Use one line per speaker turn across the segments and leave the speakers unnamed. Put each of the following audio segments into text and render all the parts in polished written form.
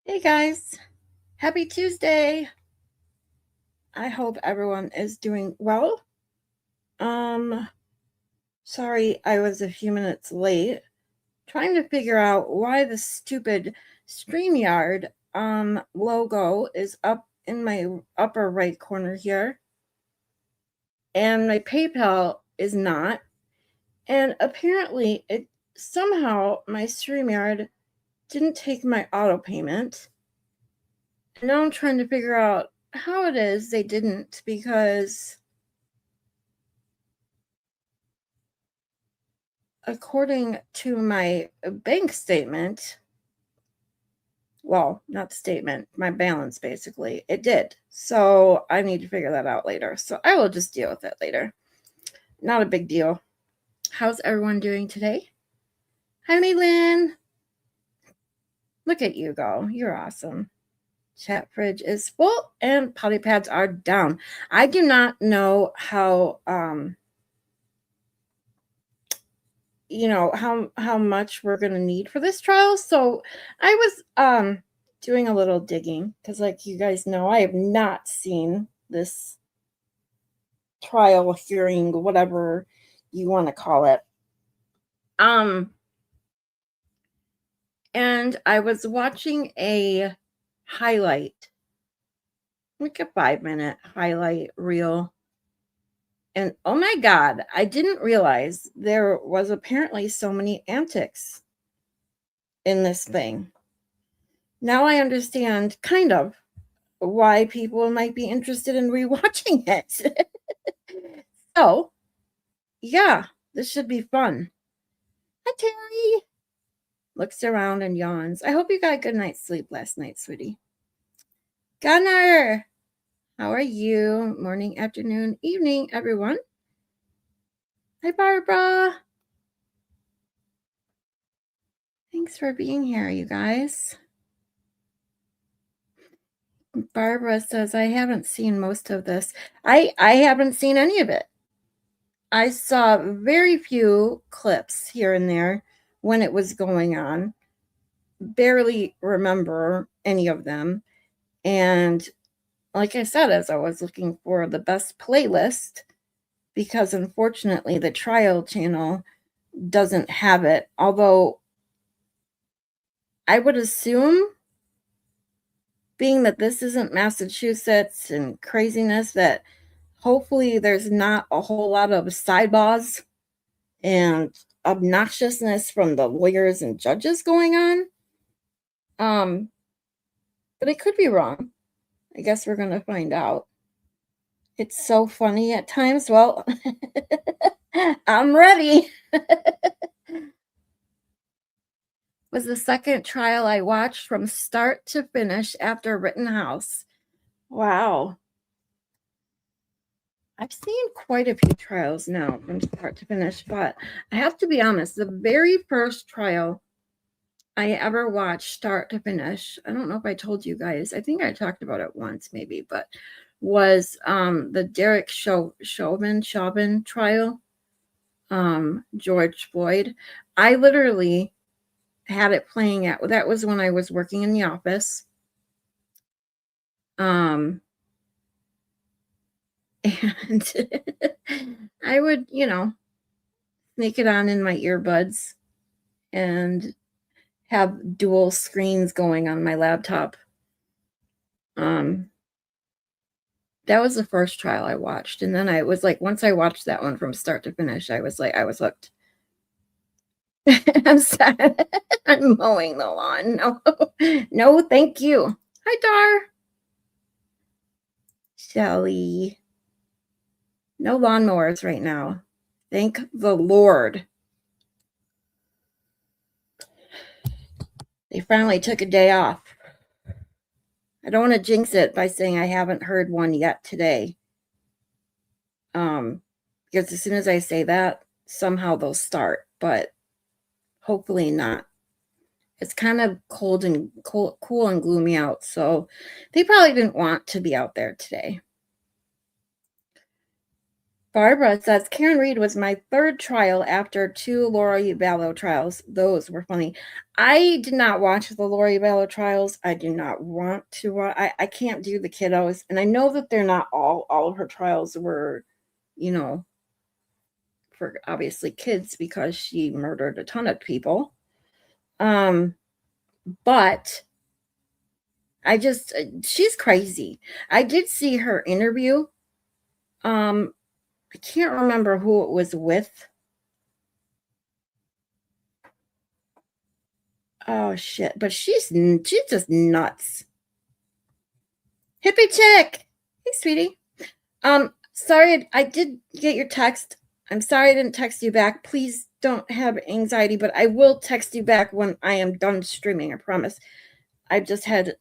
Hey guys, happy Tuesday. I hope everyone is doing well. Um, Sorry I was a few minutes late trying to figure out why the stupid StreamYard logo is up in my upper right corner here and my PayPal is not. And apparently it somehow my StreamYard didn't take my auto payment. And now I'm trying to figure out how it is they didn't, because according to my bank statement, well, not the statement, my balance basically, it did. So I need to figure that out later. So I will just deal with it later. Not a big deal. How's everyone doing today? Hi, Lynn. Look at you go. You're awesome. Chat fridge is full and potty pads are down. I do not know how how much we're going to need for this trial. So I was doing a little digging because, like you guys know, I have not seen this trial, hearing, whatever you want to call it. And I was watching a highlight, like a 5-minute highlight reel. And oh my God, I didn't realize there was apparently so many antics in this thing. Now I understand kind of why people might be interested in rewatching it. So, yeah, this should be fun. Hi, Terry. Looks around and yawns. I hope you got a good night's sleep last night, sweetie. Gunnar, how are you? Morning, afternoon, evening, everyone. Hi, Barbara. Thanks for being here, you guys. Barbara says, I haven't seen most of this. I haven't seen any of it. I saw very few clips here and there when it was going on. Barely remember any of them. And like I said, as I was looking for the best playlist, because unfortunately the trial channel doesn't have it, although I would assume, being that this isn't Massachusetts and craziness, that hopefully there's not a whole lot of sidebars and obnoxiousness from the lawyers and judges going on. But I could be wrong. I guess we're gonna find out. It's so funny at times. Well, I'm ready. Was the second trial I watched from start to finish after Rittenhouse. Wow. I've seen quite a few trials now from start to finish, but I have to be honest, the very first trial I ever watched start to finish, I don't know if I told you guys, I think I talked about it once maybe, but was the Derek Chauvin trial, George Floyd. I literally had it playing at, that was when I was working in the office. And I would, sneak it on in my earbuds and have dual screens going on my laptop. That was the first trial I watched. And then I was like, once I watched that one from start to finish, I was hooked. I'm sad. I'm mowing the lawn. No, no, thank you. Hi, Dar. Shelly. No lawnmowers right now. Thank the Lord. They finally took a day off. I don't want to jinx it by saying I haven't heard one yet today. Because as soon as I say that, somehow they'll start, but hopefully not. It's kind of cool and gloomy out, so they probably didn't want to be out there today. Barbara says Karen Reed was my third trial after two Lori Vallow trials. Those were funny. I did not watch the Lori Vallow trials. I do not want to watch. I can't do the kiddos, and I know that they're not all of her trials were, you know, for obviously kids because she murdered a ton of people. But I just she's crazy. I did see her interview. I can't remember who it was with. Oh shit! But she's just nuts. Hippie chick. Hey, sweetie. Sorry, I did get your text. I'm sorry I didn't text you back. Please don't have anxiety, but I will text you back when I am done streaming. I promise. I just had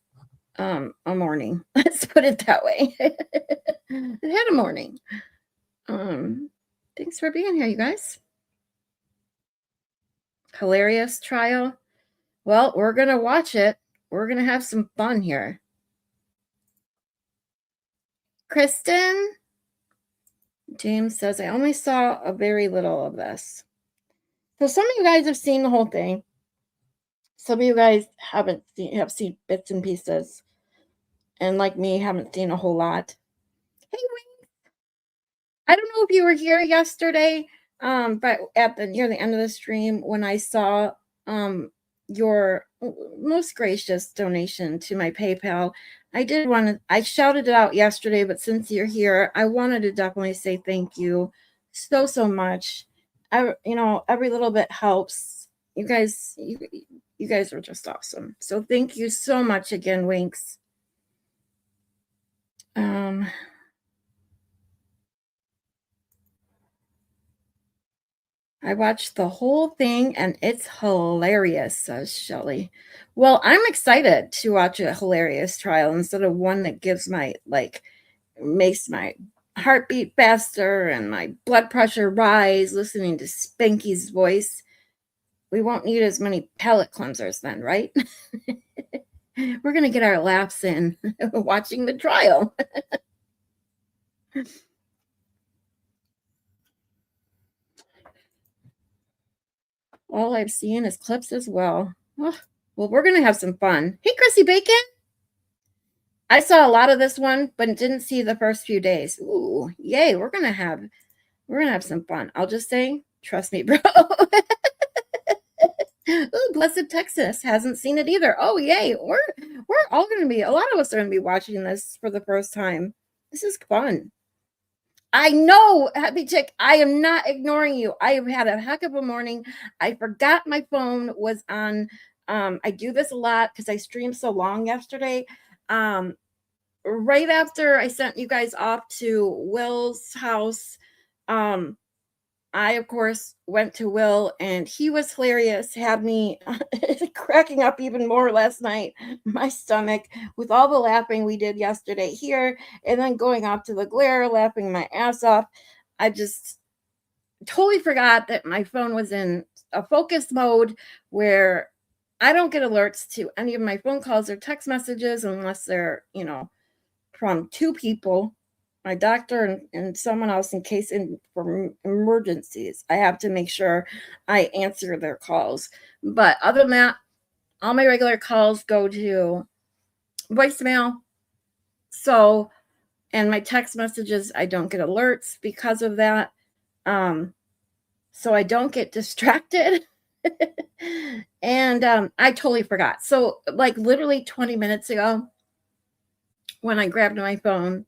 a morning. Let's put it that way. I had a morning. Thanks for being here, you guys. Hilarious trial. Well, we're gonna watch it. We're gonna have some fun here. Kristen, James says, I only saw a very little of this. So some of you guys have seen the whole thing. Some of you guys have seen bits and pieces. And like me, haven't seen a whole lot. Hey, I don't know if you were here yesterday, but at the near the end of the stream when I saw your most gracious donation to my PayPal, I shouted it out yesterday, but since you're here, I wanted to definitely say thank you so much. Every little bit helps. You guys are just awesome. So thank you so much again, Winks. I watched the whole thing and it's hilarious, says Shelly. Well, I'm excited to watch a hilarious trial instead of one that makes my heartbeat faster and my blood pressure rise listening to Spanky's voice. We won't need as many palate cleansers then, right? We're going to get our laughs in watching the trial. All I've seen is clips as well. Oh, well, we're going to have some fun. Hey, Chrissy Bacon. I saw a lot of this one, but didn't see the first few days. Ooh, yay, we're gonna have some fun. I'll just say, trust me, bro. Ooh, Blessed Texas hasn't seen it either. Oh, yay. We're all gonna be, a lot of us are gonna be watching this for the first time. This is fun. I know, Happy Chick, I am not ignoring you. I have had a heck of a morning. I forgot my phone was on. I do this a lot because I streamed so long yesterday. Right after I sent you guys off to Will's house, I of course went to Will and he was hilarious, had me cracking up even more last night, my stomach with all the laughing we did yesterday here, and then going off to the glare, laughing my ass off. I just totally forgot that my phone was in a focus mode where I don't get alerts to any of my phone calls or text messages unless they're, from two people, my doctor and someone else, in case for emergencies. I have to make sure I answer their calls. But other than that, all my regular calls go to voicemail. So, and my text messages, I don't get alerts because of that. So I don't get distracted. And I totally forgot. So, like literally 20 minutes ago, when I grabbed my phone,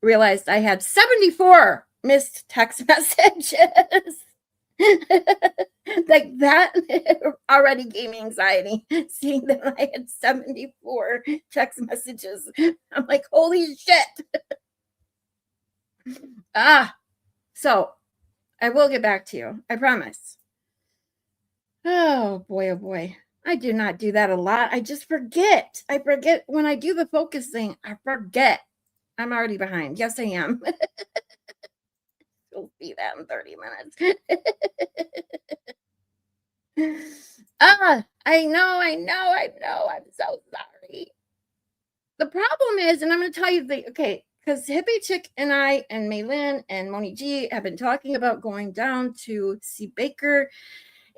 realized I had 74 missed text messages. Like that already gave me anxiety seeing that I had 74 text messages. I'm like, holy shit. So I will get back to you. I promise. Oh boy. I do not do that a lot. I just forget. I forget when I do the focus thing. I forget. I'm already behind. Yes, I am. You'll see that in 30 minutes. I know. I'm so sorry. The problem is, and I'm going to tell you okay, because Hippie Chick and I and Maylin and Moni G have been talking about going down to see Baker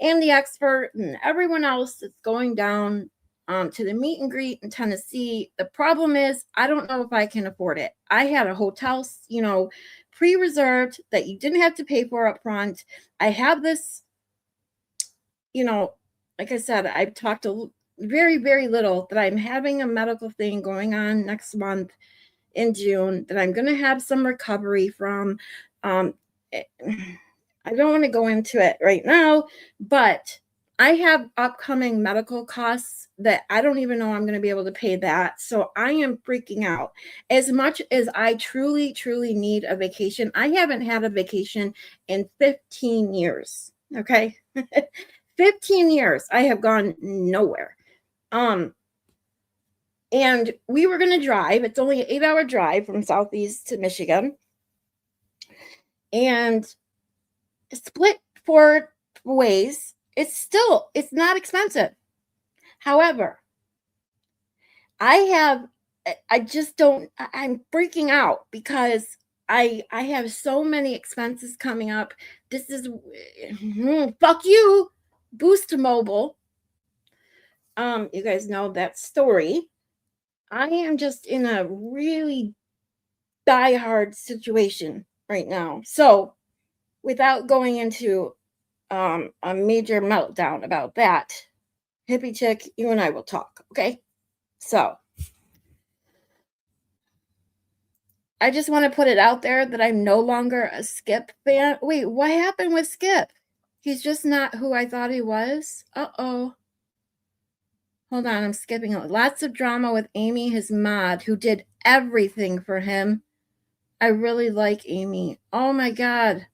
and the expert and everyone else that's going down to the meet and greet in Tennessee. The problem is, I don't know if I can afford it. I had a hotel, pre-reserved that you didn't have to pay for up front. I have this, like I said, I've talked very, very little that I'm having a medical thing going on next month in June that I'm going to have some recovery from. I don't want to go into it right now, but I have upcoming medical costs that I don't even know I'm going to be able to pay that. So I am freaking out. As much as I truly, truly need a vacation, I haven't had a vacation in 15 years. Okay. 15 years. I have gone nowhere. And we were going to drive. It's only an 8-hour drive from Southeast to Michigan. And split 4 ways, it's not expensive. However, I'm freaking out because I have so many expenses coming up. This is fuck you, Boost Mobile. You guys know that story. I am just in a really die-hard situation right now. So without going into a major meltdown about that, Hippie Chick, you and I will talk, okay? So I just want to put it out there that I'm no longer a Skip fan. Wait, what happened with Skip? He's just not who I thought he was. Uh-oh. Hold on, I'm skipping it. Lots of drama with Amy, his mod, who did everything for him. I really like Amy. Oh my God.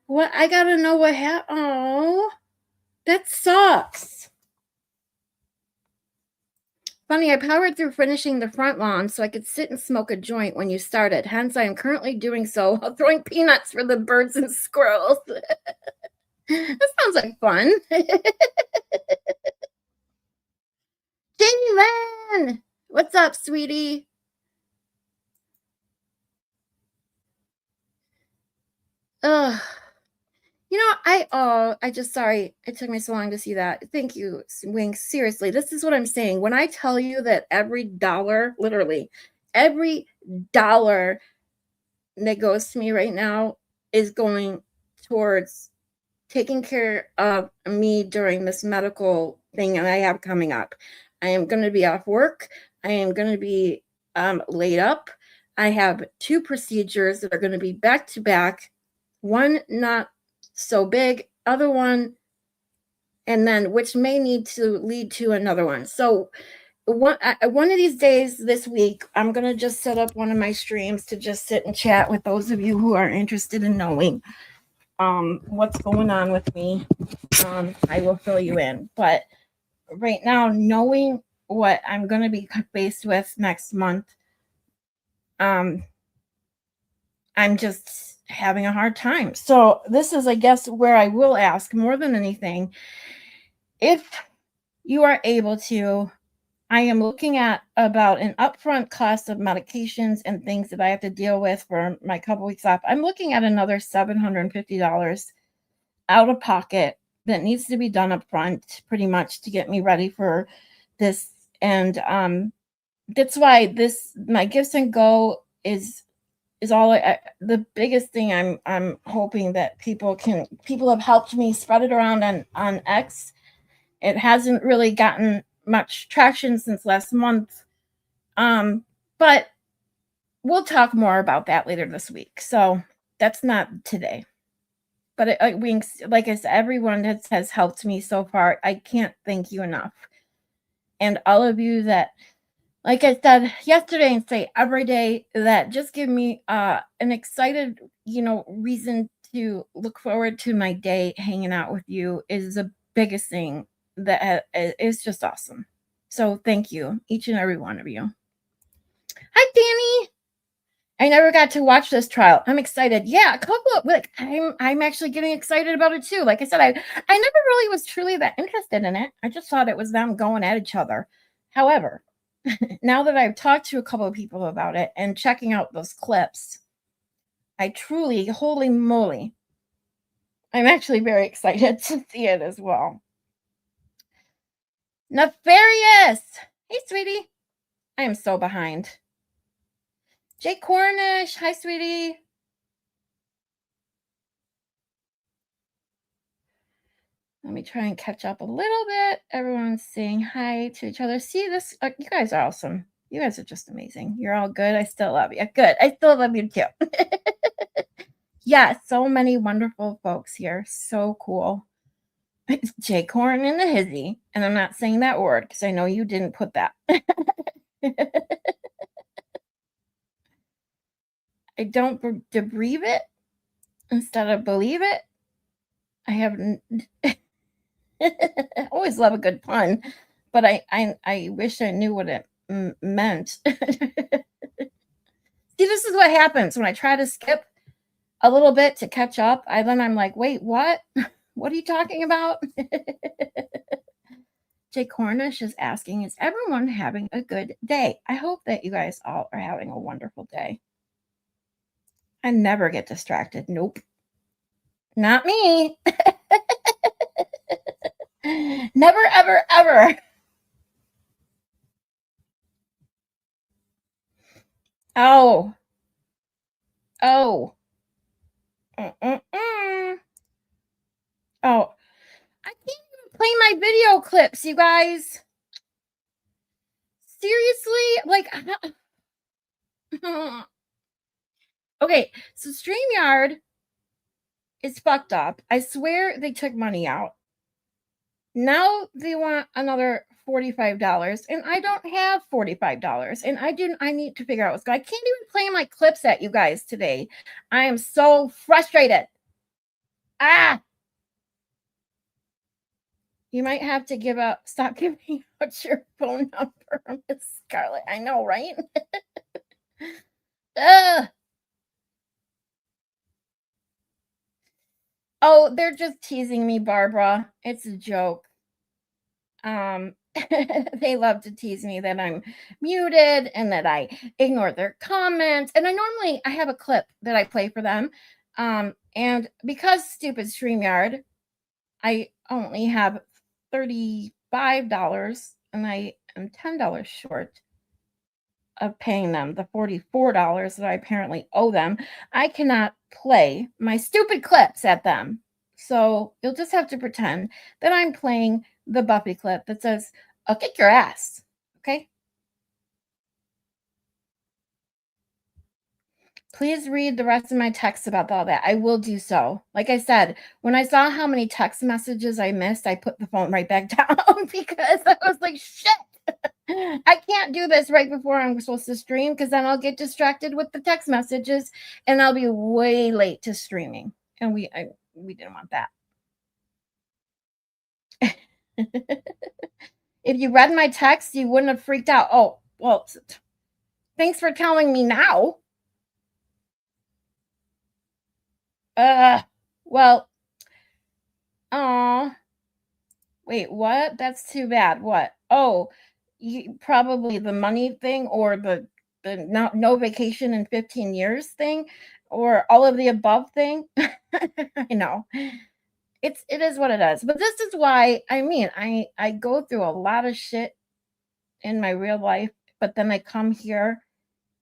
What? I gotta know what happened. Oh, that sucks. Funny, I powered through finishing the front lawn so I could sit and smoke a joint when you started. Hence, I am currently doing so while throwing peanuts for the birds and squirrels. That sounds like fun. Jalen! What's up, sweetie? Ugh. Sorry it took me so long to see that. Thank you, Wing. Seriously, this is what I'm saying. When I tell you that every dollar, literally, every dollar that goes to me right now is going towards taking care of me during this medical thing that I have coming up. I am going to be off work. I am going to be laid up. I have 2 procedures that are going to be back to back. One not so big, other one, and then which may need to lead to another one. So one of these days this week, I'm going to just set up one of my streams to just sit and chat with those of you who are interested in knowing what's going on with me. I will fill you in. But right now, knowing what I'm going to be faced with next month, I'm just having a hard time. So this is, I guess, where I will ask more than anything, if you are able to. I am looking at about an upfront cost of medications and things that I have to deal with for my couple weeks off. I'm looking at another $750 out of pocket that needs to be done up front pretty much to get me ready for this. And that's why my Gifts and Go is all the biggest thing. I'm hoping that people have helped me spread it around on X. It hasn't really gotten much traction since last month. But we'll talk more about that later this week. So that's not today. But like I said, everyone has helped me so far. I can't thank you enough. And all of you that, like I said yesterday and say every day, that just give me an excited, reason to look forward to my day hanging out with you is the biggest thing that is just awesome. So thank you, each and every one of you. Hi, Danny. I never got to watch this trial. I'm excited. Yeah, a couple of I'm actually getting excited about it too. Like I said, I never really was truly that interested in it. I just thought it was them going at each other. However, Now that I've talked to a couple of people about it and checking out those clips, I truly, holy moly, I'm actually very excited to see it as well. Nefarious! Hey, sweetie. I am so behind. Jay Cornish. Hi, sweetie. Let me try and catch up a little bit. Everyone's saying hi to each other. See this? You guys are awesome. You guys are just amazing. You're all good. I still love you. Good. I still love you too. Yeah, so many wonderful folks here. So cool. Jay Corn and the hizzy. And I'm not saying that word because I know you didn't put that. I don't debrief it instead of believe it. I have I always love a good pun, but I wish I knew what it meant. See, this is what happens when I try to skip a little bit to catch up. I'm like, wait, what? What are you talking about? Jay Cornish is asking, is everyone having a good day? I hope that you guys all are having a wonderful day. I never get distracted. Nope. Not me. Never, ever, ever. Oh. Oh. Mm-mm-mm. Oh. I can't even play my video clips, you guys. Seriously? Like, okay, so StreamYard is fucked up. I swear they took money out. Now they want another $45 and I don't have $45 and I need to figure out what's going on. I can't even play my clips at you guys today. I am so frustrated. Ah, you might have to stop giving out your phone number, Miss Scarlett. I know, right? Ugh. Oh, they're just teasing me, Barbara. It's a joke. They love to tease me that I'm muted and that I ignore their comments. And I have a clip that I play for them. And because stupid StreamYard, I only have $35 and I am $10 short of paying them the $44 that I apparently owe them. I cannot play my stupid clips at them. So you'll just have to pretend that I'm playing the Buffy clip that says, I'll kick your ass. Okay? Please read the rest of my text about all that. I will do so. Like I said, when I saw how many text messages I missed, I put the phone right back down because I was like, shit. I can't do this right before I'm supposed to stream because then I'll get distracted with the text messages and I'll be way late to streaming. And we didn't want that. If you read my text, you wouldn't have freaked out. Oh, well, thanks for telling me now. Well, oh, wait, what? That's too bad. What? Oh, probably the money thing or the no vacation in 15 years thing or all of the above thing. I know. It is what it is. But this is why I go through a lot of shit in my real life, but then I come here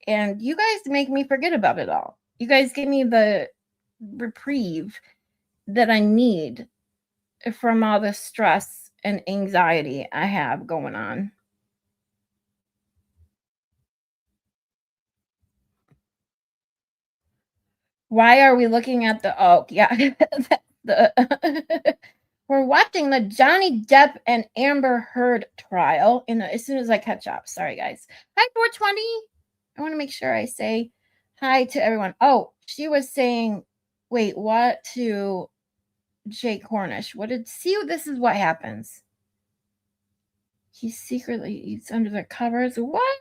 and you guys make me forget about it all. You guys give me the reprieve that I need from all the stress and anxiety I have going on. Why are we looking at yeah, the we're watching the Johnny Depp and Amber Heard trial as soon as I catch up. Sorry, guys. Hi, 420. I want to make sure I say hi to everyone. Oh, she was saying, wait, what to Jay Cornish? This is what happens. He's under the covers. What?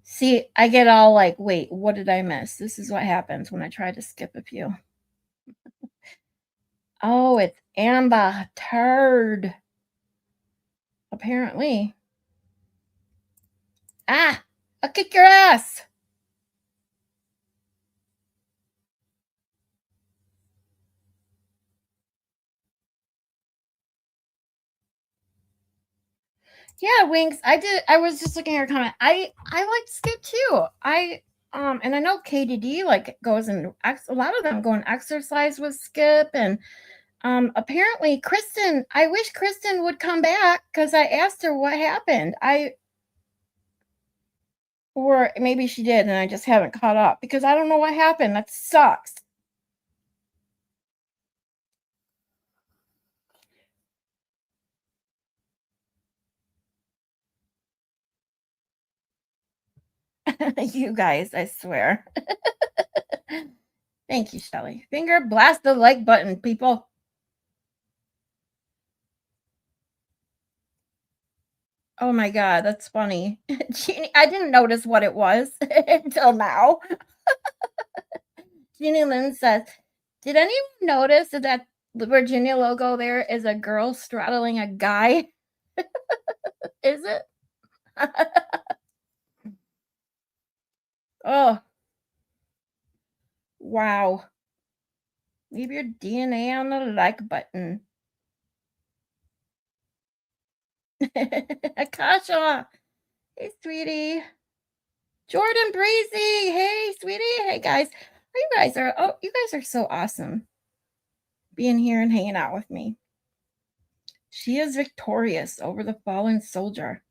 See, I get all like, wait, what did I miss? This is what happens when I try to skip a few. Oh, it's Amber Turd, apparently. Ah, I'll kick your ass. Yeah, Winks. I did. I was just looking at your comment. I like Skip too. And I know KDD like goes and a lot of them go and exercise with Skip, and apparently Kristen. I wish Kristen would come back because I asked her what happened. Or maybe she did, and I just haven't caught up because I don't know what happened. That sucks. You guys, I swear. Thank you, Shelly. Finger blast the like button, people. Oh my god, that's funny. Jeannie, I didn't notice what it was until now. Jeannie Lynn says, "Did anyone notice that the Virginia logo there is a girl straddling a guy? Is it? Oh, wow. Leave your DNA on the like button." Akasha, hey, sweetie. Jordan Breezy, hey, sweetie. Hey, guys. You guys are so awesome being here and hanging out with me. She is victorious over the fallen soldier.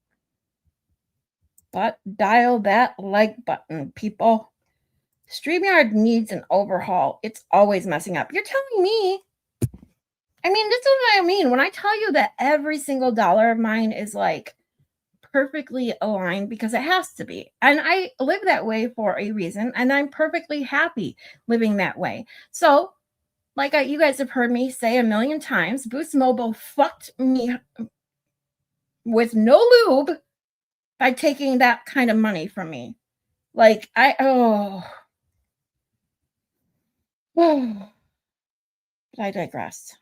But dial that like button, people. StreamYard needs an overhaul. It's always messing up. You're telling me. I mean, this is what I mean. When I tell you that every single dollar of mine is like perfectly aligned because it has to be. And I live that way for a reason. And I'm perfectly happy living that way. So, like you guys have heard me say a million times, Boost Mobile fucked me with no lube by taking that kind of money from me. Like, but I digress.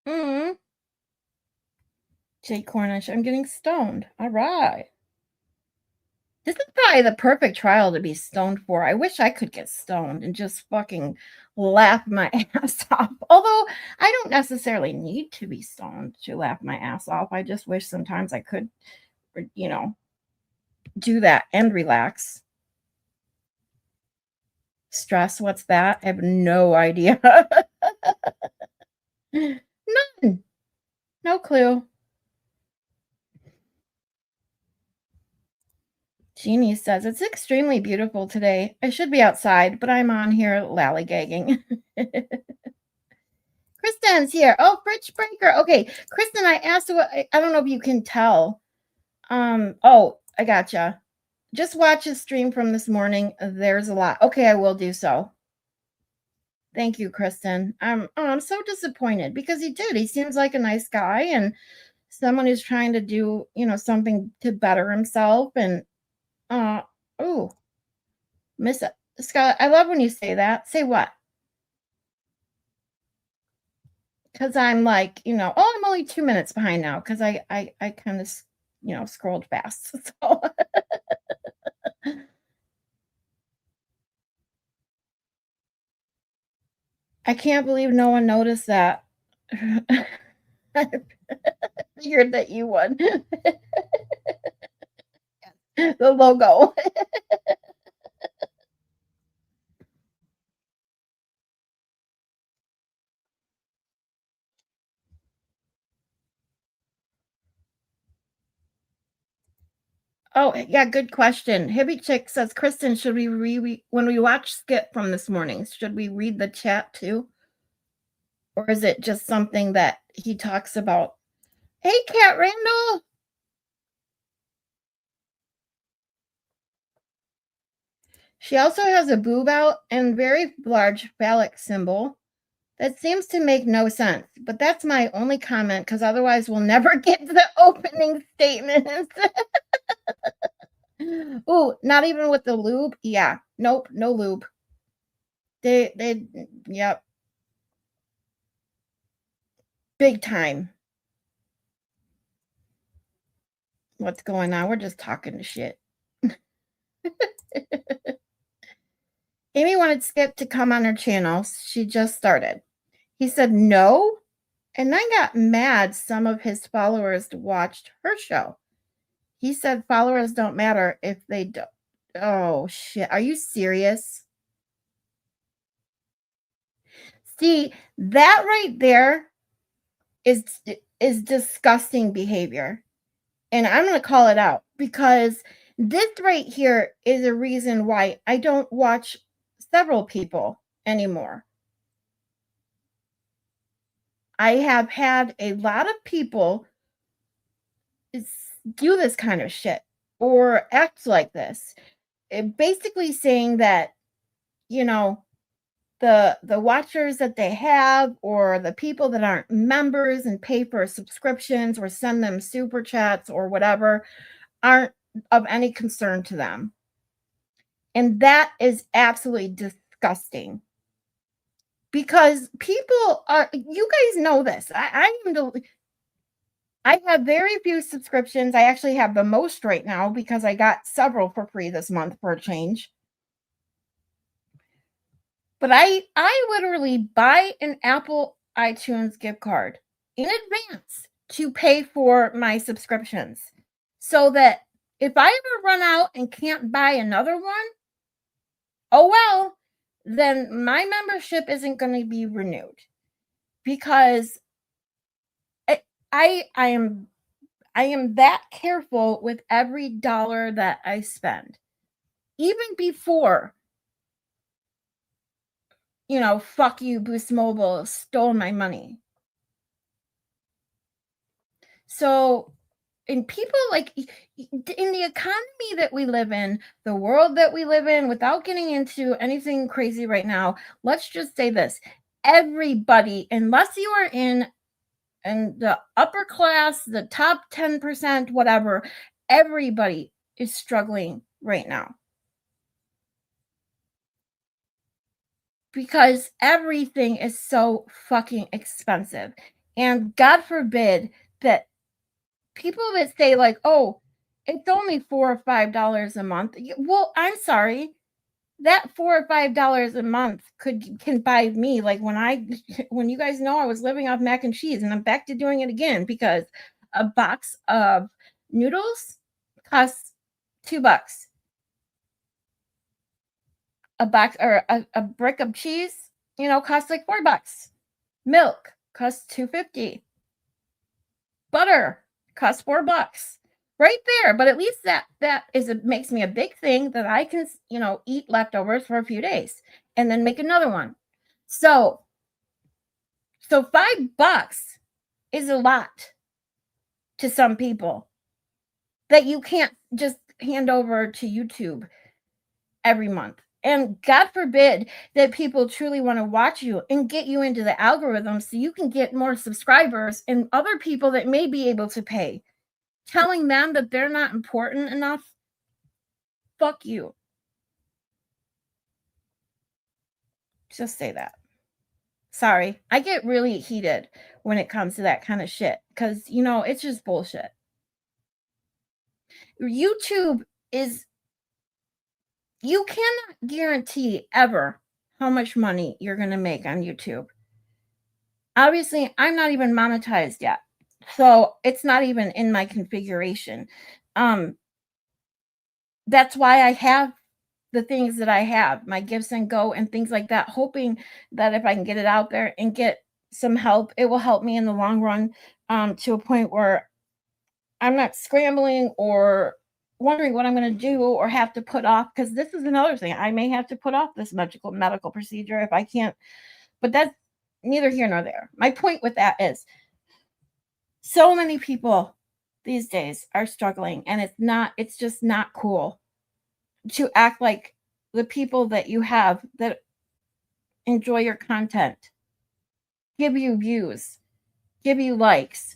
Mm. Jay Cornish, I'm getting stoned. All right. This is probably the perfect trial to be stoned for. I wish I could get stoned and just fucking laugh my ass off. Although I don't necessarily need to be stoned to laugh my ass off. I just wish sometimes I could, you know, do that and relax. Stress, what's that? I have no idea. None. No clue. Jeannie says, it's extremely beautiful today. I should be outside, but I'm on here lollygagging. Kristen's here. Oh, Fridge Breaker. Okay, Kristen, I asked what I don't know if you can tell. Oh, I gotcha. Just watch his stream from this morning. There's a lot. Okay, I will do so. Thank you, Kristen. I'm so disappointed because he did. He seems like a nice guy and someone who's trying to do, something to better himself. And uh oh, Miss Scott, I love when you say that. Say what? Because I'm like, oh, I'm only 2 minutes behind now because I kind of, scrolled fast. So I can't believe no one noticed that. I figured that you would. The logo. Oh, yeah, good question. Hippie Chick says, Kristen, should we when we watch Skip from this morning, should we read the chat too? Or is it just something that he talks about? Hey, Cat Randall. She also has a boob out and very large phallic symbol. That seems to make no sense, but that's my only comment because otherwise we'll never get to the opening statements. Ooh, not even with the lube? Yeah. Nope, no lube. They yep, big time. What's going on? We're just talking shit. Amy wanted Skip to come on her channel. She just started. He said no, and then got mad some of his followers watched her show. He said followers don't matter if they don't. Oh shit. Are you serious? See, that right there is is disgusting behavior. And I'm going to call it out because this right here is a reason why I don't watch several people anymore. I have had a lot of people do this kind of shit or act like this. Basically saying that, you know, the watchers that they have or the people that aren't members and pay for subscriptions or send them super chats or whatever aren't of any concern to them. And that is absolutely disgusting. Because people are, you guys know this. I have very few subscriptions. I actually have the most right now because I got several for free this month for a change. But I literally buy an Apple iTunes gift card in advance to pay for my subscriptions so that if I ever run out and can't buy another one, oh well, then my membership isn't going to be renewed because I, I am that careful with every dollar that I spend. Even before, fuck you, Boost Mobile stole my money. So, and people like in the economy that we live in, the world that we live in, without getting into anything crazy right now, let's just say this. Everybody, unless you are in the upper class, the top 10%, whatever, everybody is struggling right now. Because everything is so fucking expensive. And God forbid that people that say like, "Oh, it's only $4 or $5 a month." Well, I'm sorry. That $4 or $5 a month can buy me like when you guys know I was living off mac and cheese and I'm back to doing it again because a box of noodles costs $2. A box or a brick of cheese, costs like $4. Milk costs 2.50. Butter costs $4. Right there, but at least that it makes me a big thing that I can, eat leftovers for a few days and then make another one. So $5 is a lot to some people that you can't just hand over to YouTube every month. And God forbid that people truly want to watch you and get you into the algorithm so you can get more subscribers and other people that may be able to pay. Telling them that they're not important enough, fuck you. Just say that. Sorry. I get really heated when it comes to that kind of shit because, it's just bullshit. YouTube is, you cannot guarantee ever how much money you're going to make on YouTube. Obviously, I'm not even monetized yet. So it's not even in my configuration. That's why I have the things that I have, my gifts and go and things like that, hoping that if I can get it out there and get some help, it will help me in the long run, to a point where I'm not scrambling or wondering what I'm going to do or have to put off. Because this is another thing. I may have to put off this medical procedure if I can't, but that's neither here nor there. My point with that is so many people these days are struggling, and it's just not cool to act like the people that you have that enjoy your content give you views, give you likes.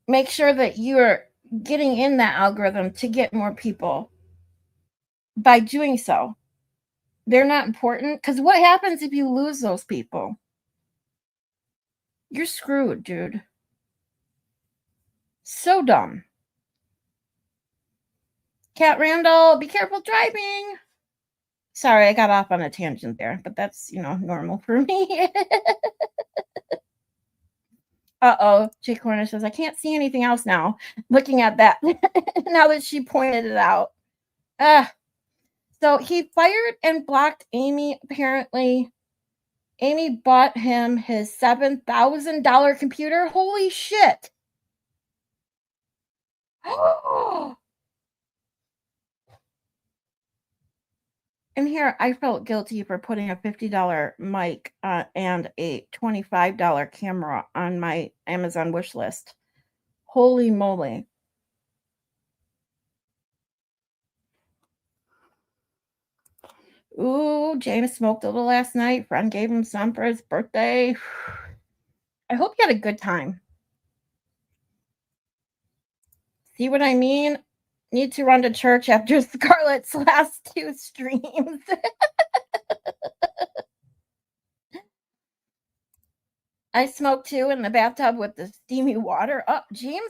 Make sure that you're getting in that algorithm to get more people by doing so. They're not important because what happens if you lose those people? You're screwed, dude. So dumb. Cat Randall, be careful driving. Sorry, I got off on a tangent there, but that's, normal for me. Uh-oh. Jake Cornish says, I can't see anything else now. Looking at that now that she pointed it out. So he fired and blocked Amy, apparently. Amy bought him his $7,000 computer. Holy shit. And here, I felt guilty for putting a $50 mic and a $25 camera on my Amazon wish list. Holy moly. Ooh, James smoked a little last night. Friend gave him some for his birthday. I hope you had a good time. See what I mean? Need to run to church after Scarlett's last 2 streams. I smoked too in the bathtub with the steamy water. Oh, Jeannie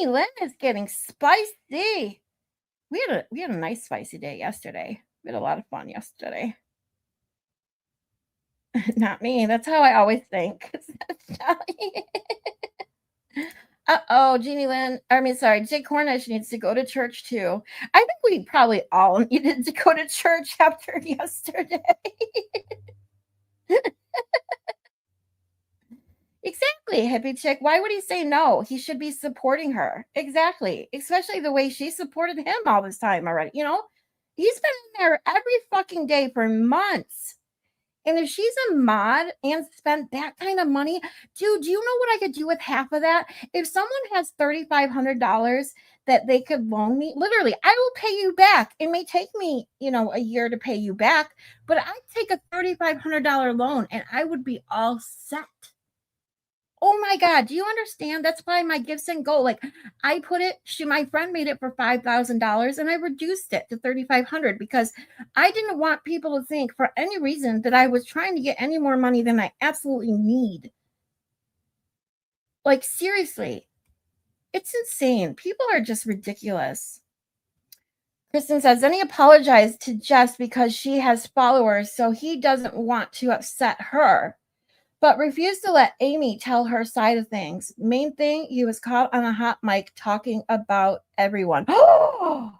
Lynn is getting spicy. We had a nice spicy day yesterday. We had a lot of fun yesterday. Not me. That's how I always think. Uh-oh, Jeannie Lynn. Jake Cornish needs to go to church too. I think we probably all needed to go to church after yesterday. Exactly, hippie chick. Why would he say no? He should be supporting her. Exactly. Especially the way she supported him all this time already. He's been in there every fucking day for months. And if she's a mod and spent that kind of money, dude, do you know what I could do with half of that? If someone has $3,500 that they could loan me, literally, I will pay you back. It may take me, a year to pay you back, but I'd take a $3,500 loan and I would be all set. Oh my God, do you understand? That's why my gifts and go. Like I put it, my friend made it for $5,000 and I reduced it to $3,500 because I didn't want people to think for any reason that I was trying to get any more money than I absolutely need. Like seriously, it's insane. People are just ridiculous. Kristen says, then he apologized to Jess because she has followers, so he doesn't want to upset her, but refused to let Amy tell her side of things. Main thing, he was caught on a hot mic talking about everyone. Ooh,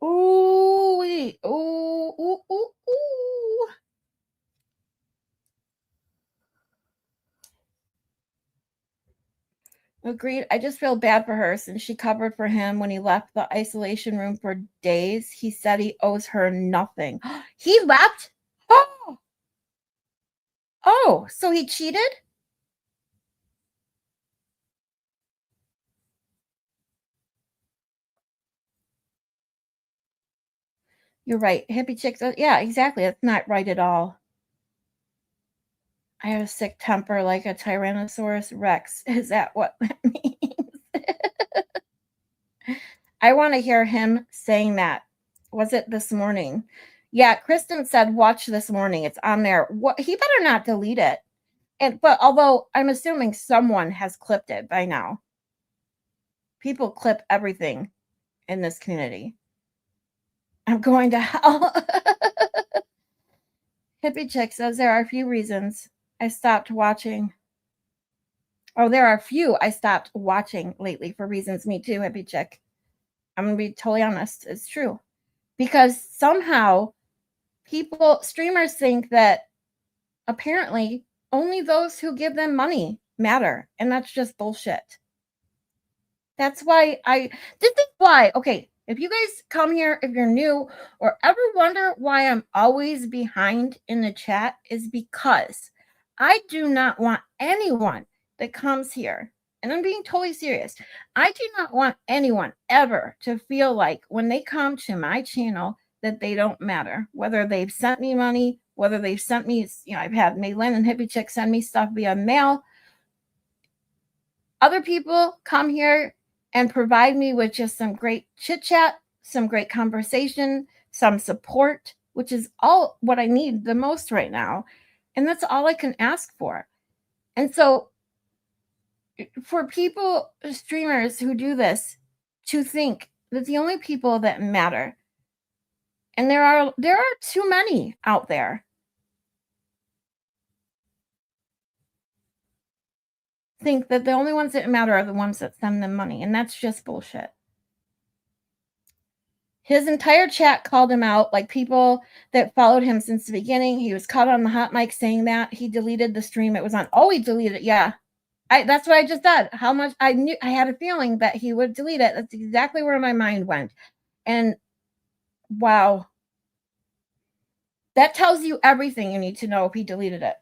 ooh. Agreed. I just feel bad for her since she covered for him when he left the isolation room for days. He said he owes her nothing. He left? Oh, so he cheated? You're right. Hippie chicks. Yeah, exactly. That's not right at all. I have a sick temper like a Tyrannosaurus Rex. Is that what that means? I want to hear him saying that. Was it this morning? Yeah, Kristen said, watch this morning. It's on there. What he better not delete it. But although I'm assuming someone has clipped it by now. People clip everything in this community. I'm going to hell. Hippie Chick says there are a few reasons I stopped watching. Oh, there are a few I stopped watching lately for reasons. Me too, Hippie Chick. I'm going to be totally honest. It's true. Because somehow streamers think that apparently only those who give them money matter. And that's just bullshit. That's why this is why, okay, if you guys come here, if you're new or ever wonder why I'm always behind in the chat is because I do not want anyone that comes here, and I'm being totally serious. I do not want anyone ever to feel like when they come to my channel that they don't matter, whether they've sent me money, whether they've sent me, I've had Maylin and Hippie Chick send me stuff via mail. Other people come here and provide me with just some great chit chat, some great conversation, some support, which is all what I need the most right now. And that's all I can ask for. And so for people, streamers who do this, to think that the only people that matter, and there are too many out there, think that the only ones that matter are the ones that send them money, and that's just bullshit. His entire chat called him out, like people that followed him since the beginning. He was caught on the hot mic saying that. He deleted the stream it was on. Oh, he deleted it. Yeah. That's what I just said. How much I knew, I had a feeling that he would delete it. That's exactly where my mind went. And wow. That tells you everything you need to know if he deleted it.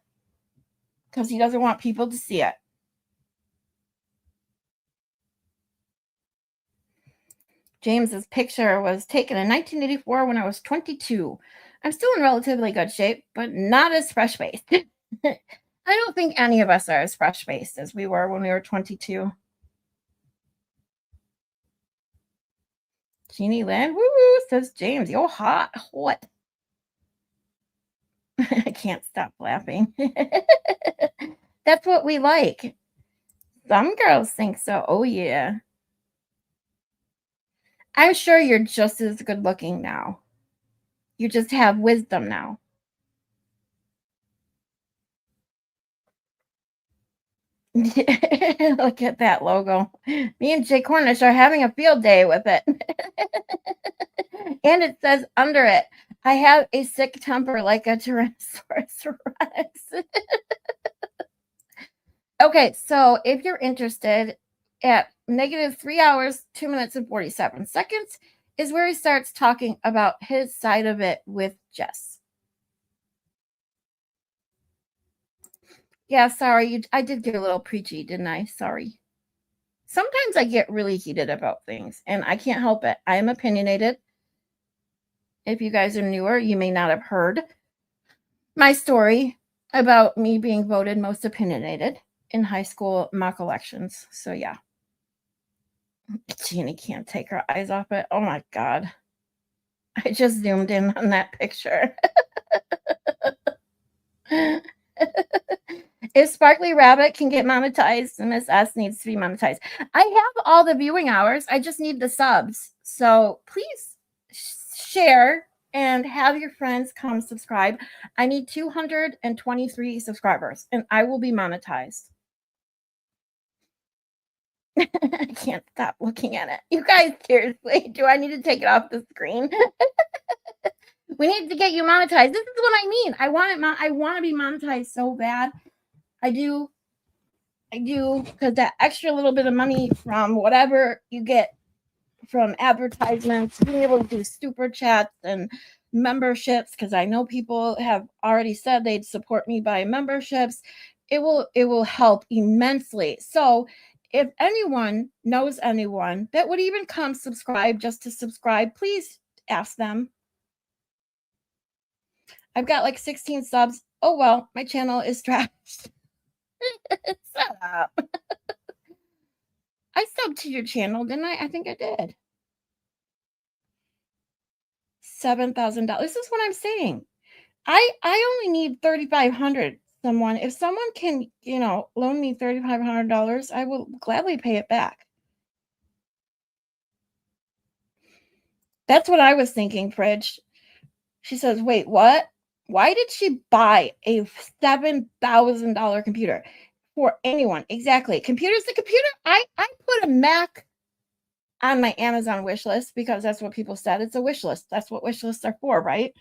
Because he doesn't want people to see it. James's picture was taken in 1984 when I was 22. I'm still in relatively good shape, but not as fresh-faced. I don't think any of us are as fresh-faced as we were when we were 22. Jeannie Lynn, woo, says James. Yo, hot. What? I can't stop laughing. That's what we like. Some girls think so. Oh, yeah. I'm sure you're just as good looking now. You just have wisdom now. Look at that logo. Me and Jay Cornish are having a field day with it. And it says under it, I have a sick temper like a Tyrannosaurus Rex. Okay, so if you're interested, at -3 hours, 2 minutes, and 47 seconds is where he starts talking about his side of it with Jess. Yeah, sorry. I did get a little preachy, didn't I? Sorry. Sometimes I get really heated about things, and I can't help it. I am opinionated. If you guys are newer, you may not have heard my story about me being voted most opinionated in high school mock elections. So, yeah. Jeannie can't take her eyes off it. Oh, my God. I just zoomed in on that picture. If Sparkly Rabbit can get monetized, Miss S needs to be monetized. I have all the viewing hours. I just need the subs. So please share and have your friends come subscribe. I need 223 subscribers and I will be monetized. I can't stop looking at it. You guys, seriously, do I need to take it off the screen? We need to get you monetized. This is what I mean. I want to be monetized so bad. I do, because that extra little bit of money from whatever you get from advertisements, being able to do super chats and memberships, because I know people have already said they'd support me by memberships. It will help immensely. So if anyone knows anyone that would even come subscribe just to subscribe, please ask them. I've got like 16 subs. Oh, well, my channel is trashed. Shut up. I subbed to your channel, didn't I? I think I did. $7,000. This is what I'm saying. I only need $3,500. If someone can, loan me $3,500, I will gladly pay it back. That's what I was thinking, Fridge. She says, wait, what? Why did she buy a $7,000 computer? For anyone. Exactly. Computer's the computer. I put a Mac on my Amazon wish list because that's what people said. It's a wish list. That's what wish lists are for, right?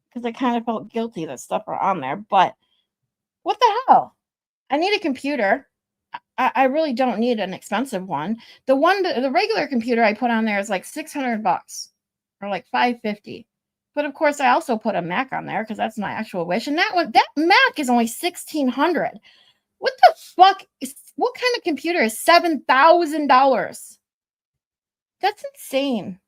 Because I kind of felt guilty that stuff are on there. But what the hell? I need a computer. I really don't need an expensive one. The regular computer I put on there is like $600 or like $550. But of course, I also put a Mac on there because that's my actual wish. And that Mac is only $1,600. What the fuck? What kind of computer is $7,000? That's insane.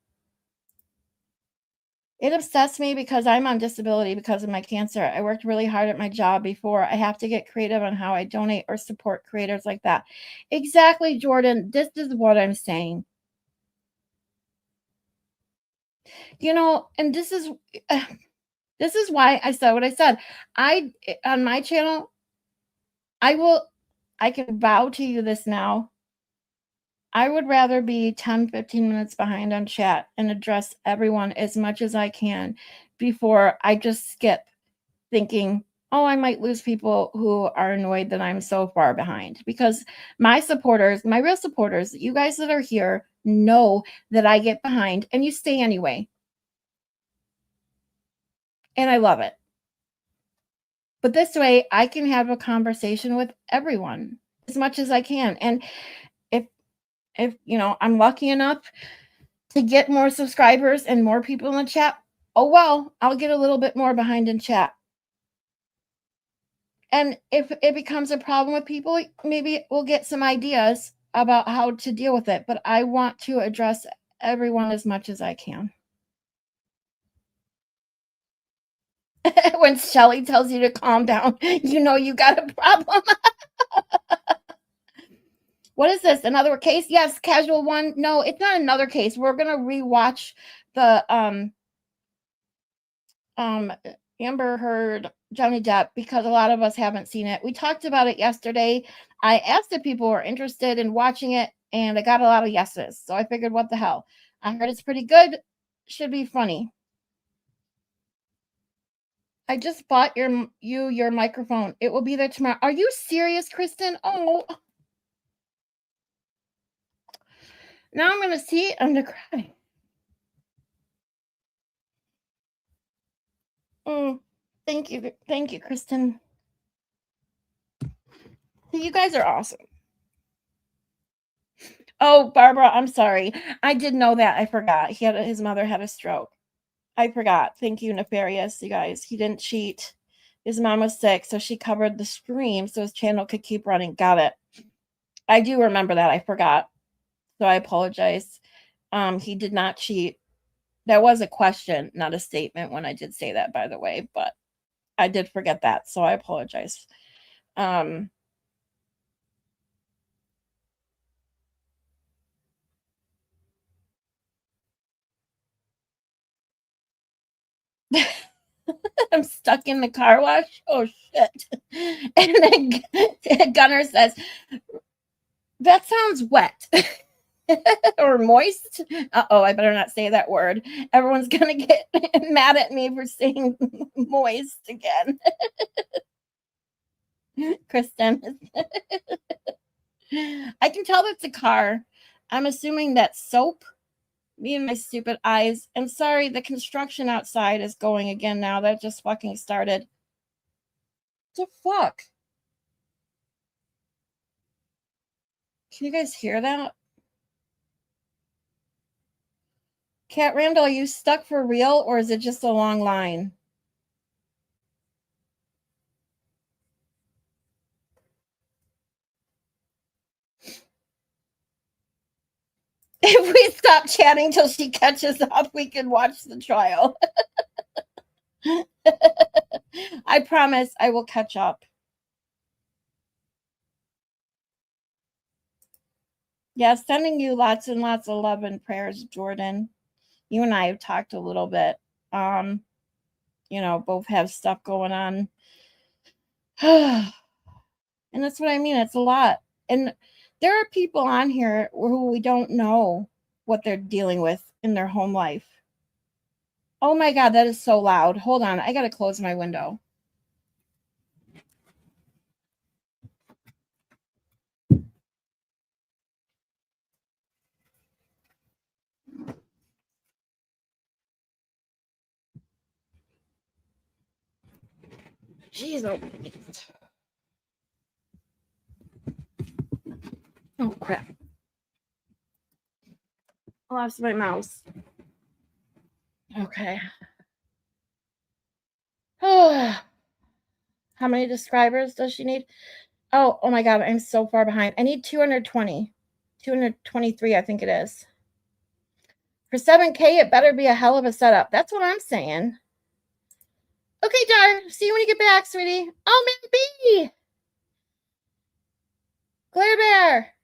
It upsets me because I'm on disability because of my cancer. I worked really hard at my job before. I have to get creative on how I donate or support creators like that. Exactly, Jordan. This is what I'm saying. And this is why I said what I said. On my channel, I will I can vow to you this now. I would rather be 10, 15 minutes behind on chat and address everyone as much as I can before I just skip thinking, oh, I might lose people who are annoyed that I'm so far behind. Because my supporters, my real supporters, you guys that are here know that I get behind and you stay anyway. And I love it. But this way I can have a conversation with everyone as much as I can. And if I'm lucky enough to get more subscribers and more people in the chat, oh well, I'll get a little bit more behind in chat. And if it becomes a problem with people, maybe we'll get some ideas about how to deal with it. But I want to address everyone as much as I can. When Shelly tells you to calm down, you know you got a problem. What is this? Another case? Yes, casual one. No, it's not another case. We're gonna rewatch the um Amber Heard Johnny Depp because a lot of us haven't seen it. We talked about it yesterday. I asked if people were interested in watching it, and I got a lot of yeses. So I figured, what the hell? I heard it's pretty good. Should be funny. I just bought your microphone. It will be there tomorrow. Are you serious, Kristen? Oh, now I'm gonna see it. I'm gonna cry. Mm, thank you, Kristen. You guys are awesome. Oh, Barbara, I'm sorry. I did know that. I forgot. His mother had a stroke. I forgot. Thank you, Nefarious, you guys. He didn't cheat. His mom was sick, so she covered the stream so his channel could keep running. Got it. I do remember that. I forgot. So I apologize. He did not cheat. That was a question, not a statement when I did say that, by the way, but I did forget that, so I apologize. Um I'm stuck in the car wash. Oh shit. And then Gunner says, that sounds wet. Or moist. Uh-oh, I better not say that word. Everyone's gonna get mad at me for saying moist again. Kristen. I can tell that's a car. I'm assuming that's soap. Me and my stupid eyes. I'm sorry, the construction outside is going again now. That just fucking started. What the fuck? Can you guys hear that? Cat Randall, are you stuck for real or is it just a long line? If we stop chatting till she catches up, we can watch the trial. I promise I will catch up. Yeah, sending you lots and lots of love and prayers, Jordan. You and I have talked a little bit. Um, both have stuff going on. And that's what I mean. It's a lot. And there are people on here who we don't know what they're dealing with in their home life. Oh my God, that is so loud. Hold on. I got to close my window. Jeez, oh crap. I lost my mouse. Okay. How many subscribers does she need? Oh my God, I'm so far behind. I need 220. 223, I think it is. For 7K, it better be a hell of a setup. That's what I'm saying. Okay, Dar. See you when you get back, sweetie. Oh, man, B. Glare Bear.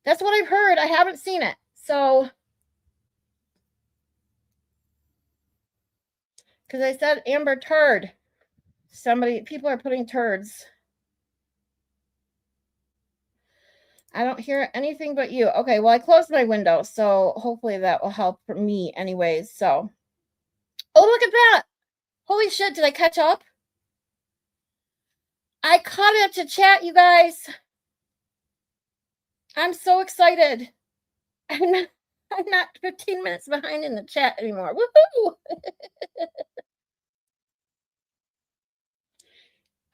That's what I've heard. I haven't seen it. So, because I said Amber Turd. People are putting turds. I don't hear anything but you. Okay, well, I closed my window, so hopefully that will help for me anyways. So, oh, look at that. Holy shit, did I catch up? I caught up to chat, you guys. I'm so excited. I'm not 15 minutes behind in the chat anymore. Woohoo!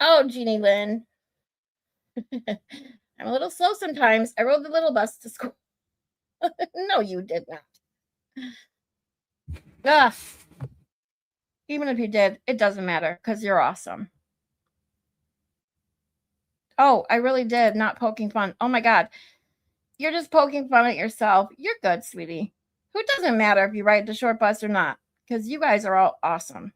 Oh, Jeannie Lynn. I'm a little slow sometimes. I rode the little bus to school. No, you did not. Ugh. Even if you did, it doesn't matter because you're awesome. Oh, I really did. Not poking fun. Oh my God. You're just poking fun at yourself. You're good, sweetie. Who doesn't matter if you ride the short bus or not? Because you guys are all awesome.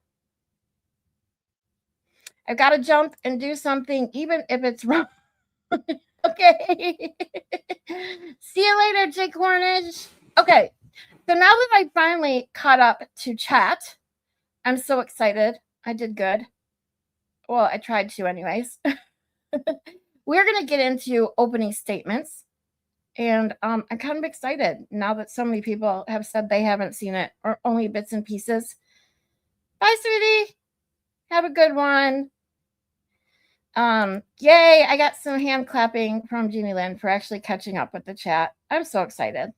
I've got to jump and do something, even if it's wrong. Okay. See you later, Jake Hornish. Okay. So now that I finally caught up to chat, I'm so excited. I did good. Well, I tried to anyways. We're going to get into opening statements. And I'm kind of excited now that so many people have said they haven't seen it or only bits and pieces. Bye, sweetie. Have a good one. Yay, I got some hand clapping from Jeannie Lynn for actually catching up with the chat. I'm so excited.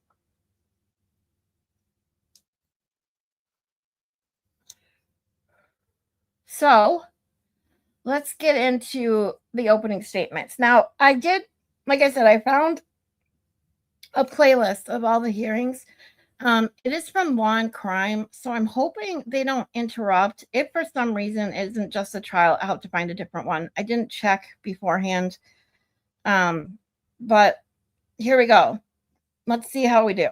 So let's get into the opening statements. Now, like I said, I found a playlist of all the hearings. It is from Law and Crime, so I'm hoping they don't interrupt. If for some reason it isn't just a trial, I'll have to find a different one. I didn't check beforehand. But here we go. Let's see how we do.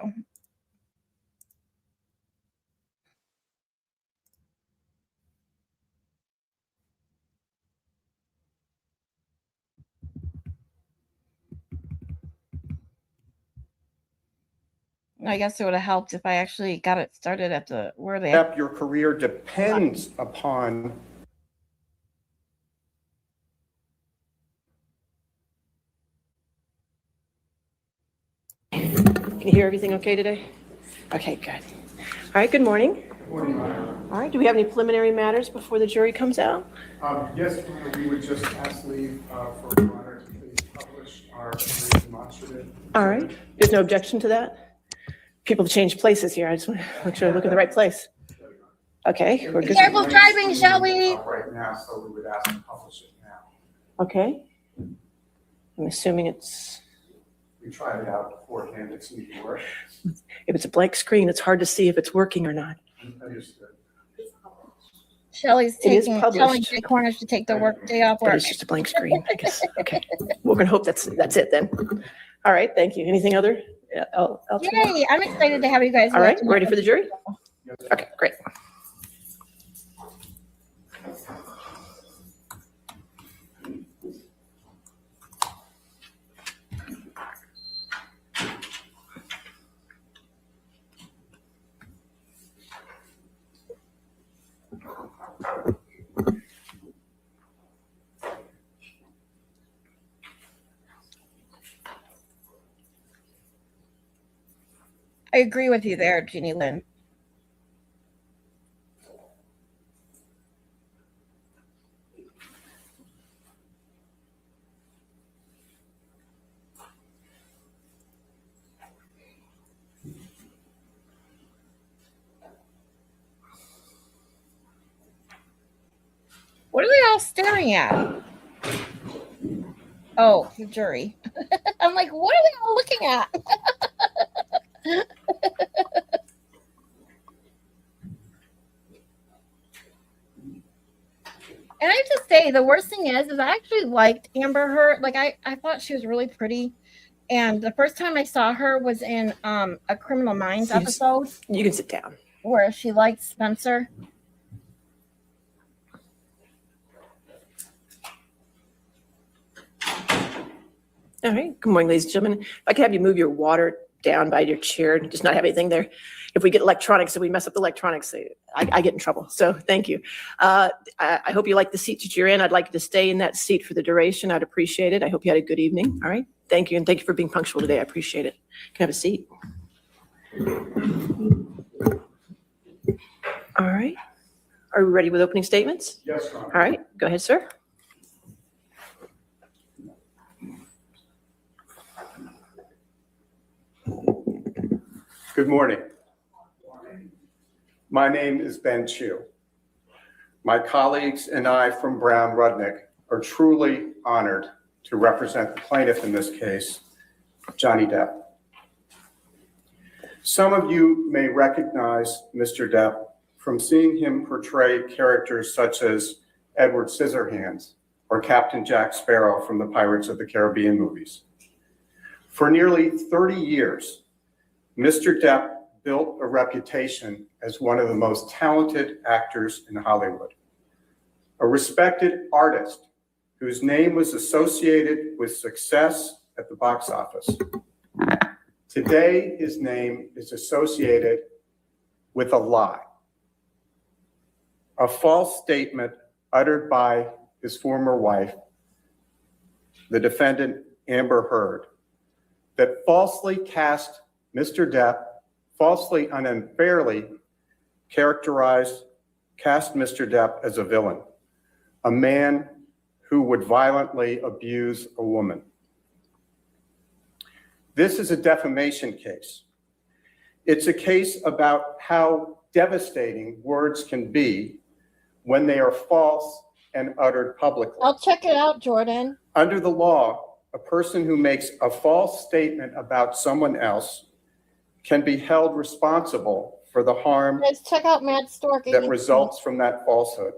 I guess it would have helped if I actually got it started at where they.
Your career depends upon.
Can you hear everything okay today? Okay, good. All right, good morning.
Good morning, Honor.
All right, do we have any preliminary matters before the jury comes out?
Yes, we would just ask leave for Your Honor to please publish our demonstrative.
All right, there's no objection to that? People have changed places here. I just want to make sure I look at the right place. Okay, we're good.
Careful driving, shall we?
Right now, so we would ask to publish it now.
Okay. I'm assuming it's.
We tried it out beforehand, it seemed to work.
If it's a blank screen, it's hard to see if it's working or not.
Understood.
Shelley's
It is
telling
published.
Jake Cornish to take the day off
But
work.
it's just a blank screen, I guess. Okay, we're gonna hope that's it then. All right, thank you. Anything other?
Yay, I'm excited to have you guys.
All right, ready for the jury? Okay, great.
I agree with you there, Jeannie Lynn. What are they all staring at? Oh, the jury. I'm like, what are they all looking at? And I have to say, the worst thing is I actually liked Amber Heard. Like, I thought she was really pretty. And the first time I saw her was in a Criminal Minds
Yes.
episode
You can sit down.
where she liked Spencer.
All right. Good morning, ladies and gentlemen. If I could have you move your water down by your chair and just not have anything there. If we get electronics, if we mess up the electronics, I get in trouble. So thank you. I hope you like the seat that you're in. I'd like you to stay in that seat for the duration. I'd appreciate it. I hope you had a good evening. All right. Thank you. And thank you for being punctual today. I appreciate it. You can have a seat. All right. Are we ready with opening statements?
Yes, Your Honor.
All right. Go ahead, sir.
Good morning. My name is Ben Chu. My colleagues and I from Brown Rudnick are truly honored to represent the plaintiff in this case, Johnny Depp. Some of you may recognize Mr. Depp from seeing him portray characters such as Edward Scissorhands or Captain Jack Sparrow from the Pirates of the Caribbean movies. For nearly 30 years, Mr. Depp built a reputation as one of the most talented actors in Hollywood, a respected artist whose name was associated with success at the box office. Today, his name is associated with a lie, a false statement uttered by his former wife, the defendant Amber Heard, that falsely cast Mr. Depp, falsely and unfairly cast Mr. Depp as a villain, a man who would violently abuse a woman. This is a defamation case. It's a case about how devastating words can be when they are false and uttered publicly.
I'll check it out, Jordan.
Under the law, a person who makes a false statement about someone else can be held responsible for the harm
Let's check out Matt Stork.
that results from that falsehood.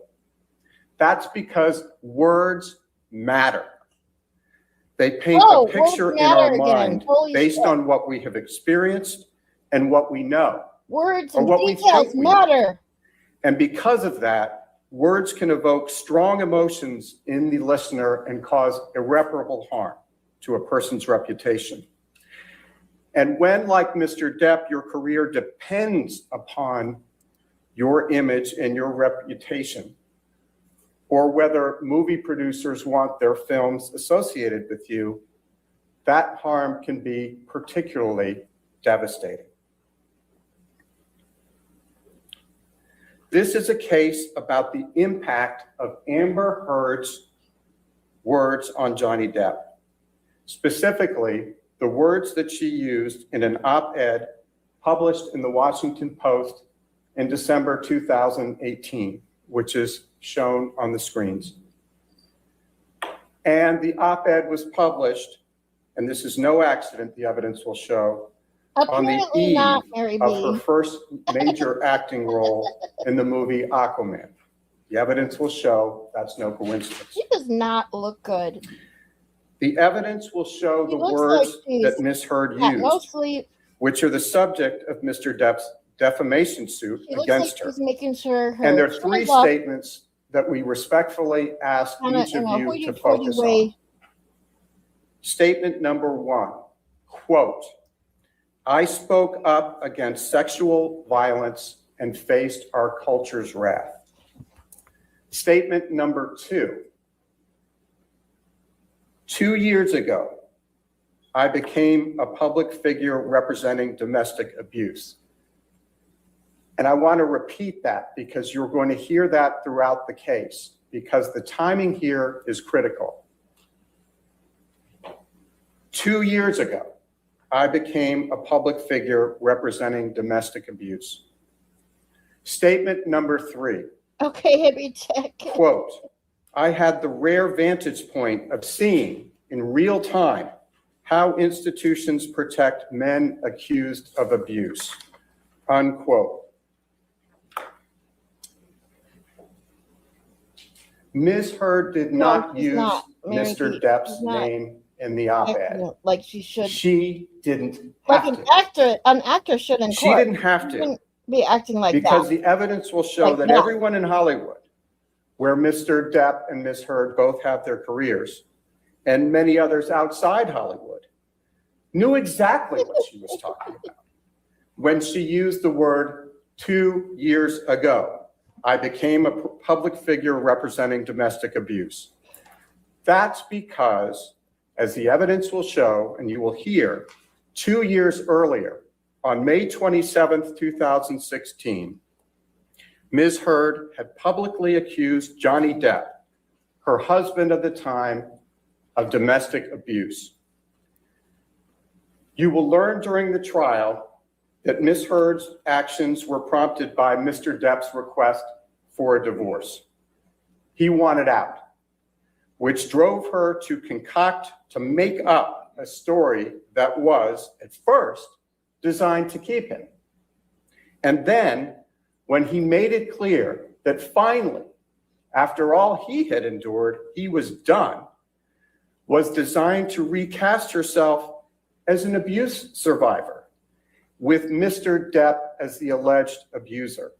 That's because words matter. They paint a picture in our mind based on what we have experienced and what we know.
Words
or
and
what we
details
think we know.
matter.
And because of that, words can evoke strong emotions in the listener and cause irreparable harm to a person's reputation. And when, like Mr. Depp, your career depends upon your image and your reputation, or whether movie producers want their films associated with you, that harm can be particularly devastating. This is a case about the impact of Amber Heard's words on Johnny Depp, specifically the words that she used in an op-ed published in the Washington Post in December 2018, which is shown on the screens. And the op-ed was published, and this is no accident, the evidence will show, on the
Apparently
eve
not, Mary
of
B.
her first major acting role in the movie Aquaman. The evidence will show that's no coincidence.
She does not look good.
The evidence will show
She
the
looks
words
like she's
that Ms. Heard
Got no
used,
sleep.
which are the subject of Mr. Depp's defamation suit
She looks like
against her.
she's making sure her
And there are three
chin is up
statements that we respectfully ask
in a-
each of
in a
you to
hoity-toity
focus
way.
on. Statement number one, quote, "I spoke up against sexual violence and faced our culture's wrath." Statement number two, 2 years ago, I became a public figure representing domestic abuse. And I want to repeat that because you're going to hear that throughout the case, because the timing here is critical. 2 years ago, I became a public figure representing domestic abuse. Statement number three,
Okay, Hippie, check.
quote, "I had the rare vantage point of seeing in real time how institutions protect men accused of abuse," unquote. Ms. Heard did not
she's
use
not. Mary
Mr.
B,
Depp's
she's not.
name in the op-ed.
Like she should.
She didn't
Like
have
an
to.
actor, an actor should in
She
court.
didn't have
She
to.
shouldn't be acting like
Because
that.
the evidence will show
Like
that
that.
everyone in Hollywood, where Mr. Depp and Ms. Heard both have their careers, and many others outside Hollywood, knew exactly what she was talking about when she used the word 2 years ago. I became a public figure representing domestic abuse. That's because, as the evidence will show, and you will hear, 2 years earlier, on May 27th, 2016, Ms. Heard had publicly accused Johnny Depp, her husband at the time, of domestic abuse. You will learn during the trial that Ms. Heard's actions were prompted by Mr. Depp's request for a divorce. He wanted out, which drove her to concoct, to make up a story that was, at first, designed to keep him. And then, when he made it clear that finally, after all he had endured, he was done, was designed to recast herself as an abuse survivor, with Mr. Depp as the alleged abuser.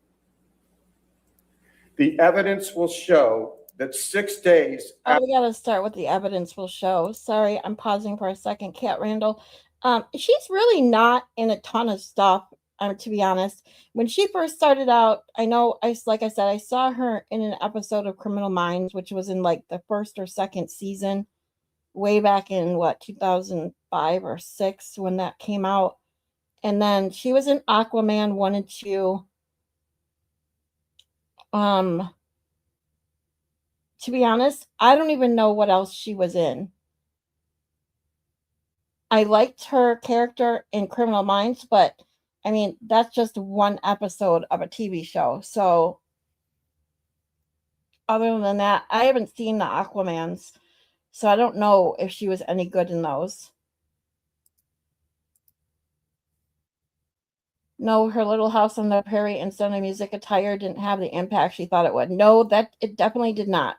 The evidence will show that 6 days
Oh, we gotta start with the evidence will show. Sorry, I'm pausing for a second, Kat Randall. She's really not in a ton of stuff, to be honest. When she first started out, I know, like I said, I saw her in an episode of Criminal Minds, which was in like the first or second season, way back in what, 2005 or 6 when that came out. And then she was in Aquaman 1 and 2. To be honest, I don't even know what else she was in. I liked her character in Criminal Minds, but I mean, that's just one episode of a TV show. So other than that, I haven't seen the Aquamans, so I don't know if she was any good in those. No, her Little House on the Prairie and Sound of Music attire didn't have the impact she thought it would. No, that it definitely did not.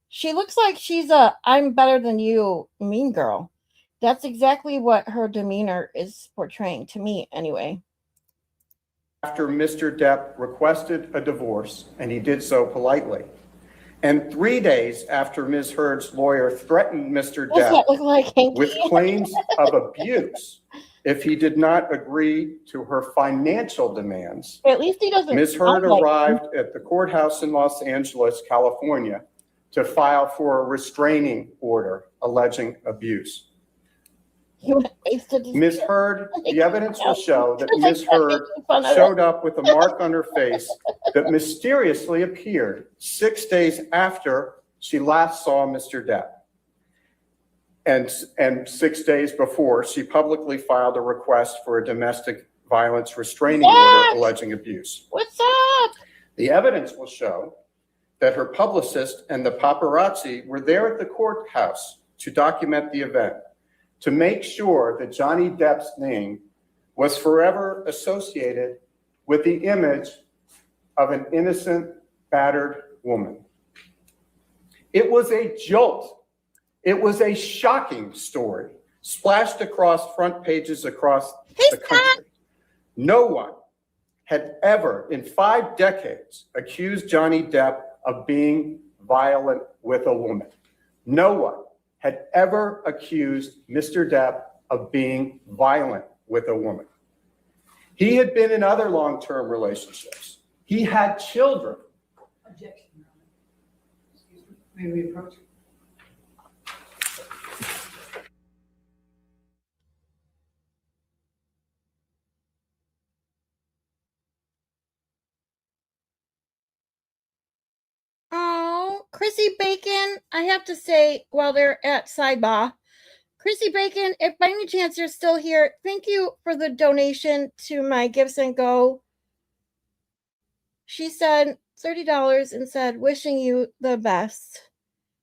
She looks like she's a I'm better than you mean girl. That's exactly what her demeanor is portraying to me anyway.
After Mr. Depp requested a divorce, and he did so politely, and 3 days after Ms. Heard's lawyer threatened Mr.
Does that look
Depp
like Hanky?
with claims of abuse if he did not agree to her financial demands,
At least he doesn't.
Ms. Heard
sound like him.
arrived at the courthouse in Los Angeles, California, to file for a restraining order alleging abuse.
He wasted his
Ms.
time.
Heard, the evidence will show that
Just like
Ms. Heard
making fun of
showed
it.
up with a mark on her face that mysteriously appeared 6 days after she last saw Mr. Depp. And 6 days before, she publicly filed a request for a domestic violence restraining order alleging abuse.
What's up?
The evidence will show that her publicist and the paparazzi were there at the courthouse to document the event, to make sure that Johnny Depp's name was forever associated with the image of an innocent, battered woman. It was a jolt. It was a shocking story, splashed across front pages across the country. No one had ever, in 5 decades, accused Johnny Depp of being violent with a woman. No one had ever accused Mr. Depp of being violent with a woman. He had been in other long-term relationships. He had children.
Objection, Your Honor. Excuse me. May we approach?
Oh, Chrissy Bacon, I have to say, while they're at sidebar, Chrissy Bacon, if by any chance you're still here, thank you for the donation to my Gifts and Go. She said $30 and said, wishing you the best.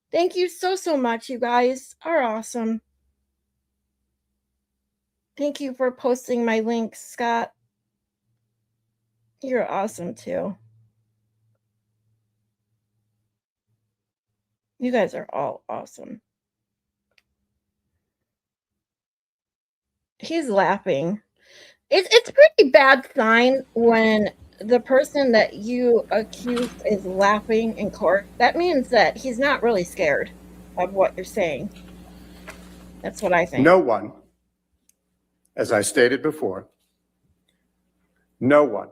Thank you so, so much. You guys are awesome. Thank you for posting my links, Scott. You're awesome too. You guys are all awesome. he's laughing. It's a pretty bad sign when the person that you accuse is laughing in court. That means that he's not really scared of what you're saying. That's what I think.
No one, as I stated before, no one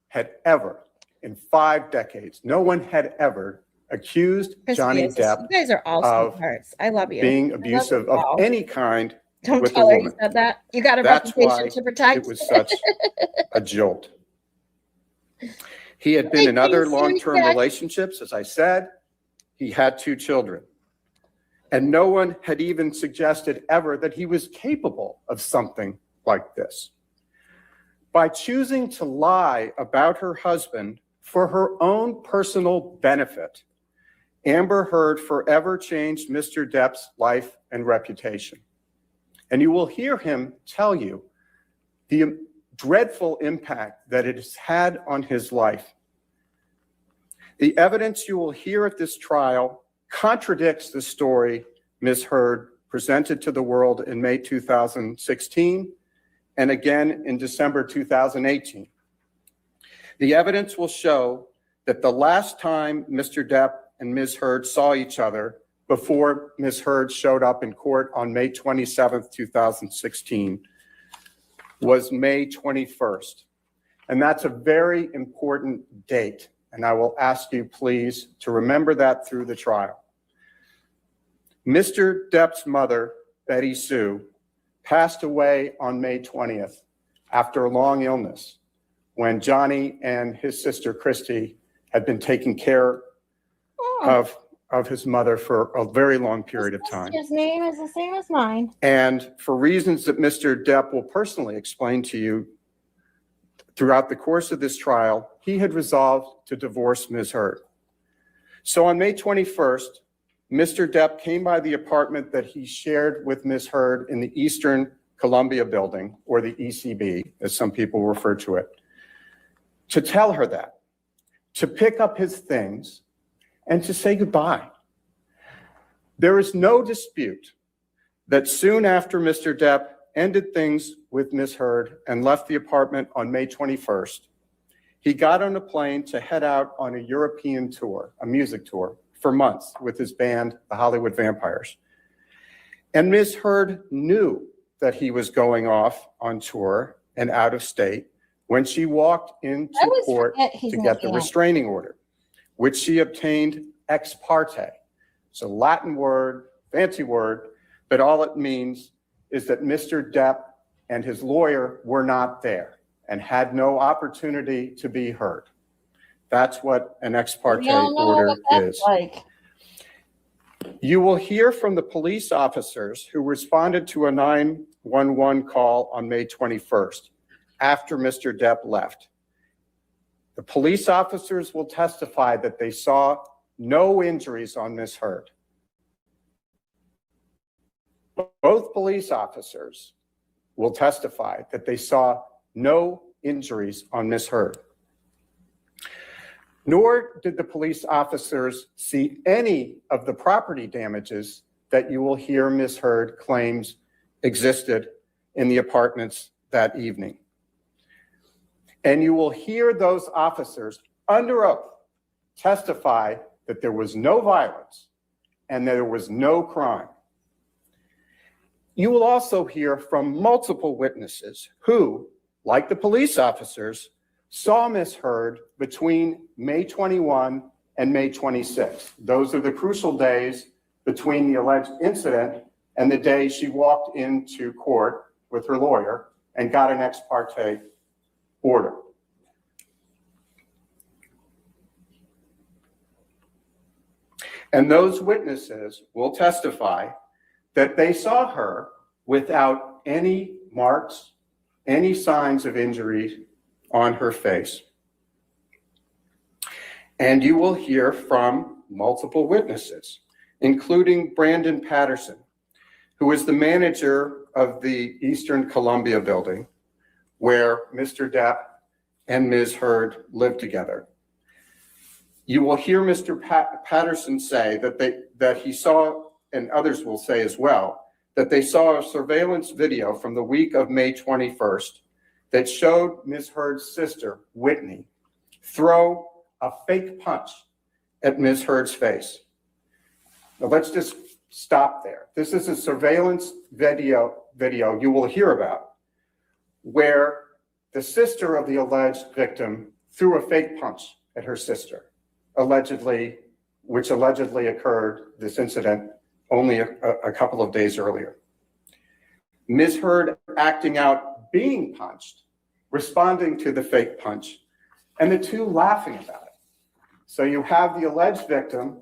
had ever, in 5 decades, no one had ever accused Johnny Depp
you guys are all
of
sweethearts. I love you.
being
I love
abusive
you all.
of any kind
Don't
with a
tell her you
woman.
said that. You got a
That's why
reputation to protect.
it was such a jolt. He had been
Hey,
in other
please,
long-term
Jack.
relationships, as I said. He had 2 children. And no one had even suggested ever that he was capable of something like this. By choosing to lie about her husband for her own personal benefit, Amber Heard forever changed Mr. Depp's life and reputation. And you will hear him tell you the dreadful impact that it has had on his life. The evidence you will hear at this trial contradicts the story Ms. Heard presented to the world in May 2016 and again in December 2018. The evidence will show that the last time Mr. Depp and Ms. Heard saw each other before Ms. Heard showed up in court on May 27th, 2016, was May 21st. And that's a very important date. And I will ask you, please, to remember that through the trial. Mr. Depp's mother, Betty Sue, passed away on May 20th after a long illness when Johnny and his sister Christy had been taking care of his mother for a very long period of time.
His name is the same as mine.
And for reasons that Mr. Depp will personally explain to you throughout the course of this trial, he had resolved to divorce Ms. Heard. So on May 21st, Mr. Depp came by the apartment that he shared with Ms. Heard in the Eastern Columbia building, or the ECB, as some people refer to it, to tell her that, to pick up his things, and to say goodbye. There is no dispute that soon after Mr. Depp ended things with Ms. Heard and left the apartment on May 21st, he got on a plane to head out on a European tour, a music tour, for months with his band, the Hollywood Vampires. And Ms. Heard knew that he was going off on tour and out of state when she walked into court to get the restraining order, which she obtained ex parte. It's a Latin word, fancy word, but all it means is that Mr. Depp and his lawyer were not there and had no opportunity to be heard. That's what an ex parte order is. You will hear from the police officers who responded to a 911 call on May 21st after Mr. Depp left. The police officers will testify that they saw no injuries on Ms. Heard. Both police officers will testify that they saw no injuries on Ms. Heard. Nor did the police officers see any of the property damages that you will hear Ms. Heard claims existed in the apartments that evening. And you will hear those officers under oath testify that there was no violence and that there was no crime. You will also hear from multiple witnesses who, like the police officers, saw Ms. Heard between May 21 and May 26. Those are the crucial days between the alleged incident and the day she walked into court with her lawyer and got an ex parte order. And those witnesses will testify that they saw her without any marks, any signs of injury on her face. And you will hear from multiple witnesses, including Brandon Patterson, who is the manager of the Eastern Columbia building, where Mr. Depp and Ms. Heard lived together. You will hear Mr. Patterson say that he saw, and others will say as well, that they saw a surveillance video from the week of May 21st that showed Ms. Heard's sister, Whitney, throw a fake punch at Ms. Heard's face. Now let's just stop there. This is a surveillance video you will hear about where the sister of the alleged victim threw a fake punch at her sister, which allegedly occurred, this incident, only a couple of days earlier. Ms. Heard acting out being punched, responding to the fake punch, and the two laughing about it. So you have the alleged victim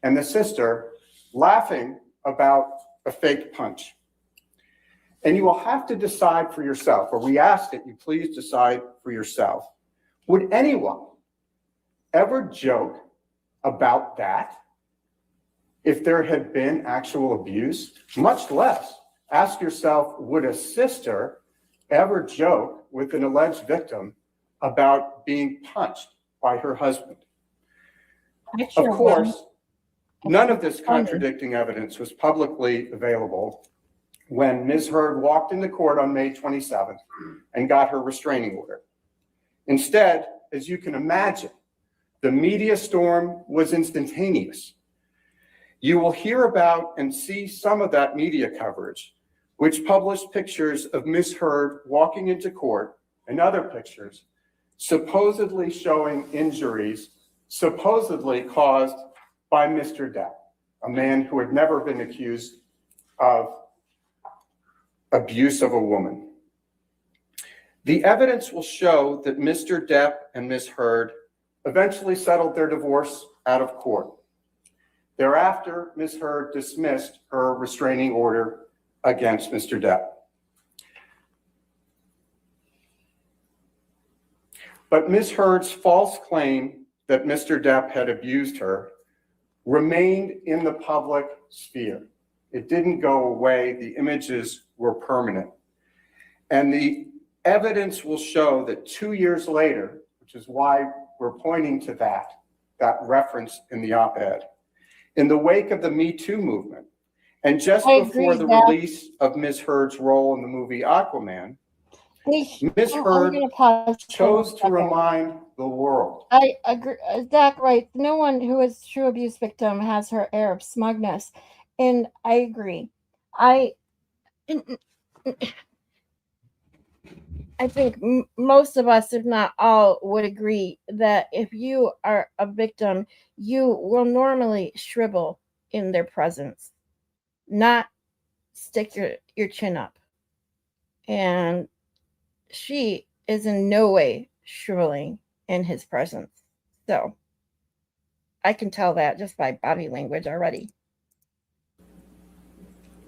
and the sister laughing about a fake punch. And you will have to decide for yourself, or we ask that you please decide for yourself. Would anyone ever joke about that if there had been actual abuse? Much less ask yourself, would a sister ever joke with an alleged victim about being punched by her husband? Of course, none of this contradicting evidence was publicly available when Ms. Heard walked into court on May 27th and got her restraining order. Instead, as you can imagine, the media storm was instantaneous. You will hear about and see some of that media coverage, which published pictures of Ms. Heard walking into court and other pictures supposedly showing injuries supposedly caused by Mr. Depp, a man who had never been accused of abuse of a woman. The evidence will show that Mr. Depp and Ms. Heard eventually settled their divorce out of court. Thereafter, Ms. Heard dismissed her restraining order against Mr. Depp. But Ms. Heard's false claim that Mr. Depp had abused her remained in the public sphere. It didn't go away. The images were permanent. And the evidence will show that 2 years later, which is why we're pointing to that reference in the op-ed, in the wake of the Me Too movement, and just before the release of Ms. Heard's role in the movie Aquaman, Ms. Heard chose to remind the world.
I agree, Zach, right? No one who is a true abuse victim has her air of smugness, and I agree. I think most of us, if not all, would agree that if you are a victim, you will normally shrivel in their presence, not stick your chin up. And she is in no way shriveling in his presence. So I can tell that just by body language already.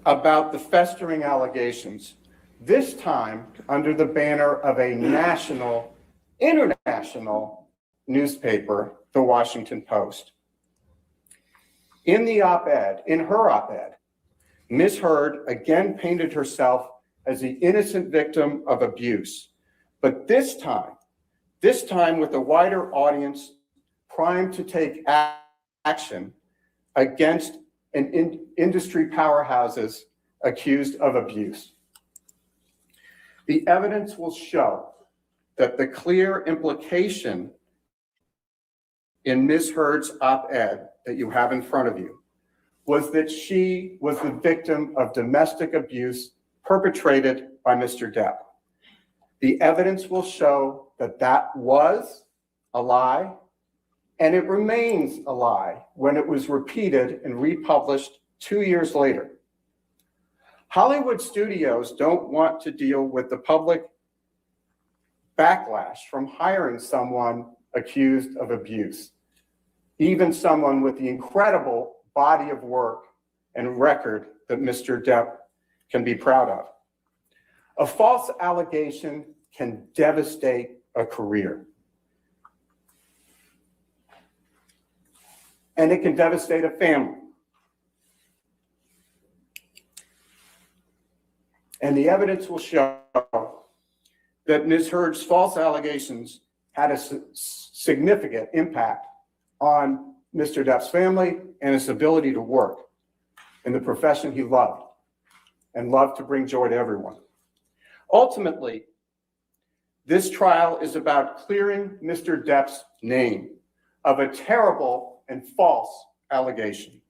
About the festering allegations, this time under the banner of a national, international newspaper, the Washington Post. In the op-ed, in her op-ed, Ms. Heard again painted herself as the innocent victim of abuse, but this time with a wider audience primed to take action against industry powerhouses accused of abuse. The evidence will show that the clear implication in Ms. Heard's op-ed that you have in front of you was that she was the victim of domestic abuse perpetrated by Mr. Depp. The evidence will show that that was a lie, and it remains a lie when it was repeated and republished 2 years later. Hollywood studios don't want to deal with the public backlash from hiring someone accused of abuse, even someone with the incredible body of work and record that Mr. Depp can be proud of. A false allegation can devastate a career. And it can devastate a family. And the evidence will show that Ms. Heard's false allegations had a significant impact on Mr. Depp's family and his ability to work in the profession he loved. and love to bring joy to everyone. Ultimately, this trial is about clearing Mr. Depp's name of a terrible and false allegation.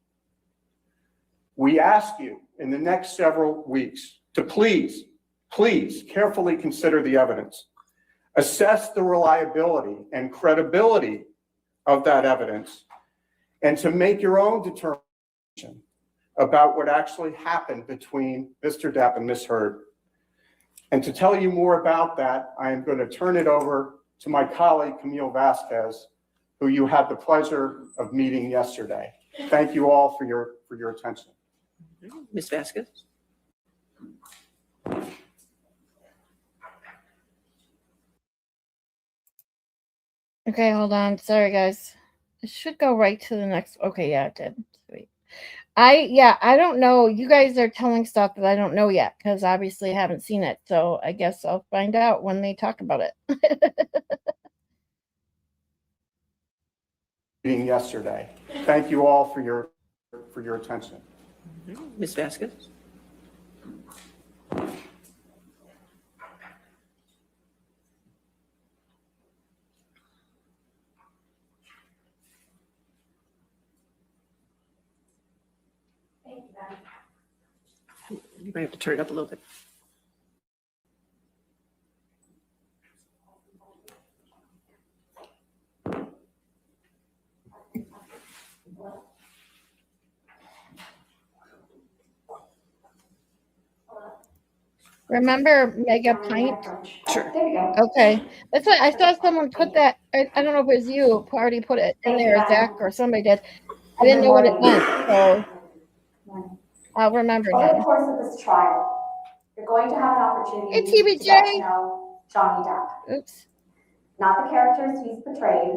We ask you in the next several weeks to please carefully consider the evidence, assess the reliability and credibility of that evidence, and to make your own determination about what actually happened between Mr. Depp and Ms. Heard. And to tell you more about that, I am going to turn it over to my colleague, Camille Vasquez, who you had the pleasure of meeting yesterday. Thank you all for your attention.
Ms. Vasquez?
Okay, hold on. Sorry, guys. It should go right to the next. Okay, yeah, it did. Sweet. I don't know. You guys are telling stuff that I don't know yet because obviously I haven't seen it. So I guess I'll find out when they talk about it.
Meeting yesterday. Thank you all for your attention.
Ms. Vasquez? You might have to turn it up a little bit.
Remember Mega Pint?
Sure.
There you go.
Okay. That's what I saw someone put that. I don't know if it was you who already put it in there, Zach, or somebody did. I didn't know what it meant, so I'll remember
Over the
now.
course of this trial, you're going to have an opportunity
Hey,
to
TBJ.
get to know Johnny Depp.
Oops.
Not the characters he's portrayed,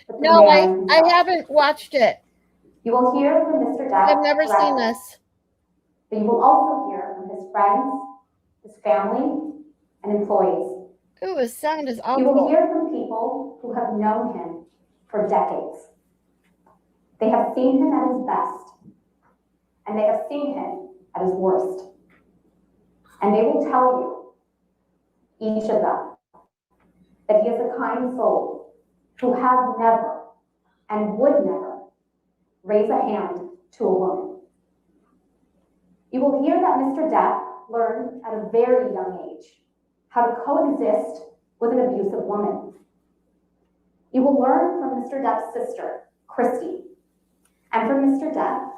but the
No,
man
I
himself.
haven't watched it.
You will hear from Mr. Depp.
I've never seen
directly,
this.
but you will also hear from his friends, his family, and employees.
Ooh, his sound is
You will
awful.
hear from people who have known him for decades. They have seen him at his best, and they have seen him at his worst. And they will tell you, each of them, that he is a kind soul who has never and would never raise a hand to a woman. You will hear that Mr. Depp learned at a very young age how to coexist with an abusive woman. You will learn from Mr. Depp's sister, Christy, and from Mr. Depp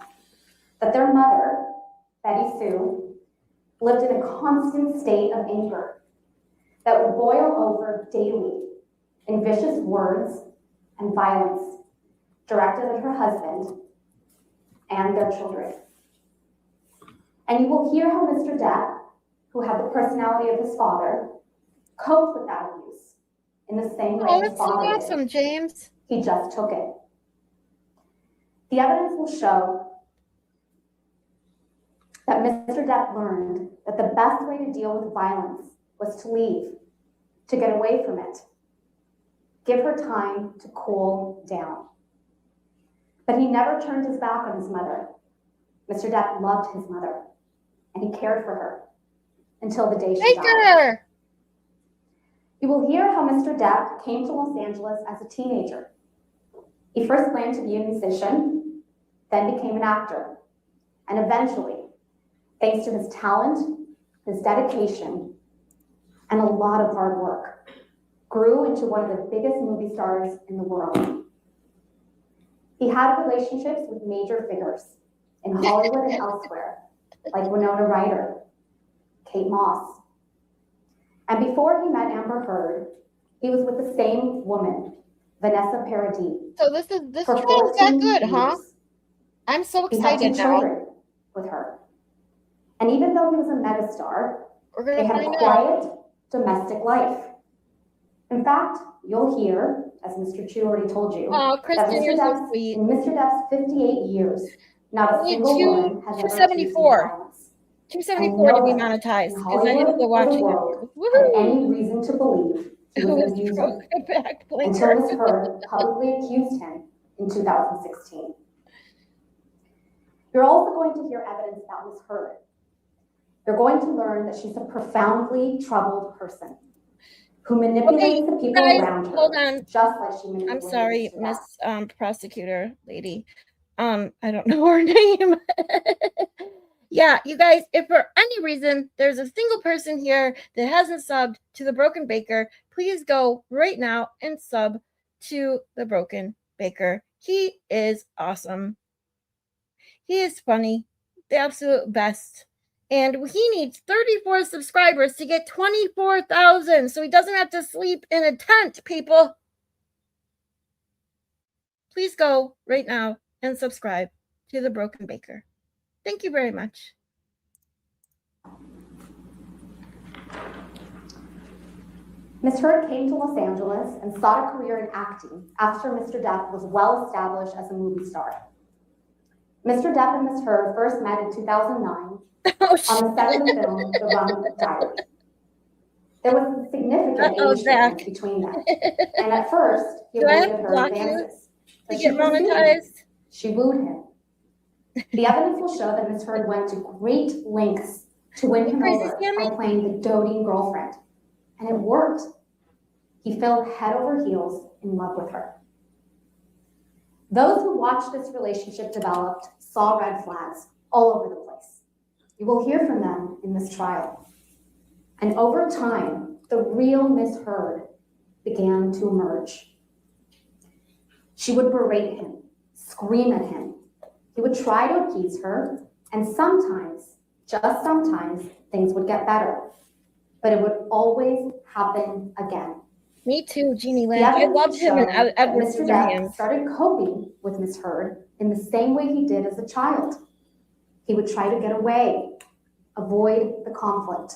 that their mother, Betty Sue, lived in a constant state of anger that would boil over daily in vicious words and violence directed at her husband and their children. And you will hear how Mr. Depp, who had the personality of his father, coped with that abuse in the same way
Oh,
his
that's so
father did.
awesome, James.
He just took it. The evidence will show that Mr. Depp learned that the best way to deal with violence was to leave, to get away from it, give her time to cool down. But he never turned his back on his mother. Mr. Depp loved his mother, and he cared for her until the day she died.
Baker!
You will hear how Mr. Depp came to Los Angeles as a teenager. He first planned to be a musician, then became an actor, and eventually, thanks to his talent, his dedication, and a lot of hard work, grew into one of the biggest movie stars in the world. He had relationships with major figures in Hollywood and elsewhere, like Winona Ryder, Kate Moss. And before he met Amber Heard, he was with the same woman, Vanessa Paradis.
So this
for
trial is that
14
good, huh?
years.
I'm so
He had 2
excited now.
children with her. And even though he was a megastar,
We're
they
gonna
had a
find out.
quiet domestic life. In fact, you'll hear, as Mr. Chu already told you,
Oh,
that
Kristen, you're so sweet.
in Mr. Depp's 58 years, not a
Only
single woman has ever accused him of
274.
violence.
274 to be
And no one
monetized
in
because I ended
Hollywood
up
or the
watching
world
it.
had
Woohoo!
any reason to believe he
It
was an
was
abuser
back
until
blinker.
Ms. Heard publicly accused him in 2016. You're also going to hear evidence about Ms. Heard. You're going to learn that she's a profoundly troubled person who manipulates the people
guys,
around her,
hold on.
just like she
I'm
manipulated
sorry,
Mr.
Miss
Depp.
Prosecutor lady. I don't know her name. Yeah, you guys, if for any reason there's a single person here that hasn't subbed to the Broken Baker, please go right now and sub to the Broken Baker. He is awesome. He is funny, the absolute best. And he needs 34 subscribers to get 24,000, so he doesn't have to sleep in a tent, people. Please go right now and subscribe to the Broken Baker. Thank you very much.
Ms. Heard came to Los Angeles and sought a career in acting after Mr. Depp was well established as a movie star. Mr. Depp and Ms. Heard first met in 2009 on the set of the film The Rum Diaries. There was a significant age difference between them, and at first he avoided her advances.
To get monetized.
She wooed him. The evidence will show that Ms. Heard went to great lengths to win him over by playing the doting girlfriend, and it worked. He fell head over heels in love with her. Those who watched this relationship develop saw red flags all over the place. You will hear from them in this trial. And over time, the real Miss Heard began to emerge. She would berate him, scream at him. He would try to appease her, and sometimes, just sometimes, things would get better. But it would always happen again.
Me too, Jeannie Lynn. I loved him in Edward
Mr. Depp
Scissorhands.
started coping with Miss Heard in the same way he did as a child. He would try to get away, avoid the conflict.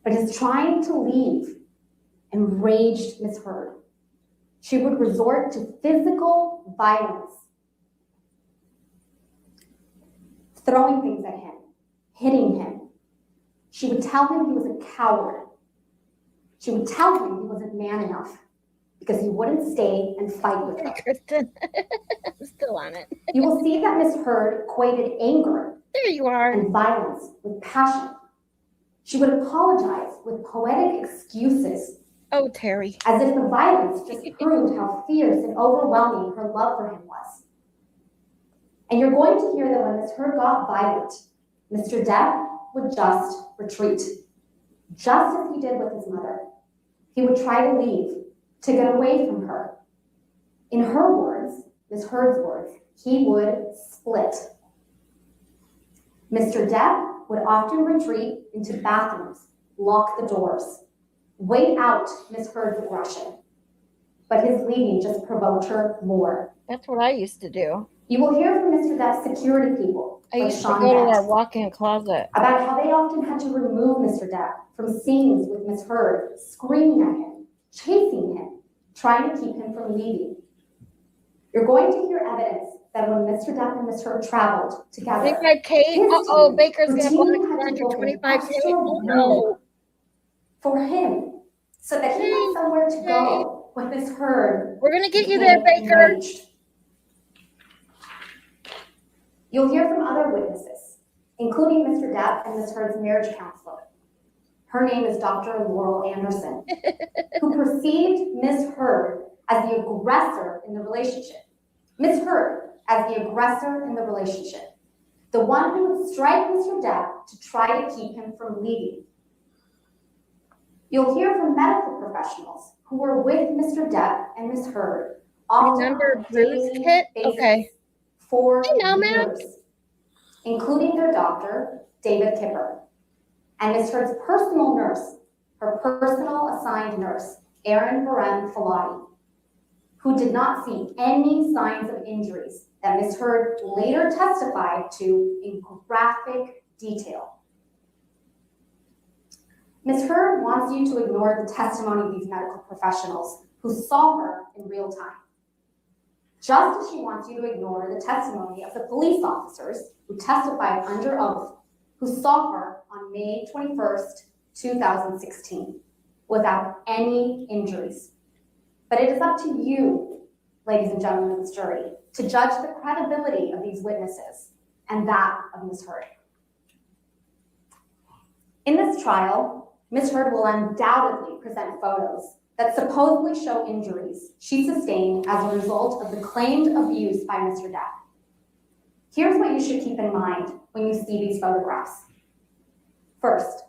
But his trying to leave enraged Miss Heard. She would resort to physical violence, throwing things at him, hitting him. She would tell him he was a coward. She would tell him he wasn't man enough because he wouldn't stay and fight with her.
Kristen, I'm still on it.
You will see that Miss Heard equated anger
There you are.
and violence with passion. She would apologize with poetic excuses,
Oh, Terry.
as if the violence just proved how fierce and overwhelming her love for him was. And you're going to hear that when Miss Heard got violent, Mr. Depp would just retreat, just as he did with his mother. He would try to leave, to get away from her. In her words, Miss Heard's words, he would split. Mr. Depp would often retreat into bathrooms, lock the doors, wait out Miss Heard's aggression. But his leaving just provoked her more.
That's what I used to do.
You will hear from Mr. Depp's security people,
I
like
used to
Sean
go to our
Betts,
walk-in closet.
about how they often had to remove Mr. Depp from scenes with Miss Heard, screaming at him, chasing him, trying to keep him from leaving. You're going to hear evidence that when Mr. Depp and Miss Heard traveled together,
25K? Uh-oh, Baker's going to go
routinely had to book an
125K.
extra
Oh,
room
no.
for him, so that he had somewhere to go when Miss Heard
We're going to get you there, Baker.
enraged. You'll hear from other witnesses, including Mr. Depp and Miss Heard's marriage counselor. Her name is Dr. Laurel Anderson, who perceived Miss Heard as the aggressor in the relationship. Miss Heard as the aggressor in the relationship, the one who would strike Mr. Depp to try to keep him from leaving. You'll hear from medical professionals who were with Mr. Depp and Miss Heard, often
Remember
on a
Bruce
daily
Hit?
basis
Okay.
for
I know, ma'am.
years, including their doctor, David Kipper, and Miss Heard's personal nurse, her personal assigned nurse, Erin Barem Falati, who did not see any signs of injuries that Miss Heard later testified to in graphic detail. Miss Heard wants you to ignore the testimony of these medical professionals who saw her in real time, just as she wants you to ignore the testimony of the police officers who testified under oath, who saw her on May 21st, 2016, without any injuries. But it is up to you, ladies and gentlemen of this jury, to judge the credibility of these witnesses and that of Ms. Heard. In this trial, Ms. Heard will undoubtedly present photos that supposedly show injuries she sustained as a result of the claimed abuse by Mr. Depp. Here's what you should keep in mind when you see these photographs. First,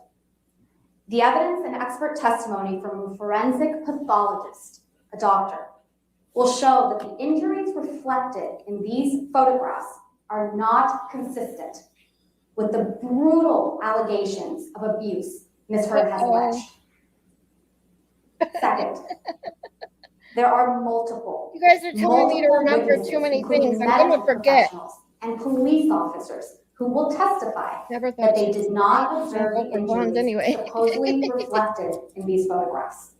the evidence and expert testimony from a forensic pathologist, a doctor, will show that the injuries reflected in these photographs are not consistent with the brutal allegations of abuse Ms. Heard has alleged. Second, there are multiple
You guys are telling me to remember
witnesses,
too many
including
things. I'm going
medical
to forget.
professionals and police officers who will testify
Never
that
thought
they
she
did
was
not observe
gonna
the
go for blonde
injuries
anyway.
supposedly reflected in these photographs.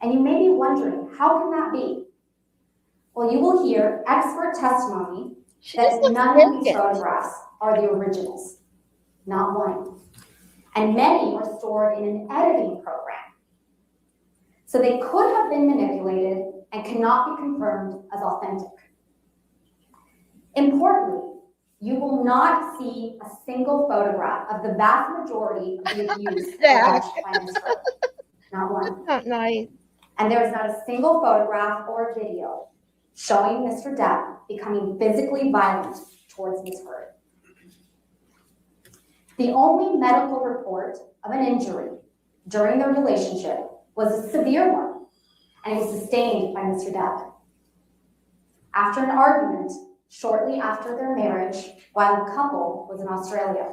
And you may be wondering, how can that be? Well, you will hear expert testimony
She
that
just looks
none of these
broken.
photographs are the originals, not one. And many were stored in an editing program. So they could have been manipulated and cannot be confirmed as authentic. Importantly, you will not see a single photograph of the vast majority of the abuse
Zach.
alleged by Ms. Heard. Not one.
Not nice.
And there is not a single photograph or video showing Mr. Depp becoming physically violent towards Ms. Heard. The only medical report of an injury during their relationship was a severe one, and it was sustained by Mr. Depp. After an argument shortly after their marriage, while the couple was in Australia,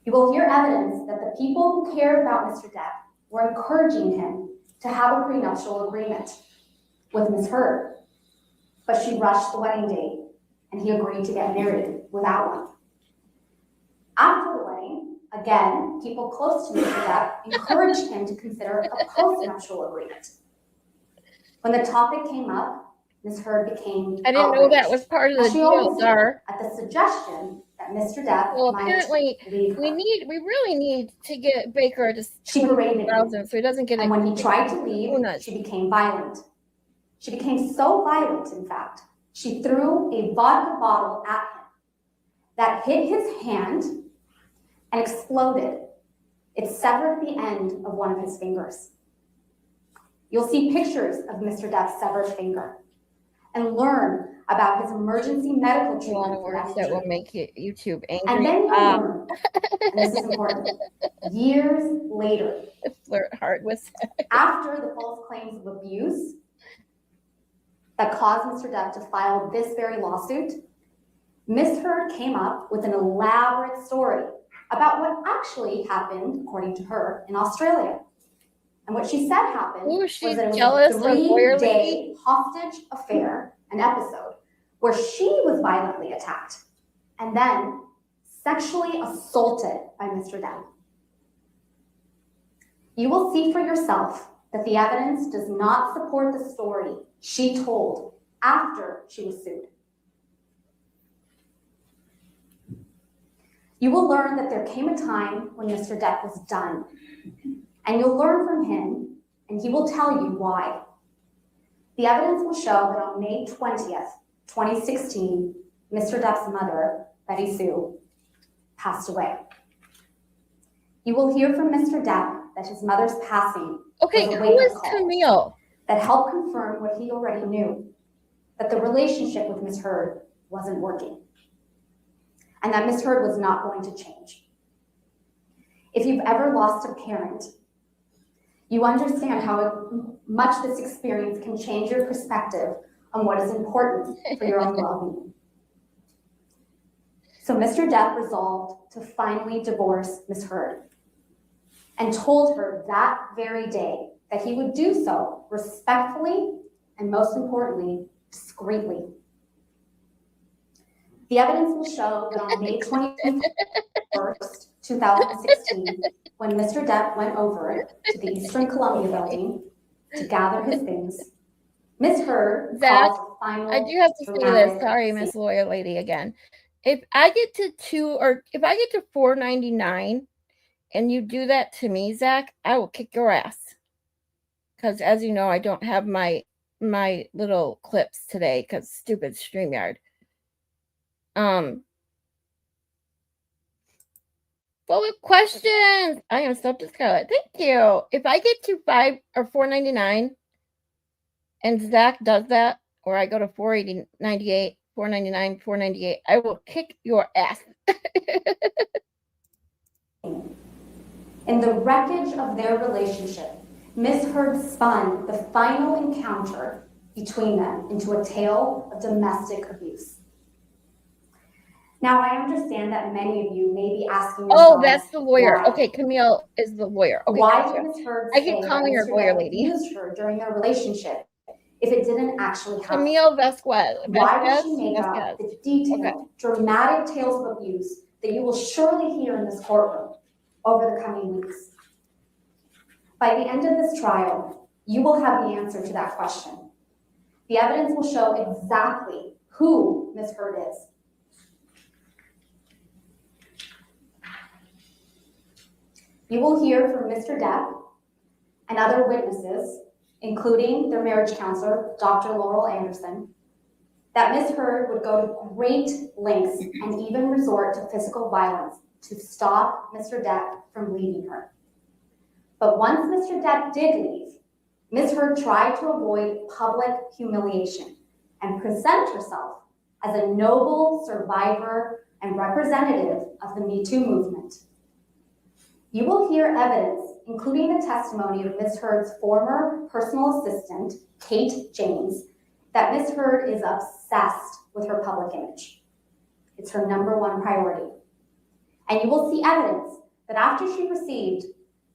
you will hear evidence that the people who cared about Mr. Depp were encouraging him to have a prenuptial agreement with Ms. Heard, but she rushed the wedding date and he agreed to get married without one. After the wedding, again, people close to Mr. Depp encouraged him to consider a postnuptial agreement. When the topic came up, Ms. Heard became
I didn't know that
outraged,
was part of the
as she
deal,
always did,
Dar.
at the suggestion that Mr. Depp
Well,
might
apparently
leave her.
we really need to get Baker to
She berated him,
20,000 so he doesn't get
and
a
when he tried to leave,
donuts.
she became violent. She became so violent, in fact, she threw a vodka bottle at him that hit his hand and exploded. It severed the end of one of his fingers. You'll see pictures of Mr. Depp's severed finger and learn about his emergency medical
A lot of
treatment for
words
that
that will
injury.
make YouTube
And
angry.
then you'll learn, and this is important, years later,
Flirt hard with
after the false claims of abuse that caused Mr. Depp to file this very lawsuit, Ms. Heard came up with an elaborate story about what actually happened, according to her, in Australia. And what she said happened
Ooh,
was
she's
that it was
jealous
a
of lawyer lady.
3-day hostage affair, an episode, where she was violently attacked and then sexually assaulted by Mr. Depp. You will see for yourself that the evidence does not support the story she told after she was sued. You will learn that there came a time when Mr. Depp was done, and you'll learn from him, and he will tell you why. The evidence will show that on May 20th, 2016, Mr. Depp's mother, Betty Sue, passed away. You will hear from Mr. Depp that his mother's passing
Okay,
was a
who
wake-up
is
call
Camille?
that helped confirm what he already knew, that the relationship with Ms. Heard wasn't working, and that Ms. Heard was not going to change. If you've ever lost a parent, you understand how much this experience can change your perspective on what is important for your own well-being. So Mr. Depp resolved to finally divorce Ms. Heard and told her that very day that he would do so respectfully and, most importantly, discreetly. The evidence will show that on May 21st, 2016, when Mr. Depp went over to the Eastern Columbia building to gather his things, Ms. Heard
Zach,
caused a final
I do have to say this.
dramatic
Sorry, Miss Lawyer Lady again. If I get to 499 and you do that to me, Zach, I will kick your ass. Because as you know, I don't have my little clips today because stupid StreamYard. full of questions. I am so Scarlett. Thank you. If I get to $5 or $4.99 and Zach does that, or I go to $4.98, $4.99, $4.98, I will kick your ass.
In the wreckage of their relationship, Miss Heard spun the final encounter between them into a tale of domestic abuse. Now, I understand that many of you may be asking yourselves,
Oh, that's the lawyer.
why?
Okay, Camille is the lawyer. Okay,
Why
gotcha.
would Miss Heard
I
say
keep
that
calling her
Mr.
lawyer
Depp
lady.
abused her during their relationship if it didn't actually happen?
Camille Vasquez.
Why would she
Vasquez?
make up
Vasquez.
the detailed, dramatic tales of abuse that you will surely hear in this courtroom over the coming weeks? By the end of this trial, you will have the answer to that question. The evidence will show exactly who Miss Heard is. You will hear from Mr. Depp and other witnesses, including their marriage counselor, Dr. Laurel Anderson, that Miss Heard would go to great lengths and even resort to physical violence to stop Mr. Depp from leaving her. But once Mr. Depp did leave, Miss Heard tried to avoid public humiliation and present herself as a noble survivor and representative of the Me Too movement. You will hear evidence, including the testimony of Miss Heard's former personal assistant, Kate James, that Miss Heard is obsessed with her public image. It's her #1 priority. And you will see evidence that after she received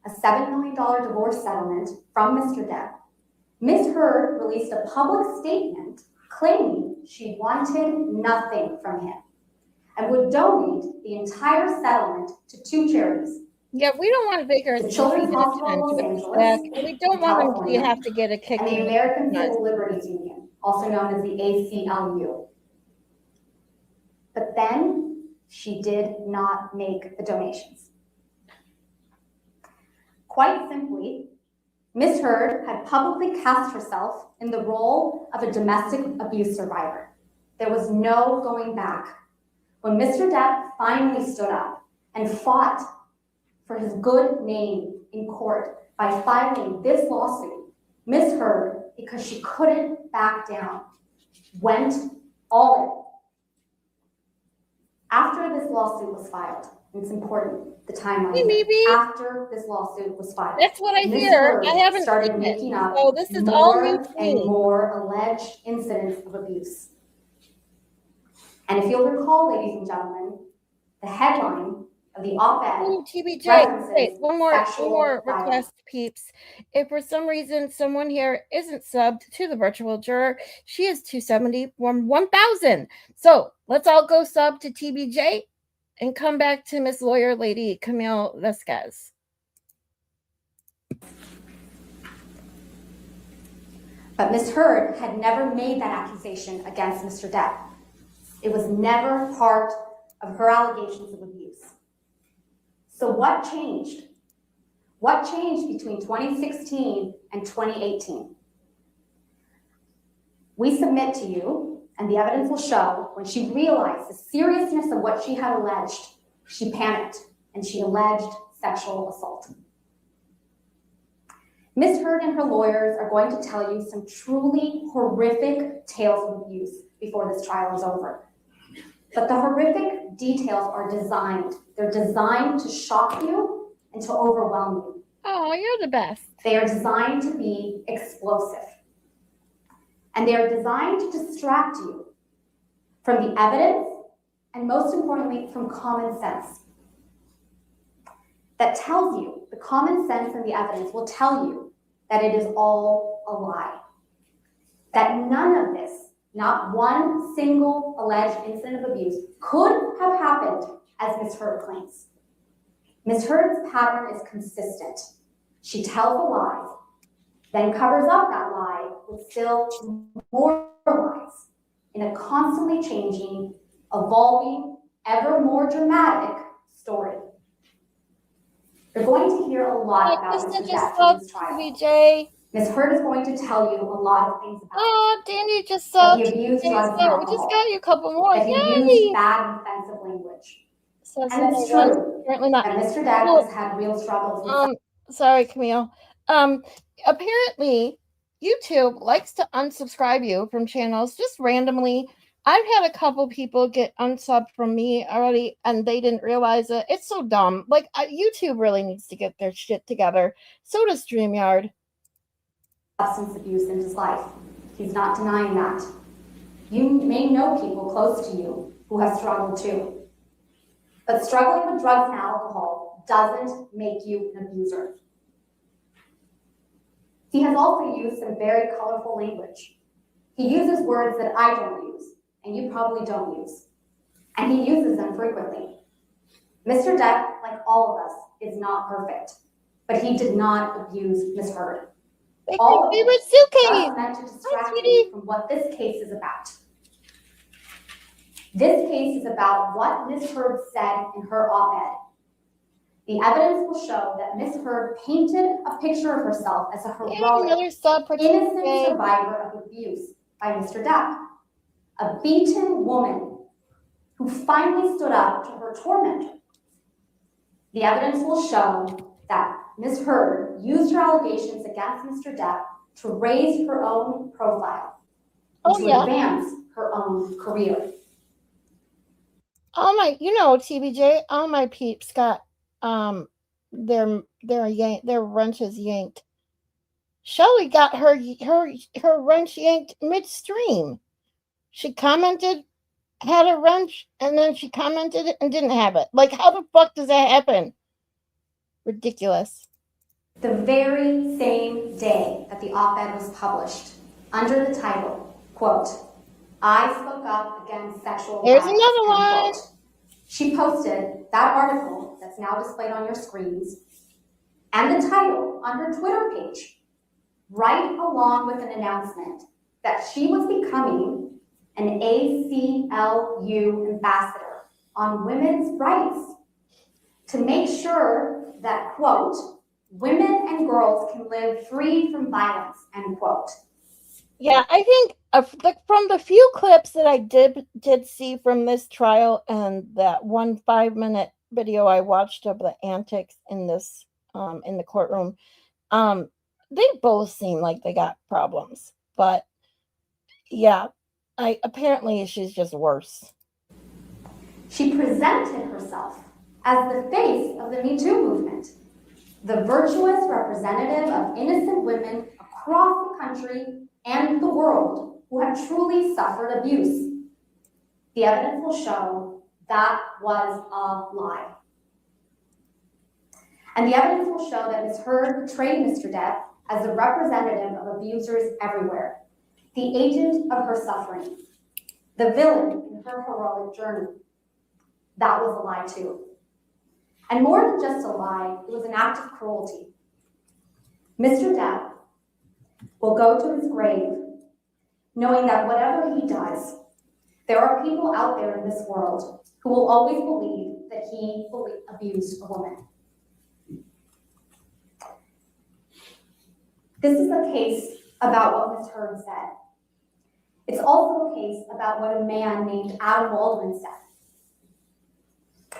a $7 million divorce settlement from Mr. Depp, Miss Heard released a public statement claiming she wanted nothing from him and would donate the entire settlement to 2 charities.
Yeah, we don't want Vickers
The Children's Hospital of Los Angeles,
we don't want him to
California,
have to get a kick.
and the
in the
American
nuts.
Civil Liberties Union, also known as the ACLU. But then she did not make the donations. Quite simply, Miss Heard had publicly cast herself in the role of a domestic abuse survivor. There was no going back. When Mr. Depp finally stood up and fought for his good name in court by filing this lawsuit, Miss Heard, because she couldn't back down, went all in. After this lawsuit was filed, and it's important, the timeline.
Hey, maybe.
After this lawsuit was filed,
That's what I
Ms.
hear.
Heard
I haven't
started
seen it.
making up
So this is all new
more
to
and
me.
more alleged incidents of abuse. And if you'll recall, ladies and gentlemen, the headline of the op-ed
Ooh, TBJ,
references
wait, one more
sexual violence.
request, peeps. If for some reason someone here isn't subbed to the virtual juror, she is 270 from 1,000. So let's all go sub to TBJ and come back to Miss Lawyer Lady Camille Vasquez.
But Ms. Heard had never made that accusation against Mr. Depp. It was never part of her allegations of abuse. So what changed? What changed between 2016 and 2018? We submit to you, and the evidence will show, when she realized the seriousness of what she had alleged, she panicked and she alleged sexual assault. Ms. Heard and her lawyers are going to tell you some truly horrific tales of abuse before this trial is over. But the horrific details are designed. They're designed to shock you and to overwhelm you.
Oh, you're the best.
They are designed to be explosive. And they are designed to distract you from the evidence and, most importantly, from common sense. That tells you, the common sense and the evidence will tell you that it is all a lie. That none of this, not one single alleged incident of abuse, could have happened as Ms. Heard claims. Ms. Heard's pattern is consistent. She tells a lie, then covers up that lie with still more lies in a constantly changing, evolving, ever more dramatic story. You're going to hear a lot about Mr. Depp in this trial.
TBJ.
Ms. Heard is going to tell you a lot of things about
Oh, Danny just
that
subbed.
he abused
Okay,
drugs and
so we just
alcohol,
got you a couple more.
that he
Yay!
used bad and offensive language,
says
And
that
it's
I was.
true
Apparently not.
that Mr. Depp
Well,
has had real struggles.
sorry, Camille. Apparently, YouTube likes to unsubscribe you from channels just randomly. I've had a couple people get unsubbed from me already, and they didn't realize it. It's so dumb. Like, YouTube really needs to get their shit together. So does StreamYard.
Substance abuse in his life. He's not denying that. You may know people close to you who have struggled too. But struggling with drugs and alcohol doesn't make you an abuser. He has also used some very colorful language. He uses words that I don't use, and you probably don't use. And he uses them frequently. Mr. Depp, like all of us, is not perfect, but he did not abuse Ms. Heard.
It's
All
my
of
favorite
this
suitcase.
just meant to distract
sweetie.
you from what this case is about. This case is about what Ms. Heard said in her op-ed. The evidence will show that Ms. Heard painted a picture of herself as a
Yay,
heroic,
another sub for
innocent
today.
survivor of abuse by Mr. Depp, a beaten woman who finally stood up to her tormentor. The evidence will show that Ms. Heard used her allegations against Mr. Depp to raise her own profile and to advance her own career.
All my, TBJ, all my peeps got their wrenches yanked. Shelly got her wrench yanked midstream. She commented, had a wrench, and then she commented and didn't have it. Like, how the fuck does that happen? Ridiculous.
The very same day that the op-ed was published, under the title, quote, "I spoke up against sexual
There's
violence,"
another one.
quote, she posted that article that's now displayed on your screens and the title on her Twitter page, right along with an announcement that she was becoming an ACLU ambassador on women's rights to make sure that, quote, "women and girls can live free from violence," end quote.
Yeah, I think from the few clips that I did see from this trial and that 1 5-minute video I watched of the antics in this in the courtroom, they both seem like they got problems. But yeah, apparently she's just worse.
She presented herself as the face of the Me Too movement, the virtuous representative of innocent women across the country and the world who have truly suffered abuse. The evidence will show that was a lie. And the evidence will show that Ms. Heard betrayed Mr. Depp as a representative of abusers everywhere, the agent of her suffering, the villain in her heroic journey. That was a lie too. And more than just a lie, it was an act of cruelty. Mr. Depp will go to his grave knowing that whatever he does, there are people out there in this world who will always believe that he abused a woman. This is a case about what Ms. Heard said. It's also a case about what a man named Adam Waldman said.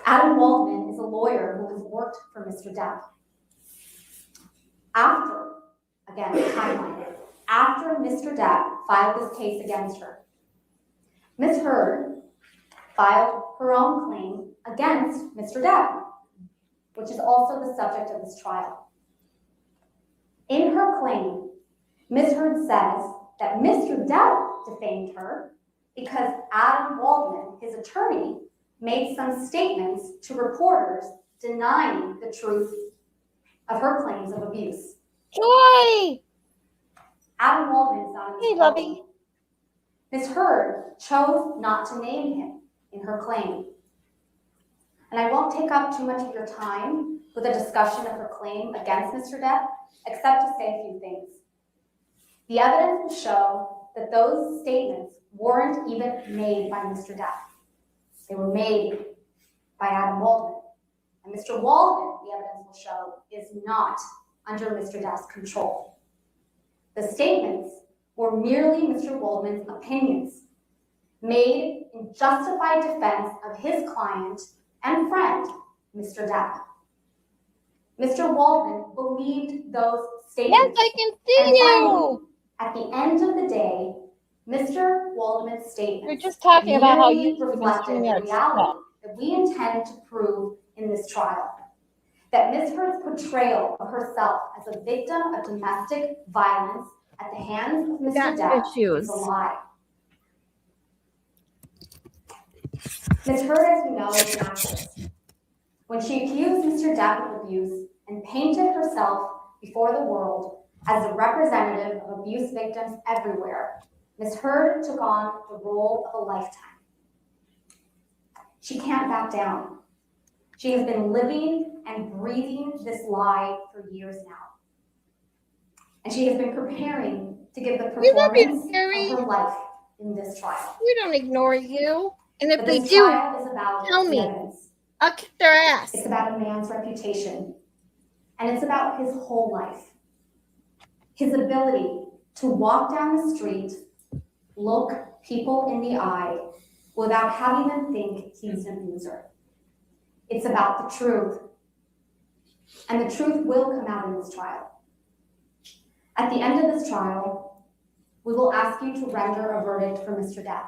Adam Waldman is a lawyer who has worked for Mr. Depp. After Mr. Depp filed this case against her, Ms. Heard filed her own claim against Mr. Depp, which is also the subject of this trial. In her claim, Ms. Heard says that Mr. Depp defamed her because Adam Waldman, his attorney, made some statements to reporters denying the truth of her claims of abuse.
Joy!
Adam Waldman is not in this
Hey, Lovey.
Ms. Heard chose not to name him in her claim. And I won't take up too much of your time with a discussion of her claim against Mr. Depp, except to say a few things. The evidence will show that those statements weren't even made by Mr. Depp. They were made by Adam Waldman. And Mr. Waldman, the evidence will show, is not under Mr. Depp's control. The statements were merely Mr. Waldman's opinions, made in justified defense of his client and friend, Mr. Depp. Mr. Waldman believed those
Yes,
statements.
I can see
And finally,
you.
at the end of the day, Mr. Waldman's
We're
statements
just talking about how
merely
YouTube and
reflected the
StreamYard
reality
suck.
that we intend to prove in this trial. That Ms. Heard's portrayal of herself as a victim of domestic violence at the hands of Mr.
Got
Depp
issues.
is a lie. Ms. Heard, as we know, is an actress. When she accused Mr. Depp of abuse and painted herself before the world as a representative of abuse victims everywhere, Ms. Heard took on the role of a lifetime. She can't back down. She has been living and breathing this lie for years now. And she has been preparing to give the
We love you,
performance
Terry.
of her life in this trial.
We don't ignore you. And if
But
we
this
do,
trial is about
tell
the
me.
evidence.
I'll kick their ass.
It's about a man's reputation. And it's about his whole life. His ability to walk down the street, look people in the eye, without having them think he's an abuser. It's about the truth. And the truth will come out in this trial. At the end of this trial, we will ask you to render a verdict for Mr. Depp.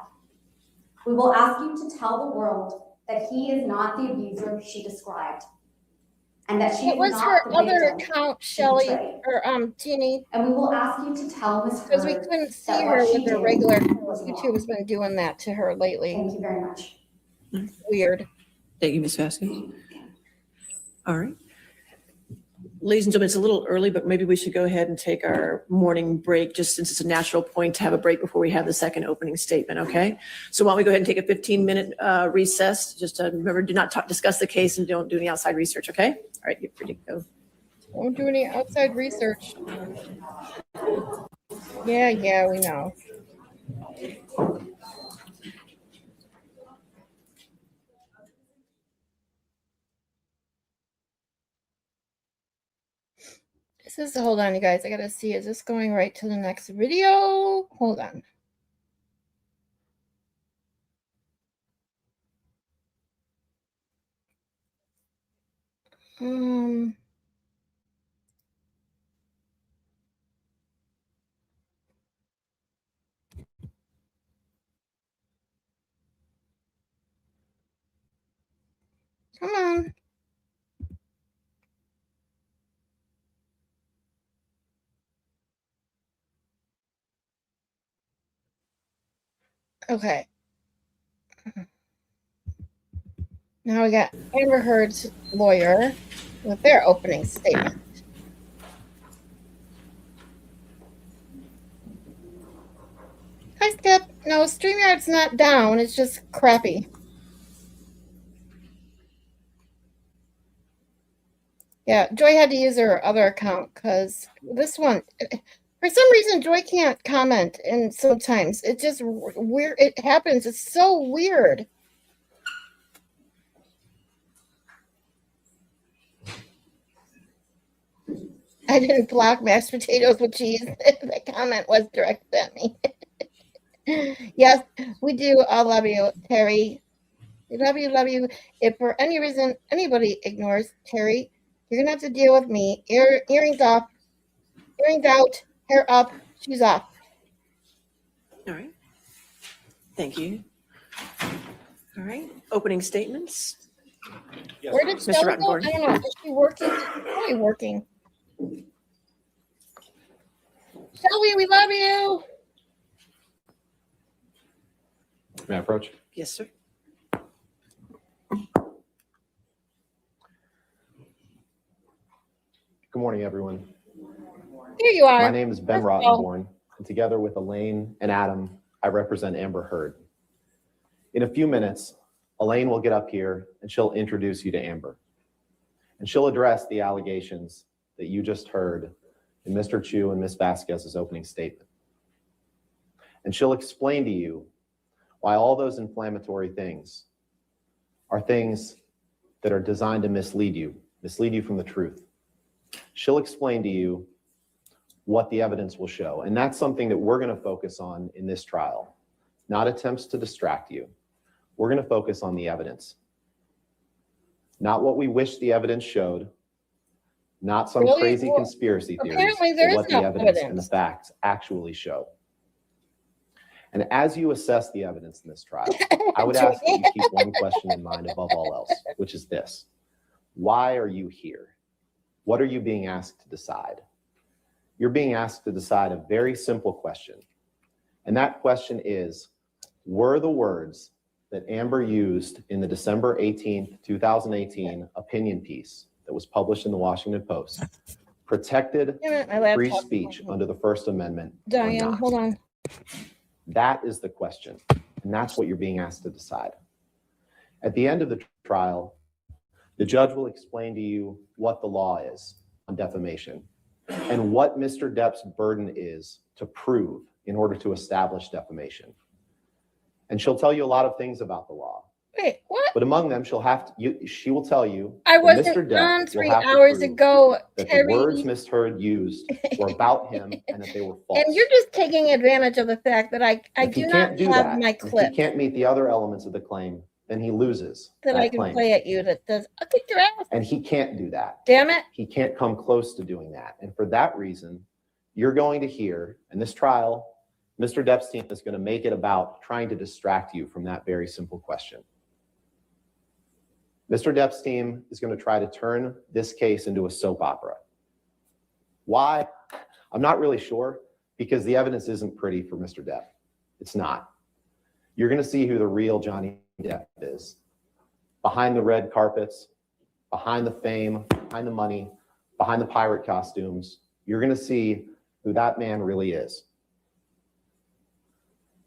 We will ask you to tell the world that he is not the abuser she described, and that she
It
is
was
not
her
the
other
victim
account,
she
Shelly,
betrayed.
or Jeannie,
And we will ask you to tell Ms.
because we
Heard
couldn't see
that
her
what she
with her
did
regular.
was wrong.
YouTube has been doing that to her lately.
Thank you very much.
Weird.
Thank you, Ms. Vasquez. All right. Ladies and gentlemen, it's a little early, but maybe we should go ahead and take our morning break, just since it's a natural point to have a break before we have the second opening statement, okay? So why don't we go ahead and take a 15-minute recess? Just remember, do not discuss the case and don't do any outside research, okay? All right, you're free to go.
Don't do any outside research. Yeah, we know. Hold on, you guys. I gotta see, is this going right to the next video? Hold on. Come on. Okay. Now we got Amber Heard's lawyer with their opening statement. Hi, Skip. No, StreamYard's not down. It's just crappy. Yeah, Joy had to use her other account because this one, for some reason, Joy can't comment. And sometimes it just weird. It happens. It's so weird. I didn't block mashed potatoes with cheese. The comment was directed at me. Yes, we do. I love you, Terry. We love you. If for any reason anybody ignores Terry, you're gonna have to deal with me. Earrings off, earrings out, hair up, shoes off.
All right. Thank you. All right. Opening statements.
Yes,
Where did
Mr.
Shelly go? I
Rattenborn.
don't know. Is she working? Probably working. Shelby, we love you.
May I approach?
Yes, sir.
Good morning, everyone.
Here you are.
My name is Ben
First of all-
Rottenborn, and together with Elaine and Adam, I represent Amber Heard. In a few minutes, Elaine will get up here and she'll introduce you to Amber. And she'll address the allegations that you just heard in Mr. Chu and Ms. Vasquez's opening statement. And she'll explain to you why all those inflammatory things are things that are designed to mislead you from the truth. She'll explain to you what the evidence will show. And that's something that we're going to focus on in this trial, not attempts to distract you. We're going to focus on the evidence. Not what we wish the evidence showed, not some
Really?
crazy
Well,
conspiracy theories,
apparently there
but
is
what the
no
evidence and the
evidence.
facts actually show. And as you assess the evidence in this trial, I would ask that you keep one question in mind above all else, which is this: why are you here? What are you being asked to decide? You're being asked to decide a very simple question. And that question is, were the words that Amber used in the December 18th, 2018 opinion piece that was published in the Washington Post protected free speech under the First Amendment or
Diane,
not?
hold on.
That is the question, and that's what you're being asked to decide. At the end of the trial, the judge will explain to you what the law is on defamation and what Mr. Depp's burden is to prove in order to establish defamation. And she'll tell you a lot of things about the law.
Wait, what?
But among them, she will tell you
I
that
wasn't
Mr. Depp
on
will
3
have to
hours
prove
ago,
that
Terry.
the words Ms. Heard used were about him and that they were false.
And you're just taking advantage of the fact that I
If he
do
can't
not
do
have
that,
my
if he
clip
can't meet the other elements of the claim, then he loses
that I
that
can
claim.
play at you that does. I'll kick your ass.
And he can't do that.
Damn it.
He can't come close to doing that. And for that reason, you're going to hear, in this trial, Mr. Depp's team is going to make it about trying to distract you from that very simple question. Mr. Depp's team is going to try to turn this case into a soap opera. Why? I'm not really sure, because the evidence isn't pretty for Mr. Depp. It's not. You're going to see who the real Johnny Depp is. Behind the red carpets, behind the fame, behind the money, behind the pirate costumes, you're going to see who that man really is.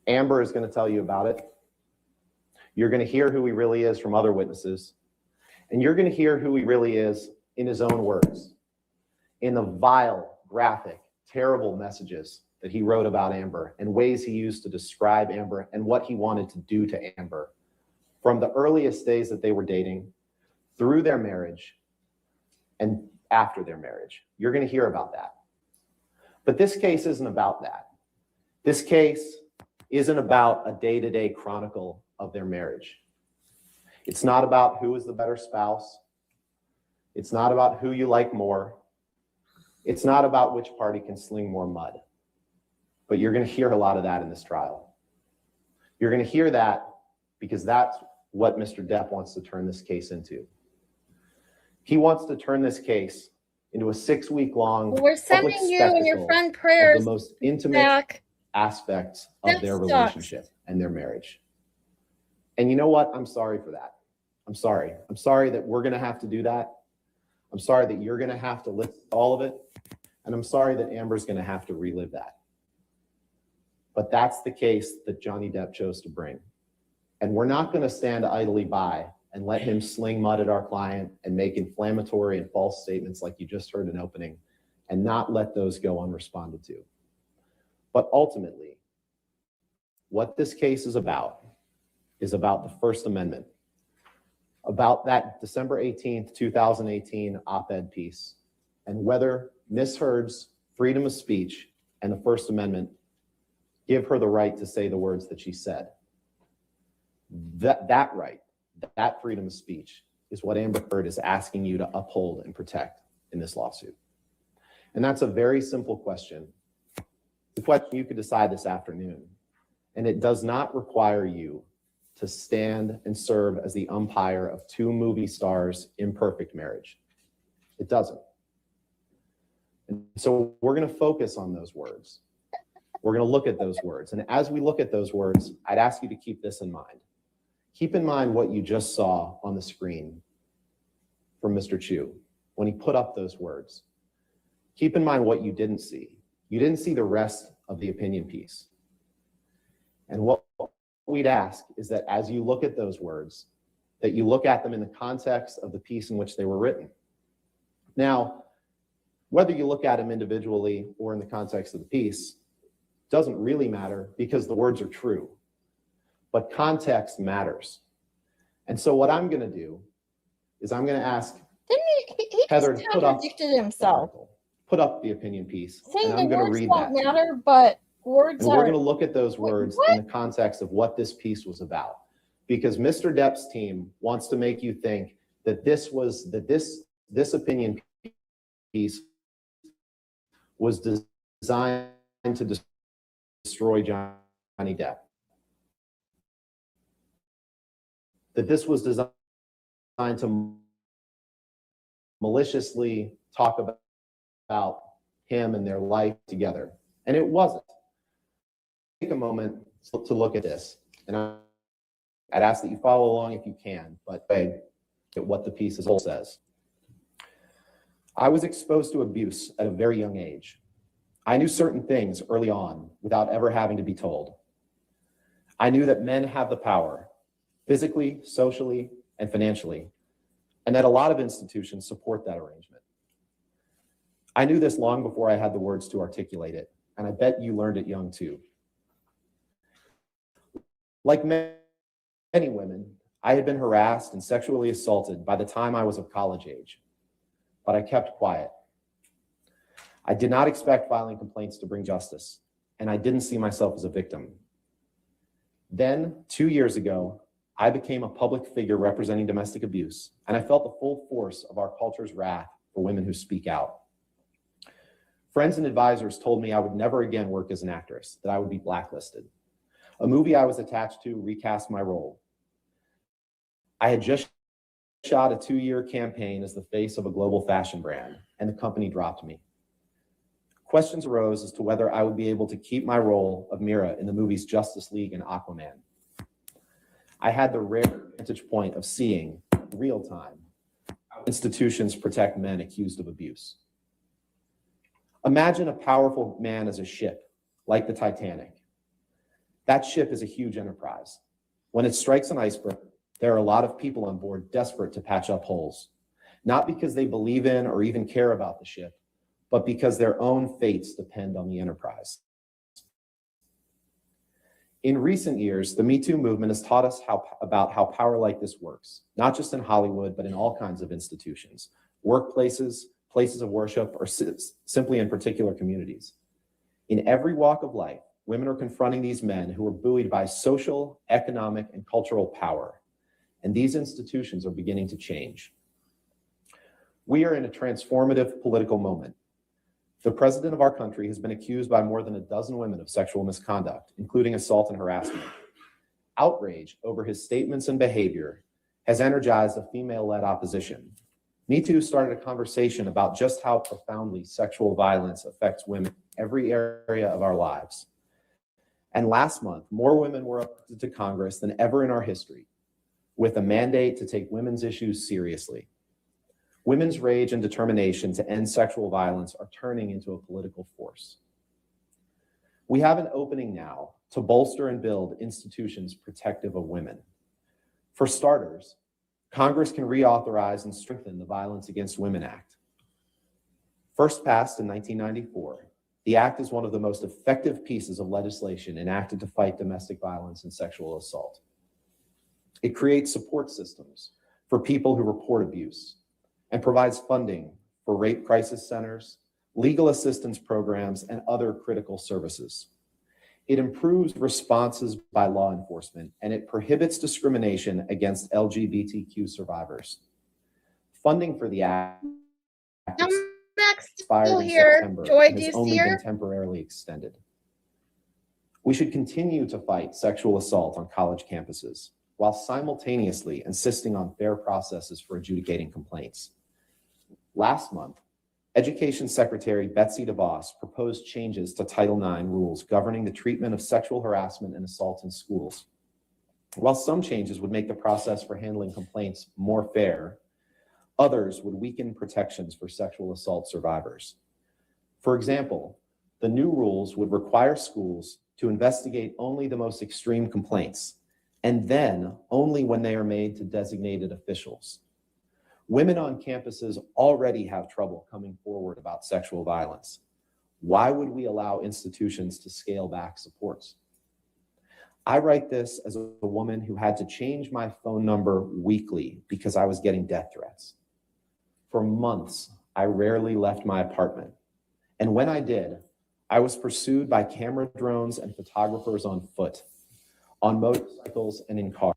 Amber is going to tell you about it. You're going to hear who he really is from other witnesses. And you're going to hear who he really is in his own words, in the vile, graphic, terrible messages that he wrote about Amber and ways he used to describe Amber and what he wanted to do to Amber from the earliest days that they were dating, through their marriage, and after their marriage. You're going to hear about that. But this case isn't about that. This case isn't about a day-to-day chronicle of their marriage. It's not about who is the better spouse. It's not about who you like more. It's not about which party can sling more mud. But you're going to hear a lot of that in this trial. You're going to hear that because that's what Mr. Depp wants to turn this case into. He wants to turn this case into a 6-week-long
We're
public
sending you and your
spectacle
friend
of
prayers
the most intimate
back.
aspects of
That
their
sucks.
relationship and their marriage. And you know what? I'm sorry for that. I'm sorry. I'm sorry that we're going to have to do that. I'm sorry that you're going to have to list all of it. And I'm sorry that Amber's going to have to relive that. But that's the case that Johnny Depp chose to bring. And we're not going to stand idly by and let him sling mud at our client and make inflammatory and false statements like you just heard in opening and not let those go unresponded to. But ultimately, what this case is about the First Amendment, about that December 18th, 2018 op-ed piece, and whether Ms. Heard's freedom of speech and the First Amendment give her the right to say the words that she said. That right, that freedom of speech is what Amber Heard is asking you to uphold and protect in this lawsuit. And that's a very simple question. It's a question you could decide this afternoon. And it does not require you to stand and serve as the umpire of 2 movie stars' imperfect marriage. It doesn't. And so we're going to focus on those words. We're going to look at those words. And as we look at those words, I'd ask you to keep this in mind. Keep in mind what you just saw on the screen from Mr. Chu when he put up those words. Keep in mind what you didn't see. You didn't see the rest of the opinion piece. And what we'd ask is that as you look at those words, that you look at them in the context of the piece in which they were written. Now, whether you look at them individually or in the context of the piece doesn't really matter because the words are true. But context matters. And so what I'm going to do is I'm going to ask
He
Heather
just
to put up
contradicted himself.
the opinion piece,
Saying
and
the
I'm going to
words
read
don't
that.
matter, but words
And we're
are.
going to look at those
Wait,
words
what?
in the context of what this piece was about. Because Mr. Depp's team wants to make you think that this opinion piece was designed to destroy Johnny Depp. That this was designed to maliciously talk about him and their life together. And it wasn't. Take a moment to look at this. And I'd ask that you follow along if you can, but at what the piece as a whole says. I was exposed to abuse at a very young age. I knew certain things early on without ever having to be told. I knew that men have the power, physically, socially, and financially, and that a lot of institutions support that arrangement. I knew this long before I had the words to articulate it, and I bet you learned it young too. Like many women, I had been harassed and sexually assaulted by the time I was of college age, but I kept quiet. I did not expect filing complaints to bring justice, and I didn't see myself as a victim. Then, 2 years ago, I became a public figure representing domestic abuse, and I felt the full force of our culture's wrath for women who speak out. Friends and advisors told me I would never again work as an actress, that I would be blacklisted. A movie I was attached to recast my role. I had just shot a 2-year campaign as the face of a global fashion brand, and the company dropped me. Questions arose as to whether I would be able to keep my role of Mira in the movies Justice League and Aquaman. I had the rare vantage point of seeing, real time, how institutions protect men accused of abuse. Imagine a powerful man as a ship, like the Titanic. That ship is a huge enterprise. When it strikes an iceberg, there are a lot of people on board desperate to patch up holes, not because they believe in or even care about the ship, but because their own fates depend on the enterprise. In recent years, the Me Too movement has taught us about how power like this works, not just in Hollywood, but in all kinds of institutions, workplaces, places of worship, or simply in particular communities. In every walk of life, women are confronting these men who are buoyed by social, economic, and cultural power. And these institutions are beginning to change. We are in a transformative political moment. The president of our country has been accused by more than a dozen women of sexual misconduct, including assault and harassment. Outrage over his statements and behavior has energized a female-led opposition. Me Too started a conversation about just how profoundly sexual violence affects women in every area of our lives. And last month, more women were elected to Congress than ever in our history, with a mandate to take women's issues seriously. Women's rage and determination to end sexual violence are turning into a political force. We have an opening now to bolster and build institutions protective of women. For starters, Congress can reauthorize and strengthen the Violence Against Women Act. First passed in 1994, the act is one of the most effective pieces of legislation enacted to fight domestic violence and sexual assault. It creates support systems for people who report abuse and provides funding for rape crisis centers, legal assistance programs, and other critical services. It improves responses by law enforcement, and it prohibits discrimination against LGBTQ survivors. Funding for the act expired in September and has only been temporarily extended. We should continue to fight sexual assault on college campuses while simultaneously insisting on fair processes for adjudicating complaints. Last month, Education Secretary Betsy DeVos proposed changes to Title IX rules governing the treatment of sexual harassment and assault in schools. While some changes would make the process for handling complaints more fair, others would weaken protections for sexual assault survivors. For example, the new rules would require schools to investigate only the most extreme complaints, and then only when they are made to designated officials. Women on campuses already have trouble coming forward about sexual violence. Why would we allow institutions to scale back supports? I write this as a woman who had to change my phone number weekly because I was getting death threats. For months, I rarely left my apartment. And when I did, I was pursued by camera drones and photographers on foot, on motorcycles and in cars.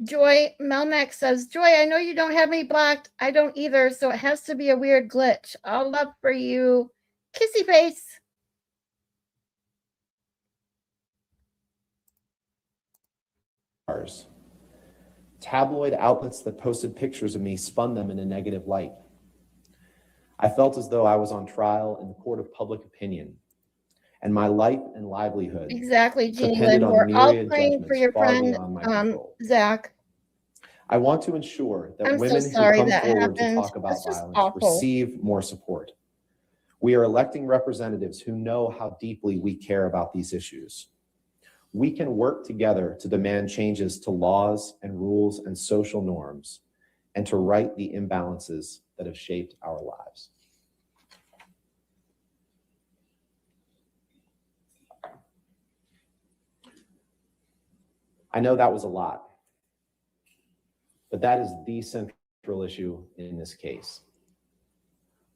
Joy, Melmac says, Joy, I know you don't have me blocked. I don't either, so it has to be a weird glitch. All love for you. Kissy face.
Tabloid outlets that posted pictures of me spun them in a negative light. I felt as though I was on trial in the court of public opinion, and my life and livelihood
Exactly, Jeannie
depended
Lynn.
on
We're all
myriad
praying for
judgments
your
far
friend,
beyond my control.
Zach.
I want to ensure that
I'm so
women who
sorry
come
that
forward to
happened.
talk about
That's just
violence
awful.
receive more support. We are electing representatives who know how deeply we care about these issues. We can work together to demand changes to laws and rules and social norms, and to right the imbalances that have shaped our lives. I know that was a lot, but that is the central issue in this case.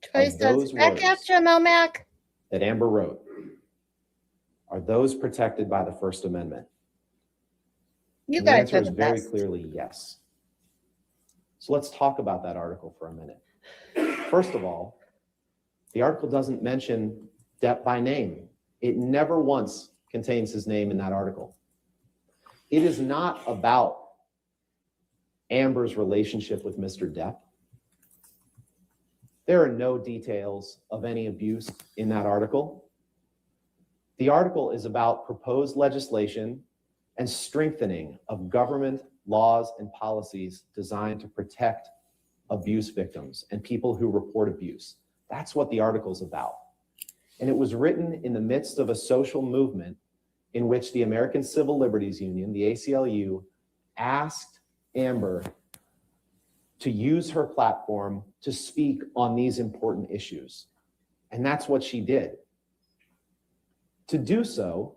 Joy
Are
says,
those
back at
words
you, Melmac.
that Amber wrote, are those protected by the First Amendment?
You
And the
guys
answer
are
is
the
very
best.
clearly yes. So let's talk about that article for a minute. First of all, the article doesn't mention Depp by name. It never once contains his name in that article. It is not about Amber's relationship with Mr. Depp. There are no details of any abuse in that article. The article is about proposed legislation and strengthening of government laws and policies designed to protect abuse victims and people who report abuse. That's what the article is about. And it was written in the midst of a social movement in which the American Civil Liberties Union, the ACLU, asked Amber to use her platform to speak on these important issues. And that's what she did. To do so,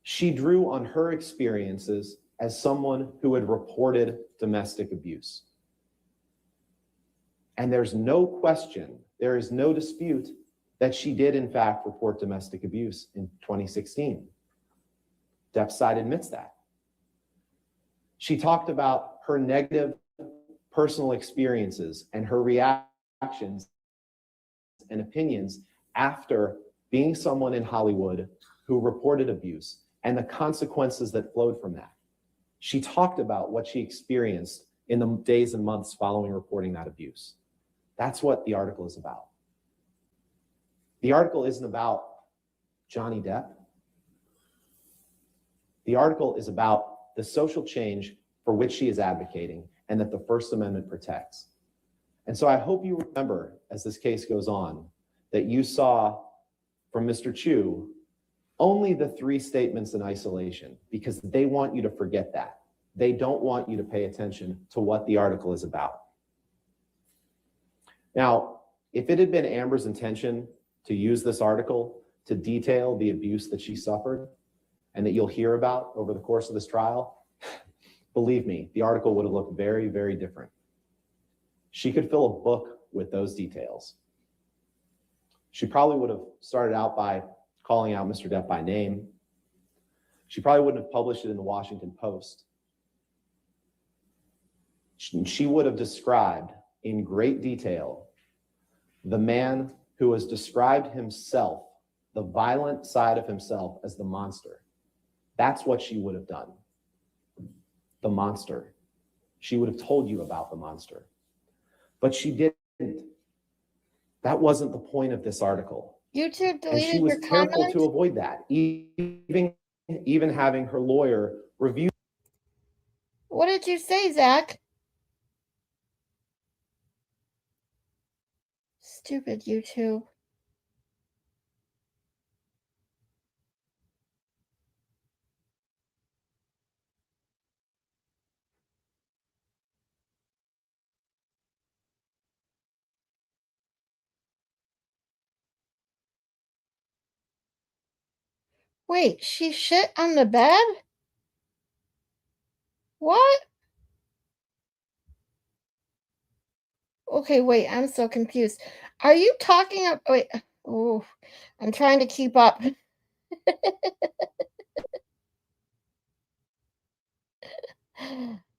she drew on her experiences as someone who had reported domestic abuse. And there's no question, there is no dispute that she did in fact report domestic abuse in 2016. Depp's side admits that. She talked about her negative personal experiences and her reactions and opinions after being someone in Hollywood who reported abuse and the consequences that flowed from that. She talked about what she experienced in the days and months following reporting that abuse. That's what the article is about. The article isn't about Johnny Depp. The article is about the social change for which she is advocating and that the First Amendment protects. And so I hope you remember, as this case goes on, that you saw from Mr. Chu only the 3 statements in isolation, because they want you to forget that. They don't want you to pay attention to what the article is about. Now, if it had been Amber's intention to use this article to detail the abuse that she suffered and that you'll hear about over the course of this trial, believe me, the article would have looked very, very different. She could fill a book with those details. She probably would have started out by calling out Mr. Depp by name. She probably wouldn't have published it in the Washington Post. She would have described in great detail the man who has described himself, the violent side of himself, as the monster. That's what she would have done. The monster. She would have told you about the monster. But she didn't. That wasn't the point of this article.
YouTube
And
deleted
she was
your
careful
comment?
to avoid that, even having her lawyer review.
What did you say, Zach? Stupid YouTube. Wait, she shit on the bed? What? Okay, wait, I'm so confused. Are you talking up? Wait, oh, I'm trying to keep up.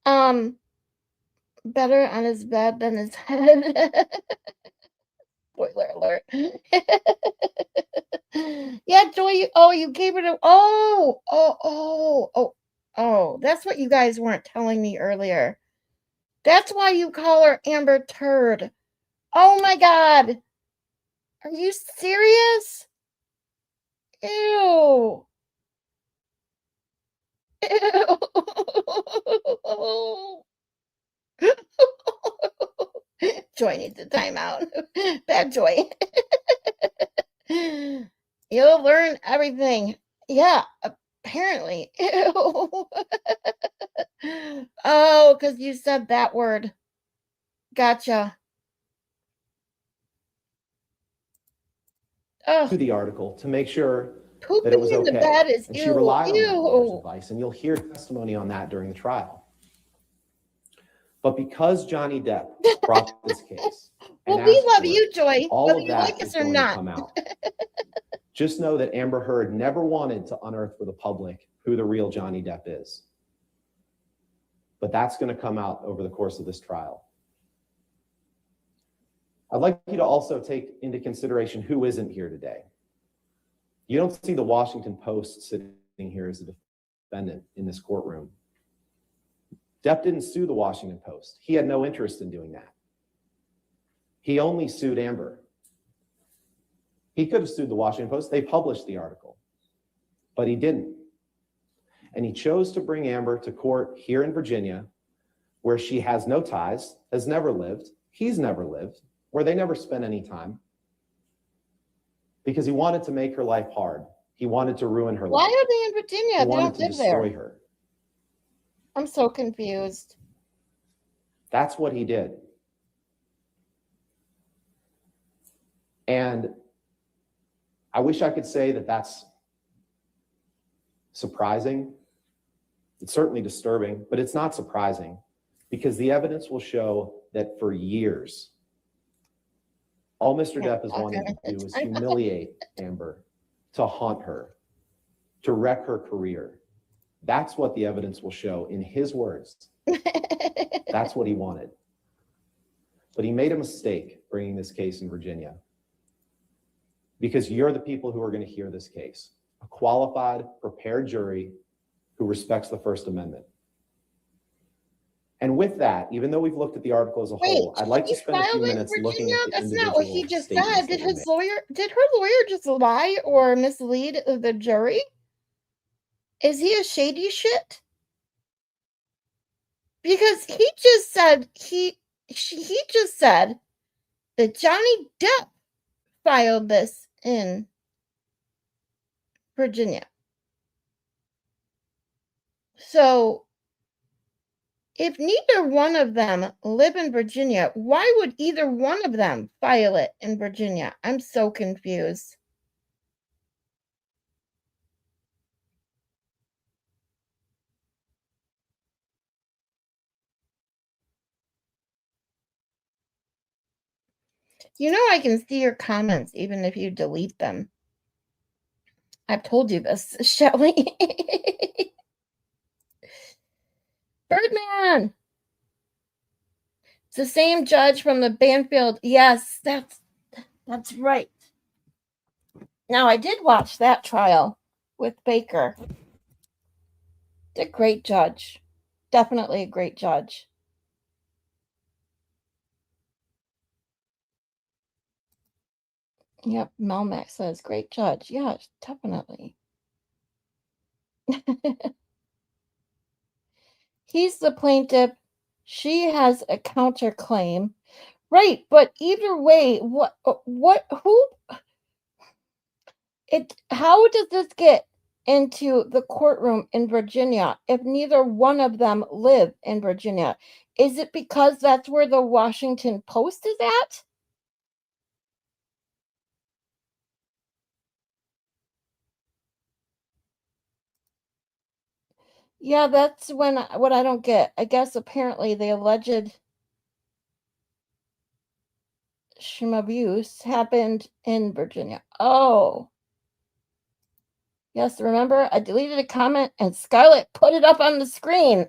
Better on his bed than his head. Spoiler alert. Yeah, Joy, you gave it a, that's what you guys weren't telling me earlier. That's why you call her Amber Turd. Oh my God. Are you serious? Ew. Ew. Joy needs a timeout. Bad Joy. You'll learn everything. Yeah, apparently. Ew. Oh, because you said that word. Gotcha. Oh,
To the article to make sure that it
pooping
was
in the
okay.
bed is
And she
ew.
relied on that lawyer's
Ew.
advice, and you'll hear testimony on that during the trial. But because Johnny Depp brought this case and
Well, we
asked
love
for
you,
it,
Joy,
all
whether
of
you
that
like
is
us or
going to
not.
come out. Just know that Amber Heard never wanted to unearth for the public who the real Johnny Depp is. But that's going to come out over the course of this trial. I'd like you to also take into consideration who isn't here today. You don't see the Washington Post sitting here as a defendant in this courtroom. Depp didn't sue the Washington Post. He had no interest in doing that. He only sued Amber. He could have sued the Washington Post. They published the article, but he didn't. And he chose to bring Amber to court here in Virginia, where she has no ties, has never lived, he's never lived, where they never spent any time, because he wanted to make her life hard. He wanted to ruin her
Why
life.
are they in Virginia?
He
They
wanted
don't
to
live
destroy
there.
her.
I'm so confused.
That's what he did. And I wish I could say that that's surprising. It's certainly disturbing, but it's not surprising because the evidence will show that for years, all Mr. Depp has wanted to do is humiliate Amber, to haunt her, to wreck her career. That's what the evidence will show in his words. That's what he wanted. But he made a mistake bringing this case in Virginia because you're the people who are going to hear this case, a qualified, prepared jury who respects the First Amendment. And with that, even though we've looked at the article as a whole, I'd like to spend a few minutes looking at the
That's
individual
not what he just said.
statements
Did
that were
his
made.
lawyer, did her lawyer just lie or mislead the jury? Is he a shady shit? Because he just said he just said that Johnny Depp filed this in Virginia. So if neither one of them live in Virginia, why would either one of them file it in Virginia? I'm so confused. You know I can see your comments even if you delete them. I've told you this, Shelley. Birdman! It's the same judge from the Banfield. Yes, that's right. Now, I did watch that trial with Baker. A great judge. Definitely a great judge. Yep, Melmac says great judge. Yeah, definitely. He's the plaintiff. She has a counterclaim. Right, but either way, how does this get into the courtroom in Virginia if neither one of them live in Virginia? Is it because that's where the Washington Post is at? Yeah, that's what I don't get. I guess apparently the alleged abuse happened in Virginia. Oh. Yes, remember I deleted a comment and Scarlett put it up on the screen.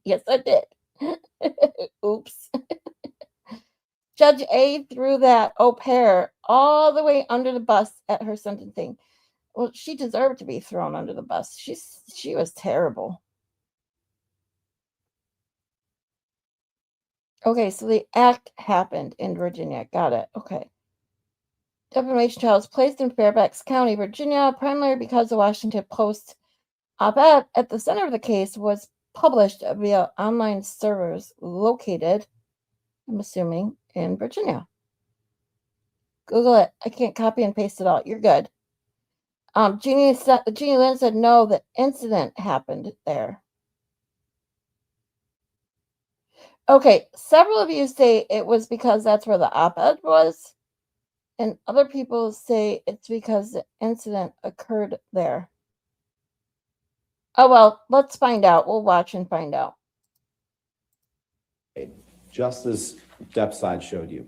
Yes, I did. Oops. Judge A threw that au pair all the way under the bus at her sentencing. Well, she deserved to be thrown under the bus. She was terrible. Okay, so the act happened in Virginia. Got it. Okay. Defamation trial was placed in Fairfax County, Virginia, primarily because the Washington Post op-ed at the center of the case was published via online servers located, I'm assuming, in Virginia. Google it. I can't copy and paste it all. You're good. Jeannie Lynn said no, the incident happened there. Okay, several of you say it was because that's where the op-ed was, and other people say it's because the incident occurred there. Oh, well, let's find out. We'll watch and find out.
Just as Depp's side showed you,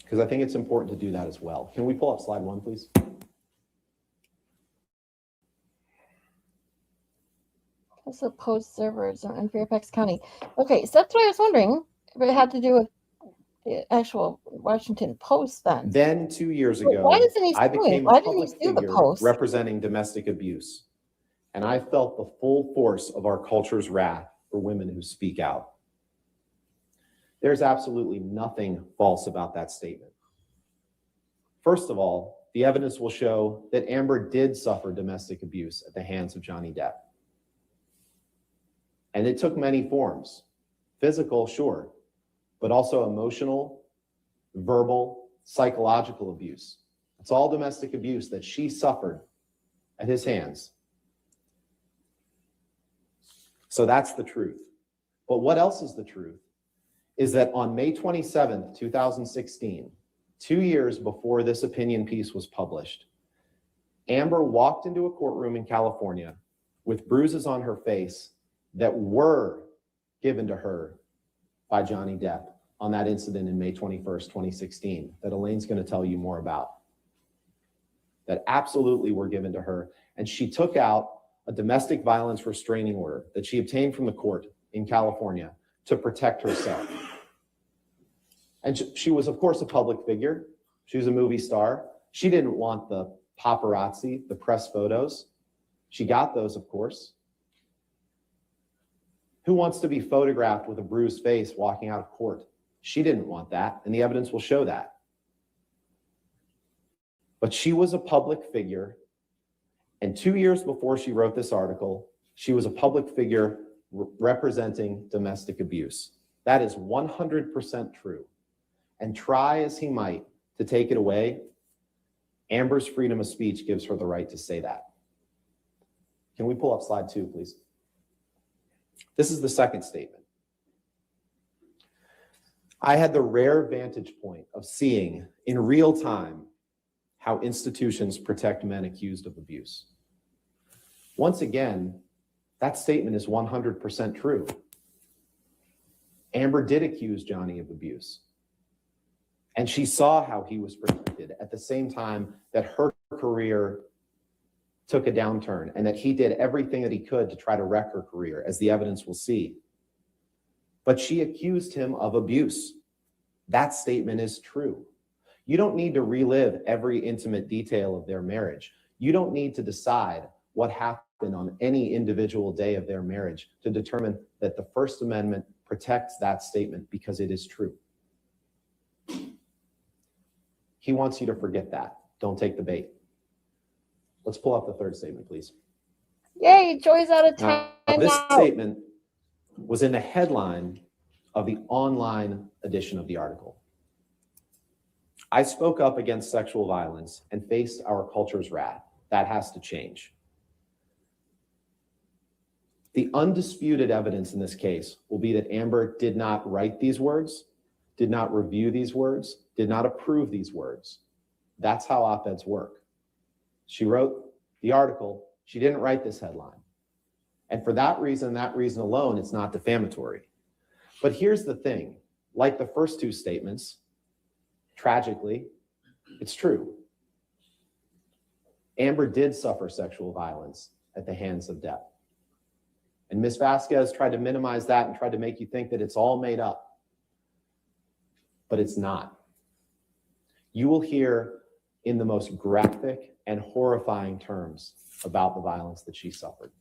because I think it's important to do that as well. Can we pull up slide 1, please?
Also, Post servers in Fairfax County. Okay, so that's what I was wondering if it had to do with the actual Washington Post then.
Then 2 years
But
ago,
why isn't he
I
suing?
became
Why
a
didn't he
public
sue the
figure
Post?
representing domestic abuse. And I felt the full force of our culture's wrath for women who speak out. There's absolutely nothing false about that statement. First of all, the evidence will show that Amber did suffer domestic abuse at the hands of Johnny Depp. And it took many forms. Physical, sure, but also emotional, verbal, psychological abuse. It's all domestic abuse that she suffered at his hands. So that's the truth. But what else is the truth? Is that on May 27th, 2016, 2 years before this opinion piece was published, Amber walked into a courtroom in California with bruises on her face that were given to her by Johnny Depp on that incident in May 21st, 2016, that Elaine's going to tell you more about. That absolutely were given to her. And she took out a domestic violence restraining order that she obtained from the court in California to protect herself. And she was, of course, a public figure. She was a movie star. She didn't want the paparazzi, the press photos. She got those, of course. Who wants to be photographed with a bruised face walking out of court? She didn't want that, and the evidence will show that. But she was a public figure, and 2 years before she wrote this article, she was a public figure representing domestic abuse. That is 100% true. And try as he might to take it away, Amber's freedom of speech gives her the right to say that. Can we pull up slide 2, please? This is the second statement. I had the rare vantage point of seeing in real time how institutions protect men accused of abuse. Once again, that statement is 100% true. Amber did accuse Johnny of abuse. And she saw how he was protected at the same time that her career took a downturn and that he did everything that he could to try to wreck her career, as the evidence will see. But she accused him of abuse. That statement is true. You don't need to relive every intimate detail of their marriage. You don't need to decide what happened on any individual day of their marriage to determine that the First Amendment protects that statement because it is true. He wants you to forget that. Don't take the bait. Let's pull up the third statement, please.
Yay, Joy's out of time.
This
now.
statement was in the headline of the online edition of the article. I spoke up against sexual violence and faced our culture's wrath. That has to change. The undisputed evidence in this case will be that Amber did not write these words, did not review these words, did not approve these words. That's how op-eds work. She wrote the article. She didn't write this headline. And for that reason alone, it's not defamatory. But here's the thing, like the first two statements, tragically, it's true. Amber did suffer sexual violence at the hands of Depp. And Ms. Vasquez tried to minimize that and tried to make you think that it's all made up. But it's not. You will hear in the most graphic and horrifying terms about the violence that she suffered.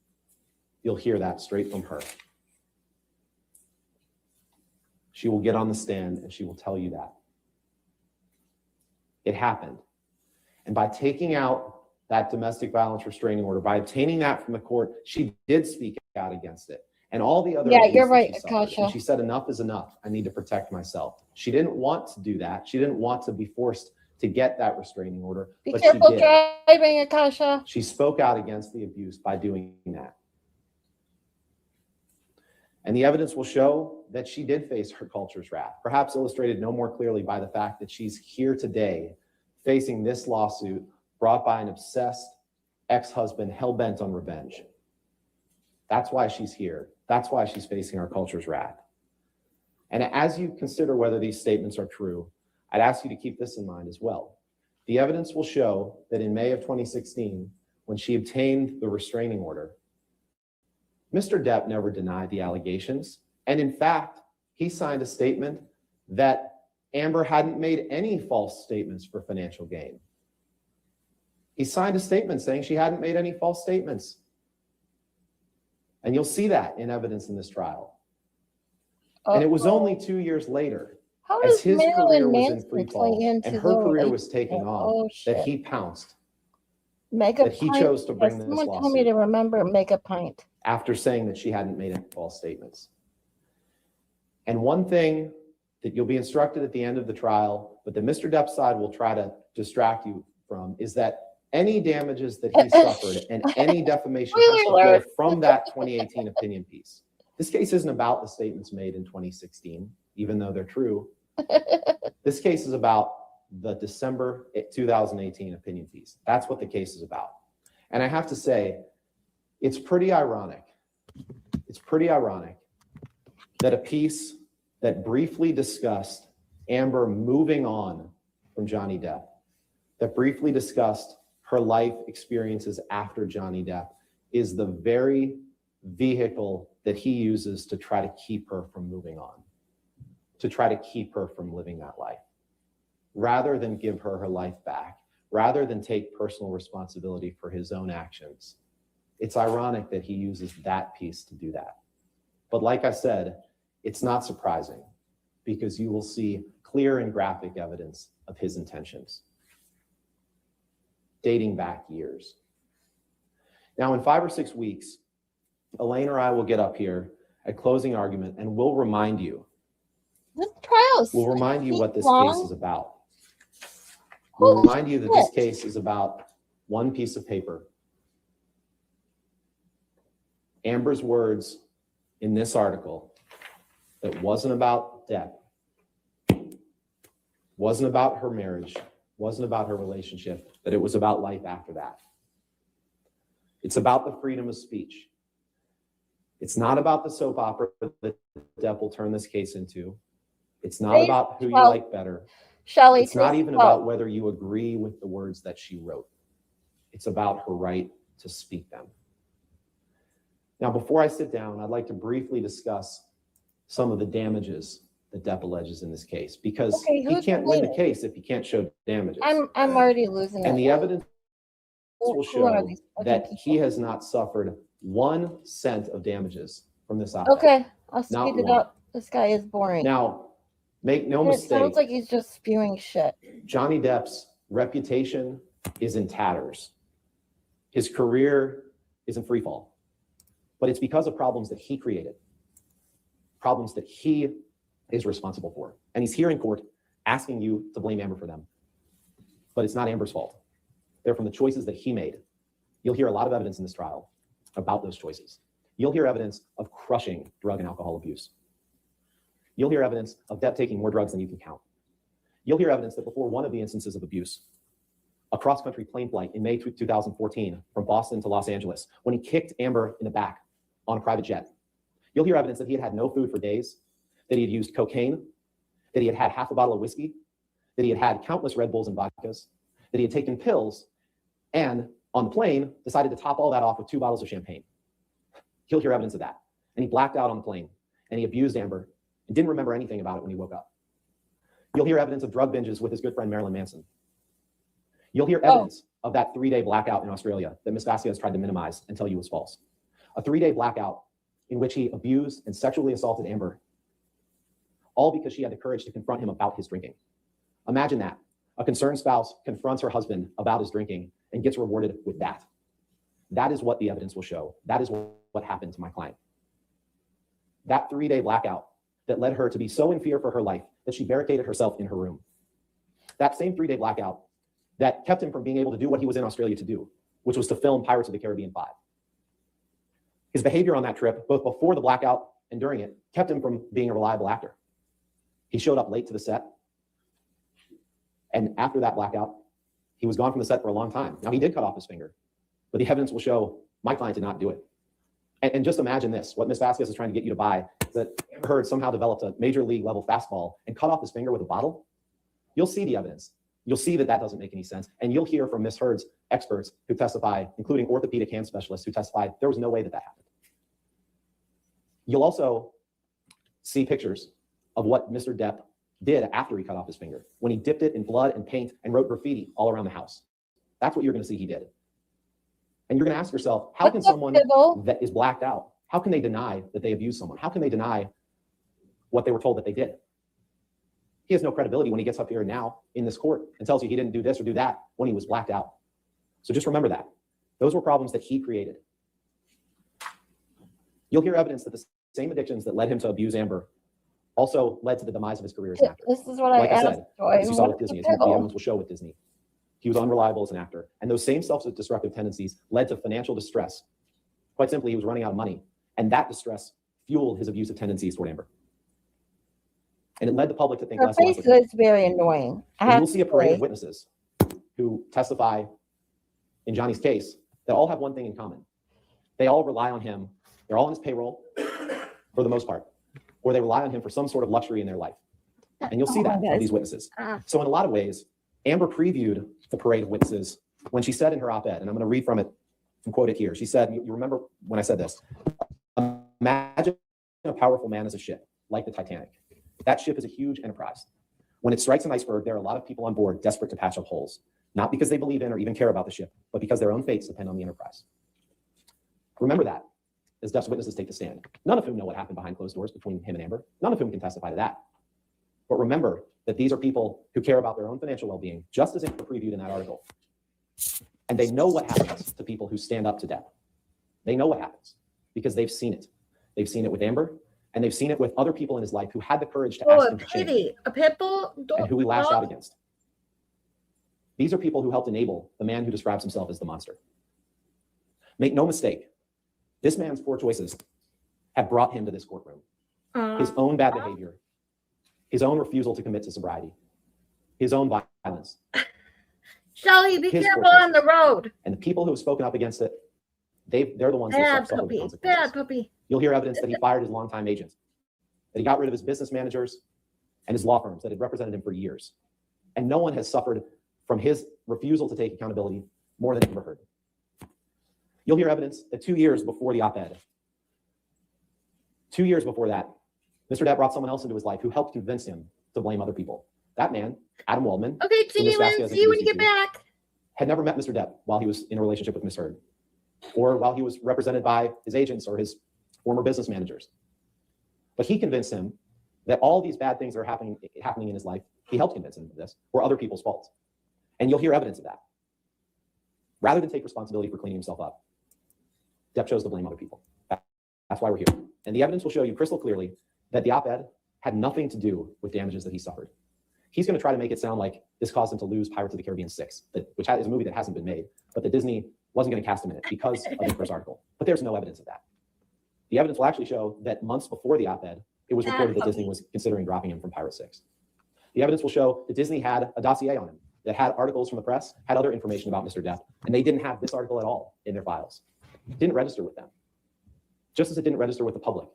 You'll hear that straight from her. She will get on the stand and she will tell you that. It happened. And by taking out that domestic violence restraining order, by obtaining that from the court, she did speak out against it. And all the other
Yeah,
abuse
you're
that
right,
she suffered.
Akasha.
And she said, enough is enough. I need to protect myself. She didn't want to do that. She didn't want to be forced to get that restraining order,
Be
but she
careful
did.
driving, Akasha.
She spoke out against the abuse by doing that. And the evidence will show that she did face her culture's wrath, perhaps illustrated no more clearly by the fact that she's here today facing this lawsuit brought by an obsessed ex-husband hell-bent on revenge. That's why she's here. That's why she's facing our culture's wrath. And as you consider whether these statements are true, I'd ask you to keep this in mind as well. The evidence will show that in May of 2016, when she obtained the restraining order, Mr. Depp never denied the allegations. And in fact, he signed a statement that Amber hadn't made any false statements for financial gain. He signed a statement saying she hadn't made any false statements. And you'll see that in evidence in this trial. And it was only 2 years later,
How
as
does
his career
Marilyn
was in
Manson
free
play
fall
into
and her
the
career was taking
Oh,
off,
shit.
that he pounced,
Make a
that he
pint.
chose to bring this
Someone told me
lawsuit
to remember, make a pint.
after saying that she hadn't made any false statements. And one thing that you'll be instructed at the end of the trial, but that Mr. Depp's side will try to distract you from, is that any damages that he suffered and any defamation has to
Spoiler
flow from that 2018 opinion piece. This case isn't about the statements made in 2016, even though they're true. This case is about the December 2018 opinion piece. That's what the case is about. And I have to say, it's pretty ironic. It's pretty ironic that a piece that briefly discussed Amber moving on from Johnny Depp, that briefly discussed her life experiences after Johnny Depp, is the very vehicle that he uses to try to keep her from moving on, to try to keep her from living that life. Rather than give her life back, rather than take personal responsibility for his own actions, it's ironic that he uses that piece to do that. But like I said, it's not surprising because you will see clear and graphic evidence of his intentions, dating back years. Now, in 5 or 6 weeks, Elaine or I will get up here at closing argument and we'll remind you
The trials.
We'll remind you what this
Long.
case is about. We'll
Holy
remind you that this
shit.
case is about one piece of paper. Amber's words in this article that wasn't about Depp, wasn't about her marriage, wasn't about her relationship, that it was about life after that. It's about the freedom of speech. It's not about the soap opera that Depp will turn this case into. It's not about who you like better.
Shelley,
It's not even about whether you agree with the words that she wrote. It's about her right to speak them. Now, before I sit down, I'd like to briefly discuss some of the damages that Depp alleges in this case, because
Okay,
he
who's
can't win the
winning?
case if he can't show damages.
I'm already losing it.
And the evidence will
Who are
show
these fucking
that
people?
he has not suffered 1 cent of damages from this op-ed.
Okay, I'll
Not
speed it
one.
up. This guy is boring.
Now, make no
it
mistake,
sounds like he's just spewing shit.
Johnny Depp's reputation is in tatters. His career is in free fall. But it's because of problems that he created, problems that he is responsible for. And he's here in court asking you to blame Amber for them. But it's not Amber's fault. They're from the choices that he made. You'll hear a lot of evidence in this trial about those choices. You'll hear evidence of crushing drug and alcohol abuse. You'll hear evidence of Depp taking more drugs than you can count. You'll hear evidence that before one of the instances of abuse, a cross-country plane flight in May 2014 from Boston to Los Angeles, when he kicked Amber in the back on a private jet. You'll hear evidence that he had had no food for days, that he had used cocaine, that he had had half a bottle of whiskey, that he had had countless Red Bulls and vodkas, that he had taken pills, and on the plane decided to top all that off with 2 bottles of champagne. You'll hear evidence of that. And he blacked out on the plane, and he abused Amber and didn't remember anything about it when he woke up. You'll hear evidence of drug binges with his good friend Marilyn Manson. You'll hear evidence of that 3-day blackout in Australia that Ms. Vasquez tried to minimize and tell you was false. A 3-day blackout in which he abused and sexually assaulted Amber, all because she had the courage to confront him about his drinking. Imagine that. A concerned spouse confronts her husband about his drinking and gets rewarded with that. That is what the evidence will show. That is what happened to my client. That 3-day blackout that led her to be so in fear for her life that she barricaded herself in her room. That same 3-day blackout that kept him from being able to do what he was in Australia to do, which was to film Pirates of the Caribbean 5. His behavior on that trip, both before the blackout and during it, kept him from being a reliable actor. He showed up late to the set. And after that blackout, he was gone from the set for a long time. Now, he did cut off his finger, but the evidence will show my client did not do it. And just imagine this, what Ms. Vasquez is trying to get you to buy, is that Amber Heard somehow developed a major league level fastball and cut off his finger with a bottle. You'll see the evidence. You'll see that that doesn't make any sense. And you'll hear from Ms. Heard's experts who testify, including orthopedic hand specialists who testify, there was no way that that happened. You'll also see pictures of what Mr. Depp did after he cut off his finger, when he dipped it in blood and paint and wrote graffiti all around the house. That's what you're going to see he did. And you're going to ask yourself, how can someone that is blacked out, how can they deny that they abused someone? How can they deny what they were told that they did? He has no credibility when he gets up here now in this court and tells you he didn't do this or do that when he was blacked out. So just remember that. Those were problems that he created. You'll hear evidence that the same addictions that led him to abuse Amber also led to the demise of his career as an actor.
This is what I
Like I
asked.
said, as you saw with Disney, as the evidence will show with Disney, he was unreliable as an actor. And those same self-destructive tendencies led to financial distress. Quite simply, he was running out of money. And that distress fueled his abusive tendencies toward Amber. And it led the public to think
Her
less
face
of him.
is very annoying.
And you'll see a parade of witnesses who testify in Johnny's case that all have one thing in common. They all rely on him. They're all on his payroll for the most part, or they rely on him for some sort of luxury in their life. And you'll see that in these witnesses. So in a lot of ways, Amber previewed the parade of witnesses when she said in her op-ed, and I'm going to read from it and quote it here. She said, you remember when I said this, imagine a powerful man as a ship, like the Titanic. That ship is a huge enterprise. When it strikes an iceberg, there are a lot of people on board desperate to patch up holes, not because they believe in or even care about the ship, but because their own fates depend on the enterprise. Remember that as Depp's witnesses take the stand, none of whom know what happened behind closed doors between him and Amber, none of whom can testify to that. But remember that these are people who care about their own financial well-being, just as Amber previewed in that article. And they know what happens to people who stand up to Depp. They know what happens because they've seen it. They've seen it with Amber, and they've seen it with other people in his life who had the courage to ask him to change,
A pit bull?
and who he lashed out against. These are people who helped enable the man who describes himself as the monster. Make no mistake, this man's poor choices have brought him to this courtroom. His own bad behavior, his own refusal to commit to sobriety, his own violence.
Shelly, be
His
careful
poor
on the road.
And the people who have spoken up against it, they're the ones that
Bad
suffer the
puppy.
consequences.
Bad puppy.
You'll hear evidence that he fired his longtime agent, that he got rid of his business managers and his law firms that had represented him for years. And no one has suffered from his refusal to take accountability more than Amber Heard. You'll hear evidence that 2 years before the op-ed, 2 years before that, Mr. Depp brought someone else into his life who helped convince him to blame other people. That man, Adam Waldman,
Okay, see
Ms.
you, man.
Vasquez
See you when you get
introduced
back.
had never met Mr. Depp while he was in a relationship with Ms. Heard, or while he was represented by his agents or his former business managers. But he convinced him that all these bad things that are happening in his life, he helped convince him of this, were other people's faults. And you'll hear evidence of that. Rather than take responsibility for cleaning himself up, Depp chose to blame other people. That's why we're here. And the evidence will show you crystal clearly that the op-ed had nothing to do with damages that he suffered. He's going to try to make it sound like this caused him to lose Pirates of the Caribbean 6, which is a movie that hasn't been made, but that Disney wasn't going to cast him in it because of the first article. But there's no evidence of that. The evidence will actually show that months before the op-ed, it was reported that Disney was considering dropping him from Pirate 6. The evidence will show that Disney had a dossier on him that had articles from the press, had other information about Mr. Depp, and they didn't have this article at all in their files. It didn't register with them, just as it didn't register with the public.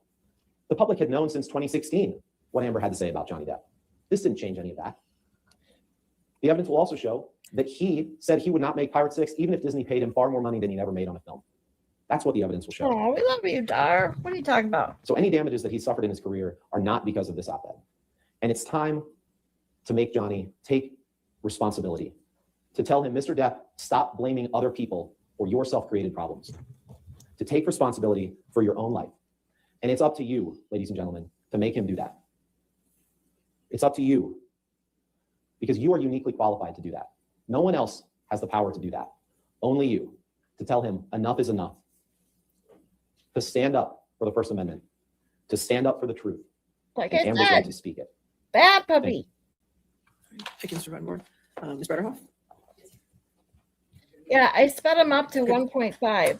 The public had known since 2016 what Amber had to say about Johnny Depp. This didn't change any of that. The evidence will also show that he said he would not make Pirate 6 even if Disney paid him far more money than he ever made on a film. That's what the evidence will show.
Oh, we love you, Dar. What are you talking about?
So any damages that he suffered in his career are not because of this op-ed. And it's time to make Johnny take responsibility, to tell him, Mr. Depp, stop blaming other people for your self-created problems, to take responsibility for your own life. And it's up to you, ladies and gentlemen, to make him do that. It's up to you, because you are uniquely qualified to do that. No one else has the power to do that. Only you, to tell him enough is enough, to stand up for the First Amendment, to stand up for the truth,
Like
and
I
Amber's right
said,
to speak it.
bad puppy.
Thank you, Mr. Buttenborn. Ms. Butterhoff?
Yeah, I sped him up to 1.5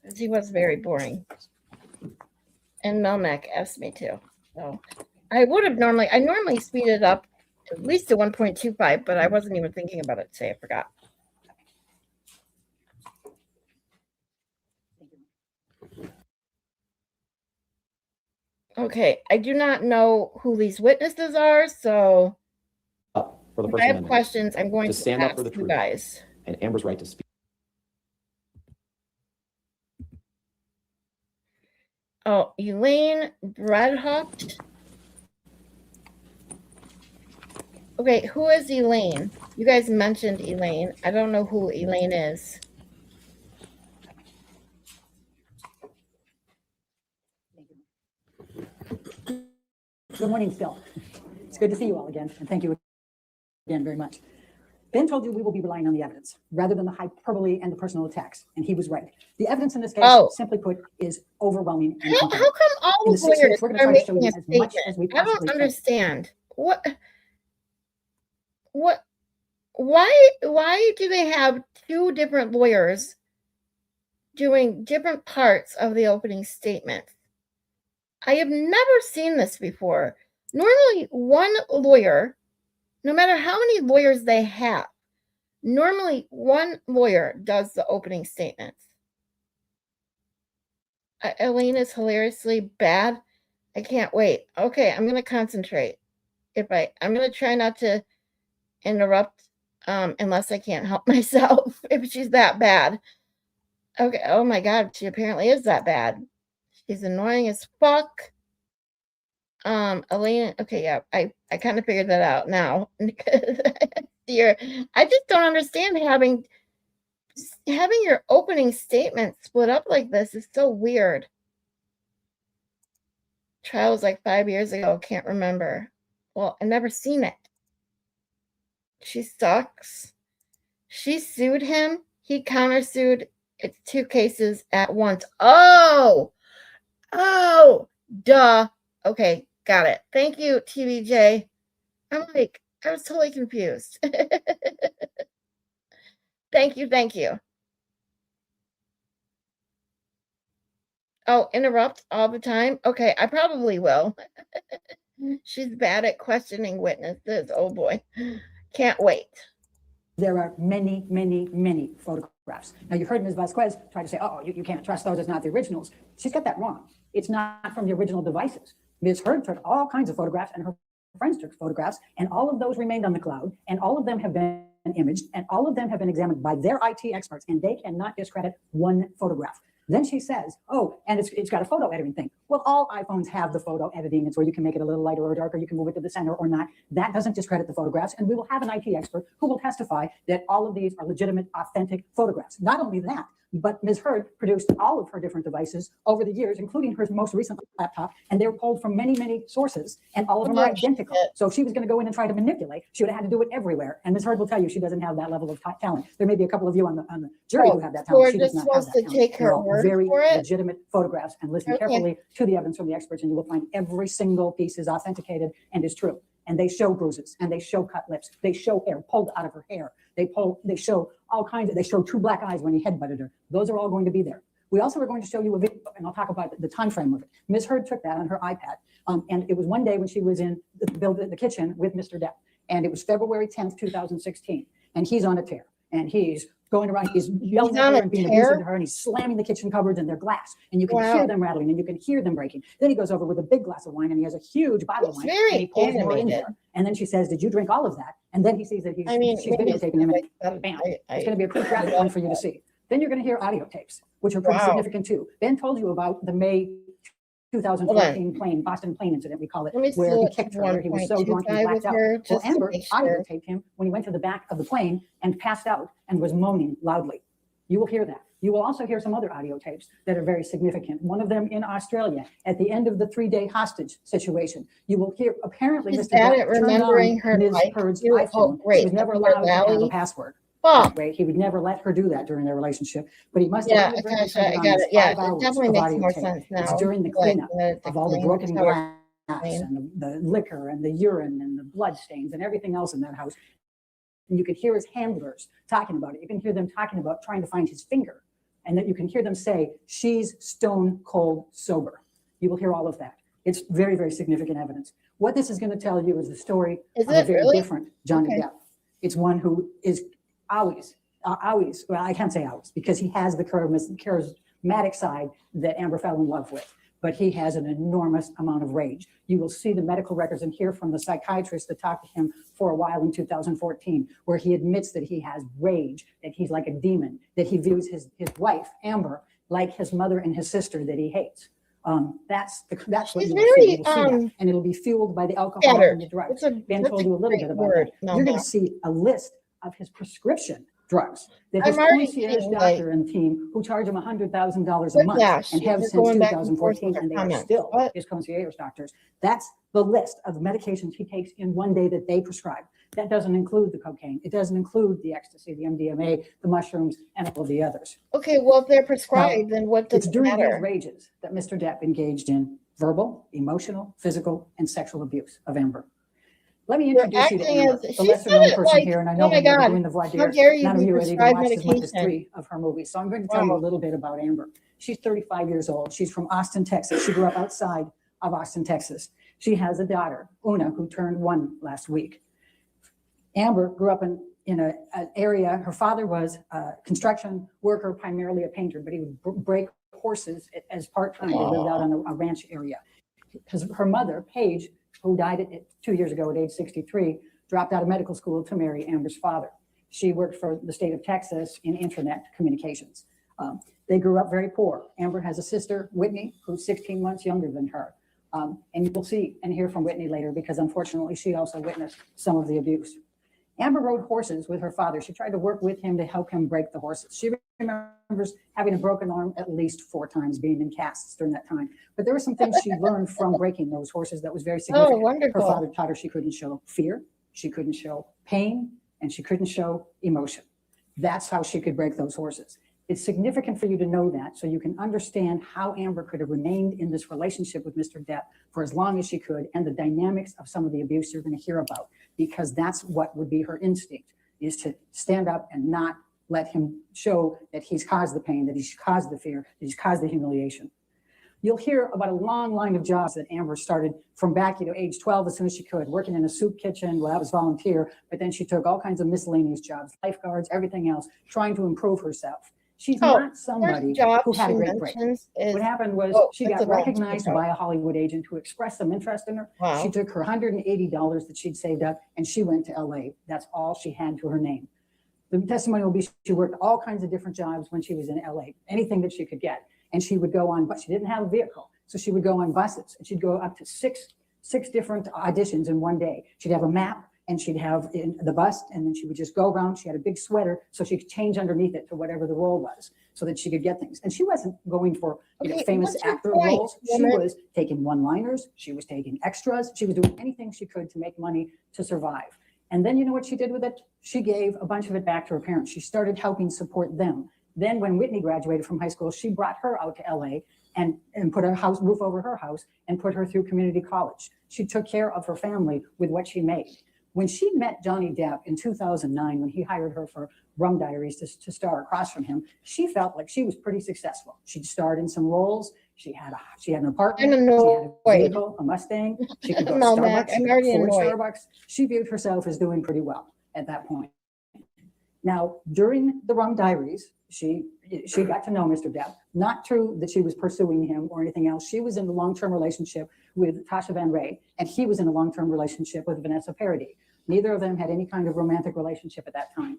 because he was very boring. And Melmac asked me to. So I normally speed it up at least to 1.25, but I wasn't even thinking about it today. I forgot. Okay, I do not know who these witnesses are, so
Up for the
if
First
I have
Amendment,
questions, I'm going
to
to
stand up
ask
for the
you
truth.
guys.
and Amber's right to speak.
Oh, Elaine Bradhawk. Okay, who is Elaine? You guys mentioned Elaine. I don't know who Elaine is.
Good morning, Phil. It's good to see you all again, and thank you again very much. Ben told you we will be relying on the evidence rather than the hyperbole and the personal attacks, and he was right. The evidence in this case, simply put, is overwhelming. And
How come all
in
the
the 6
lawyers
weeks, we're going
are
to try to show
making
you
a
as much
statement?
as we
I
possibly
don't
can.
understand. Why do they have two different lawyers doing different parts of the opening statement? I have never seen this before. Normally, one lawyer, no matter how many lawyers they have, normally one lawyer does the opening statements. Elaine is hilariously bad. I can't wait. Okay, I'm going to concentrate. I'm going to try not to interrupt unless I can't help myself if she's that bad. Okay, oh my God, she apparently is that bad. She's annoying as fuck. Elaine, okay, yeah, I kind of figured that out now. Dear, I just don't understand having your opening statement split up like this is so weird. Trial was like 5 years ago, can't remember. Well, I've never seen it. She sucks. She sued him. He countersued. It's 2 cases at once. Oh, duh. Okay, got it. Thank you, TVJ. I was totally confused. Thank you. Oh, interrupt all the time? Okay, I probably will. She's bad at questioning witnesses. Oh boy. Can't wait.
There are many, many, many photographs. Now, you heard Ms. Vasquez try to say, oh, you can't trust those, it's not the originals. She's got that wrong. It's not from the original devices. Ms. Heard took all kinds of photographs, and her friends took photographs, and all of those remained on the cloud, and all of them have been imaged, and all of them have been examined by their IT experts, and they cannot discredit one photograph. Then she says, oh, and it's got a photo editing thing. Well, all iPhones have the photo editing. It's where you can make it a little lighter or darker. You can move it to the center or not. That doesn't discredit the photographs. And we will have an IT expert who will testify that all of these are legitimate, authentic photographs. Not only that, but Ms. Heard produced all of her different devices over the years, including her most recent laptop, and they were pulled from many, many sources, and all of them are identical. So if she was going to go in and try to manipulate, she would have had to do it everywhere. And Ms. Heard will tell you she doesn't have that level of talent. There may be a couple of you on the jury who have that talent. She does not have that talent.
Take her word
very
for it?
legitimate photographs, and listen carefully to the evidence from the experts, and you will find every single piece is authenticated and is true. And they show bruises, and they show cut lips, they show hair pulled out of her hair. They show all kinds of, they show 2 black eyes when he headbutted her. Those are all going to be there. We also are going to show you a video, and I'll talk about the time frame of it. Ms. Heard took that on her iPad, and it was one day when she was in the kitchen with Mr. Depp, and it was February 10th, 2016, and he's on a tear, and he's going around, he's yelling at her and being abusive to her, and he's slamming the kitchen cupboards, and they're glass, and you can hear them rattling, and you can hear them breaking. Then he goes over with a big glass of wine, and he has a huge bottle of wine, and he pulls more in there. And then she says, "Did you drink all of that?" And then he sees that she's videotaping him, and bam, it's going to be a pretty graphic one for you to see. Then you're going to hear audio tapes. which are pretty
Wow.
significant too. Ben told you about the May 2014 plane, Boston plane incident, we call it,
Let me see
where he
what's
kicked her, where he was so drunk he
1.25
blacked
with
out.
her,
Well,
just to
Amber
make
audio
sure.
taped him when he went to the back of the plane and passed out and was moaning loudly. You will hear that. You will also hear some other audio tapes that are very significant. One of them in Australia at the end of the 3-day hostage situation. You will hear apparently
She's
Mr.
bad
Depp
at
turned
remembering
on
her
Ms.
life
Heard's
too.
iPhone.
Oh,
She
great.
was never
Another
allowed to have a
Lally.
password.
Oh,
Right? He would never let her do that during their relationship, but he must have
yeah,
inadvertently
gosh,
turned
I
it on.
got
It's
it. Yeah,
5
it
hours
definitely
of
makes
audio
more
tape.
sense now.
It's during the
Like,
cleanup
the
of all the
clean
broken
tower
glass
clean.
and the liquor and the urine and the blood stains and everything else in that house. And you could hear his handlers talking about it. You can hear them talking about trying to find his finger. And that you can hear them say, she's stone cold sober. You will hear all of that. It's very, very significant evidence. What this is going to tell you is the story
Is
of a
it
very
really?
different Johnny
Okay.
Depp. It's one who is always, well, I can't say always, because he has the charismatic side that Amber fell in love with, but he has an enormous amount of rage. You will see the medical records and hear from the psychiatrist that talked to him for a while in 2014, where he admits that he has rage, that he's like a demon, that he views his wife, Amber, like his mother and his sister that he hates. That's what
She's
you will see.
very,
You will see that, and it'll be fueled by the alcohol
scattered.
and the drugs.
It's a,
Ben
that's
told
a
you a little
great
bit about
word.
that.
No,
You're going
no.
to see a list of his prescription drugs that his
I'm already
concierge
getting, like,
doctor and team, who charge him $100,000 a month
whiplash.
and have
You're
since
going back and forth
2014,
with your
and they are
comments.
still
What?
his concierge doctors. That's the list of medications he takes in one day that they prescribe. That doesn't include the cocaine. It doesn't include the ecstasy, the MDMA, the mushrooms, and all of the others.
Okay, well, if they're prescribed, then what does
It's
it
during these
matter?
rages that Mr. Depp engaged in verbal, emotional, physical, and sexual abuse of Amber. Let me
You're
introduce you to
acting
Amber,
as,
the
she
lesser
said
known
it
person
like,
here, and I know
oh my
when we were
God,
doing the voir
how
dire,
dare you
none of
be
you had even
prescribed
watched as much as
medication?
3 of her movies. So I'm going to tell you a
Wow.
little bit about Amber. She's 35 years old. She's from Austin, Texas. She grew up outside of Austin, Texas. She has a daughter, Una, who turned 1 last week. Amber grew up in an area, her father was a construction worker, primarily a painter, but he would break horses as part-time. They lived out on a ranch area. Because her mother, Paige, who died 2 years ago at age 63, dropped out of medical school to marry Amber's father. She worked for the state of Texas in internet communications. They grew up very poor. Amber has a sister, Whitney, who's 16 months younger than her. And you will see and hear from Whitney later, because unfortunately she also witnessed some of the abuse. Amber rode horses with her father. She tried to work with him to help him break the horses. She remembers having a broken arm at least 4 times, being in casts during that time. But there were some things she learned from breaking those horses that was very
Oh,
significant. Her
wonderful.
father taught her she couldn't show fear, she couldn't show pain, and she couldn't show emotion. That's how she could break those horses. It's significant for you to know that, so you can understand how Amber could have remained in this relationship with Mr. Depp for as long as she could, and the dynamics of some of the abuse you're going to hear about, because that's what would be her instinct, is to stand up and not let him show that he's caused the pain, that he's caused the fear, that he's caused the humiliation. You'll hear about a long line of jobs that Amber started from back, age 12 as soon as she could, working in a soup kitchen. Well, that was volunteer, but then she took all kinds of miscellaneous jobs, lifeguards, everything else, trying to improve herself. She's
Oh,
not somebody
first job
who had
she
a great break.
mentions is,
What happened was she
it's
got
a volunteer
recognized
job.
by a Hollywood agent who expressed some interest in her.
Wow.
She took her $180 that she'd saved up and she went to LA. That's all she had to her name. The testimony will be she worked all kinds of different jobs when she was in LA, anything that she could get. And she would go on, but she didn't have a vehicle. So she would go on buses, and she'd go up to six different auditions in one day. She'd have a map, and she'd have in the bus, and then she would just go around. She had a big sweater, so she could change underneath it to whatever the role was, so that she could get things. And she wasn't going for
Okay,
famous
what's your
actor
point,
roles. She
woman?
was taking one-liners. She was taking extras. She was doing anything she could to make money to survive. And then you know what she did with it? She gave a bunch of it back to her parents. She started helping support them. Then when Whitney graduated from high school, she brought her out to LA and put a roof over her house and put her through community college. She took care of her family with what she made. When she met Johnny Depp in 2009, when he hired her for Rum Diaries to star across from him, she felt like she was pretty successful. She'd starred in some roles. She had an apartment.
I'm
She had
annoyed.
a vehicle, a Mustang. She could go to
No, Mac,
Starbucks. She
I'm
could
already
afford
annoyed.
Starbucks. She viewed herself as doing pretty well at that point. Now, during the Rum Diaries, she got to know Mr. Depp. Not true that she was pursuing him or anything else. She was in a long-term relationship with Tasha Van Ray, and he was in a long-term relationship with Vanessa Paradis. Neither of them had any kind of romantic relationship at that time.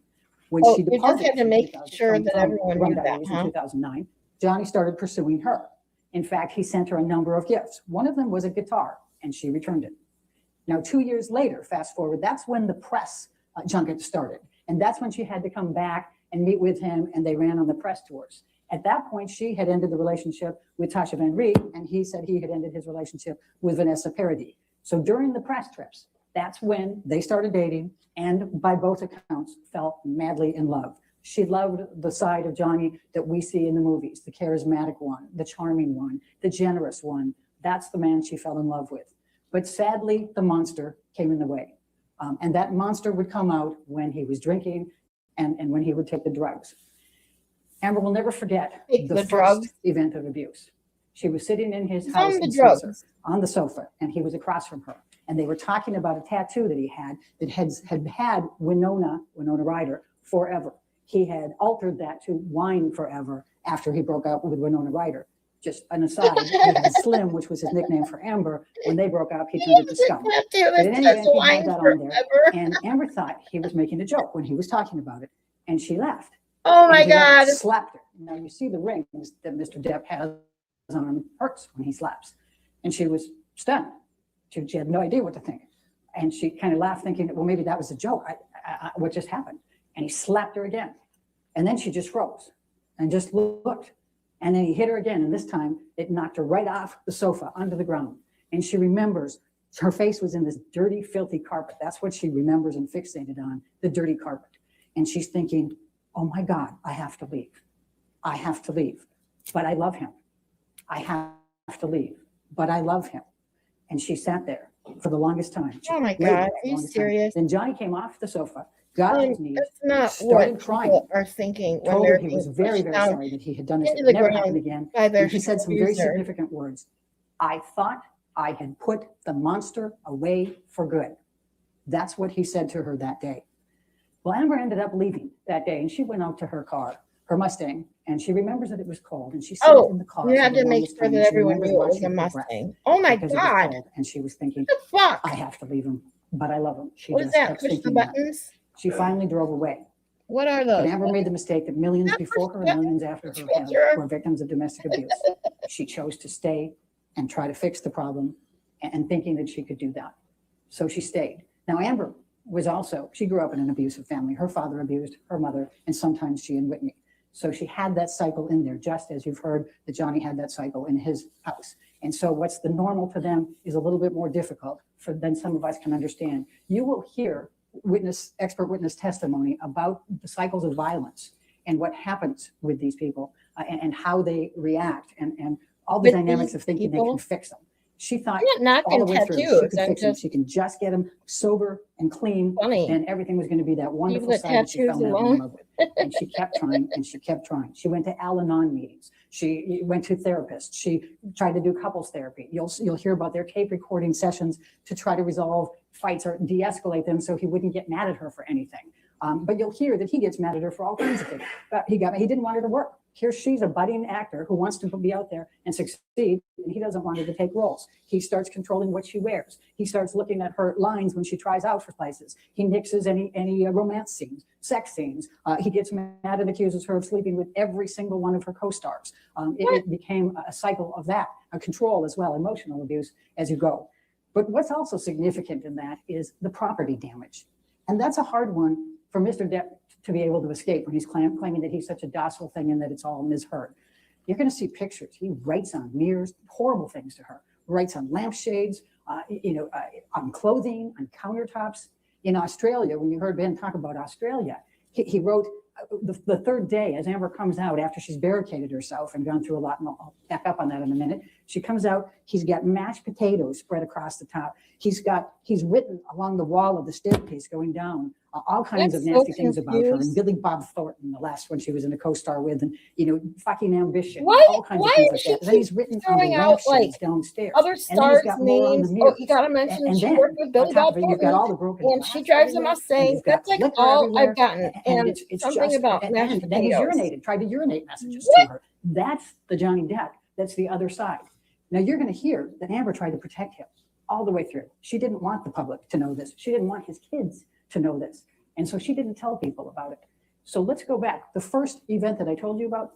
When
Oh,
she
you just
departed
had to
from
make
2000
sure
from
that
Rum
everyone knew that,
Diaries in
huh?
2009, Johnny started pursuing her. In fact, he sent her a number of gifts. One of them was a guitar, and she returned it. Now, 2 years later, fast forward, that's when the press junket started. And that's when she had to come back and meet with him, and they ran on the press tours. At that point, she had ended the relationship with Tasha Van Reed, and he said he had ended his relationship with Vanessa Paradis. So during the press trips, that's when they started dating, and by both accounts, fell madly in love. She loved the side of Johnny that we see in the movies, the charismatic one, the charming one, the generous one. That's the man she fell in love with. But sadly, the monster came in the way. And that monster would come out when he was drinking and when he would take the drugs. Amber will never forget the first
drugs?
event of abuse. She was sitting in his
He's
house
on the
in Spencer,
drugs.
on the sofa, and he was across from her. And they were talking about a tattoo that he had that had Winona Ryder forever. He had altered that to Wine Forever after he broke up with Winona Ryder. Just an aside, he had Slim, which was his nickname for Amber. When they broke up, he turned it to Scum. But in any event, he had that on there. And Amber thought he was making a joke when he was talking about it. And she laughed.
Oh my
And he
God.
slapped her. Now you see the rings that Mr. Depp has on him hurts when he slaps. And she was stunned. She had no idea what to think. And she kind of laughed thinking, well, maybe that was a joke. What just happened? And he slapped her again. And then she just froze and just looked. And then he hit her again. And this time it knocked her right off the sofa onto the ground. And she remembers her face was in this dirty, filthy carpet. That's what she remembers and fixated on, the dirty carpet. And she's thinking, oh my God, I have to leave. I have to leave. But I love him. I have to leave. But I love him. And she sat there for the longest time.
Oh my
Waited for
God.
the
Are you
longest time.
serious?
Then Johnny came off the sofa, got on his knees,
That's not
started
what
crying.
people are thinking when
told
they're
her he was
being
very,
pushed
very
down
sorry that he had done this.
into
It
the
never
ground
happened again.
by their
And he said some very
abuser.
significant words. I thought I had put the monster away for good. That's what he said to her that day. Well, Amber ended up leaving that day, and she went out to her car, her Mustang, and she remembers that it was cold, and she sat in the car.
You
for
had
the
to make
longest
sure
time,
that
and she
everyone
remembers
knew it was
watching
a
her breath
Mustang. Oh my
because it was
God.
cold, and she was thinking,
What the fuck?
I have to leave him, but I love him. She
What is
just
that?
kept
Push the
thinking that.
buttons?
She finally drove away.
What are
But
those?
Amber made the mistake that millions
Not
before
push
her
the
and millions after her
buttons,
have,
Treasure.
were victims of domestic abuse. She chose to stay and try to fix the problem and thinking that she could do that. So she stayed. Now, Amber was also, she grew up in an abusive family. Her father abused her mother, and sometimes she and Whitney. So she had that cycle in there, just as you've heard that Johnny had that cycle in his house. And so what's the normal to them is a little bit more difficult than some of us can understand. You will hear expert witness testimony about the cycles of violence and what happens with these people and how they react and all the
With
dynamics
these
of thinking they
people?
can fix them. She thought
I'm not
all the
knocking
way through, she
tattoos.
could
I'm
fix them.
just
She can just get them sober and clean.
funny.
Then everything was going to be that wonderful
the
side that she fell
tattoos
madly in
alone.
love with. And she kept trying and she kept trying. She went to Al-Anon meetings. She went to therapists. She tried to do couples therapy. You'll hear about their tape recording sessions to try to resolve fights or de-escalate them so he wouldn't get mad at her for anything. But you'll hear that he gets mad at her for all kinds of things. But he didn't want her to work. Here she's a budding actor who wants to be out there and succeed, and he doesn't want her to take roles. He starts controlling what she wears. He starts looking at her lines when she tries out for places. He nixes any romance scenes, sex scenes. He gets mad and accuses her of sleeping with every single one of her co-stars. It became a cycle of that, a control as well, emotional abuse as you go. But what's also significant in that is the property damage. And that's a hard one for Mr. Depp to be able to escape when he's claiming that he's such a docile thing and that it's all misheard. You're going to see pictures. He writes on mirrors, horrible things to her, writes on lampshades, on clothing, on countertops. In Australia, when you heard Ben talk about Australia, he wrote the third day as Amber comes out after she's barricaded herself and gone through a lot, and I'll back up on that in a minute. She comes out, he's got mashed potatoes spread across the top. He's written along the wall of the staircase going down all kinds of
I'm so
nasty things about her. And
confused.
Billy Bob Thornton, the last one she was in a co-star with, and fucking ambition,
Why-
all kinds
why
of things
does
like
she
that. And then he's written on the
throwing out,
lampshades downstairs.
Other
And then he's
stars'
got more on the
names. Oh,
mirrors.
you gotta mention
And
she
then,
worked with Billy
on top
Bob
of it, you've got all
Thornton,
the broken
and she
glass
drives a
everywhere, and
Mustang.
you've got
That's like
liquor
all
everywhere,
I've gotten. And
it's
something
just,
about mashed
and then he's
potatoes.
tried to urinate messages
What?
to her. That's the Johnny Depp. That's the other side. Now you're going to hear that Amber tried to protect him all the way through. She didn't want the public to know this. She didn't want his kids to know this. And so she didn't tell people about it. So let's go back. The first event that I told you about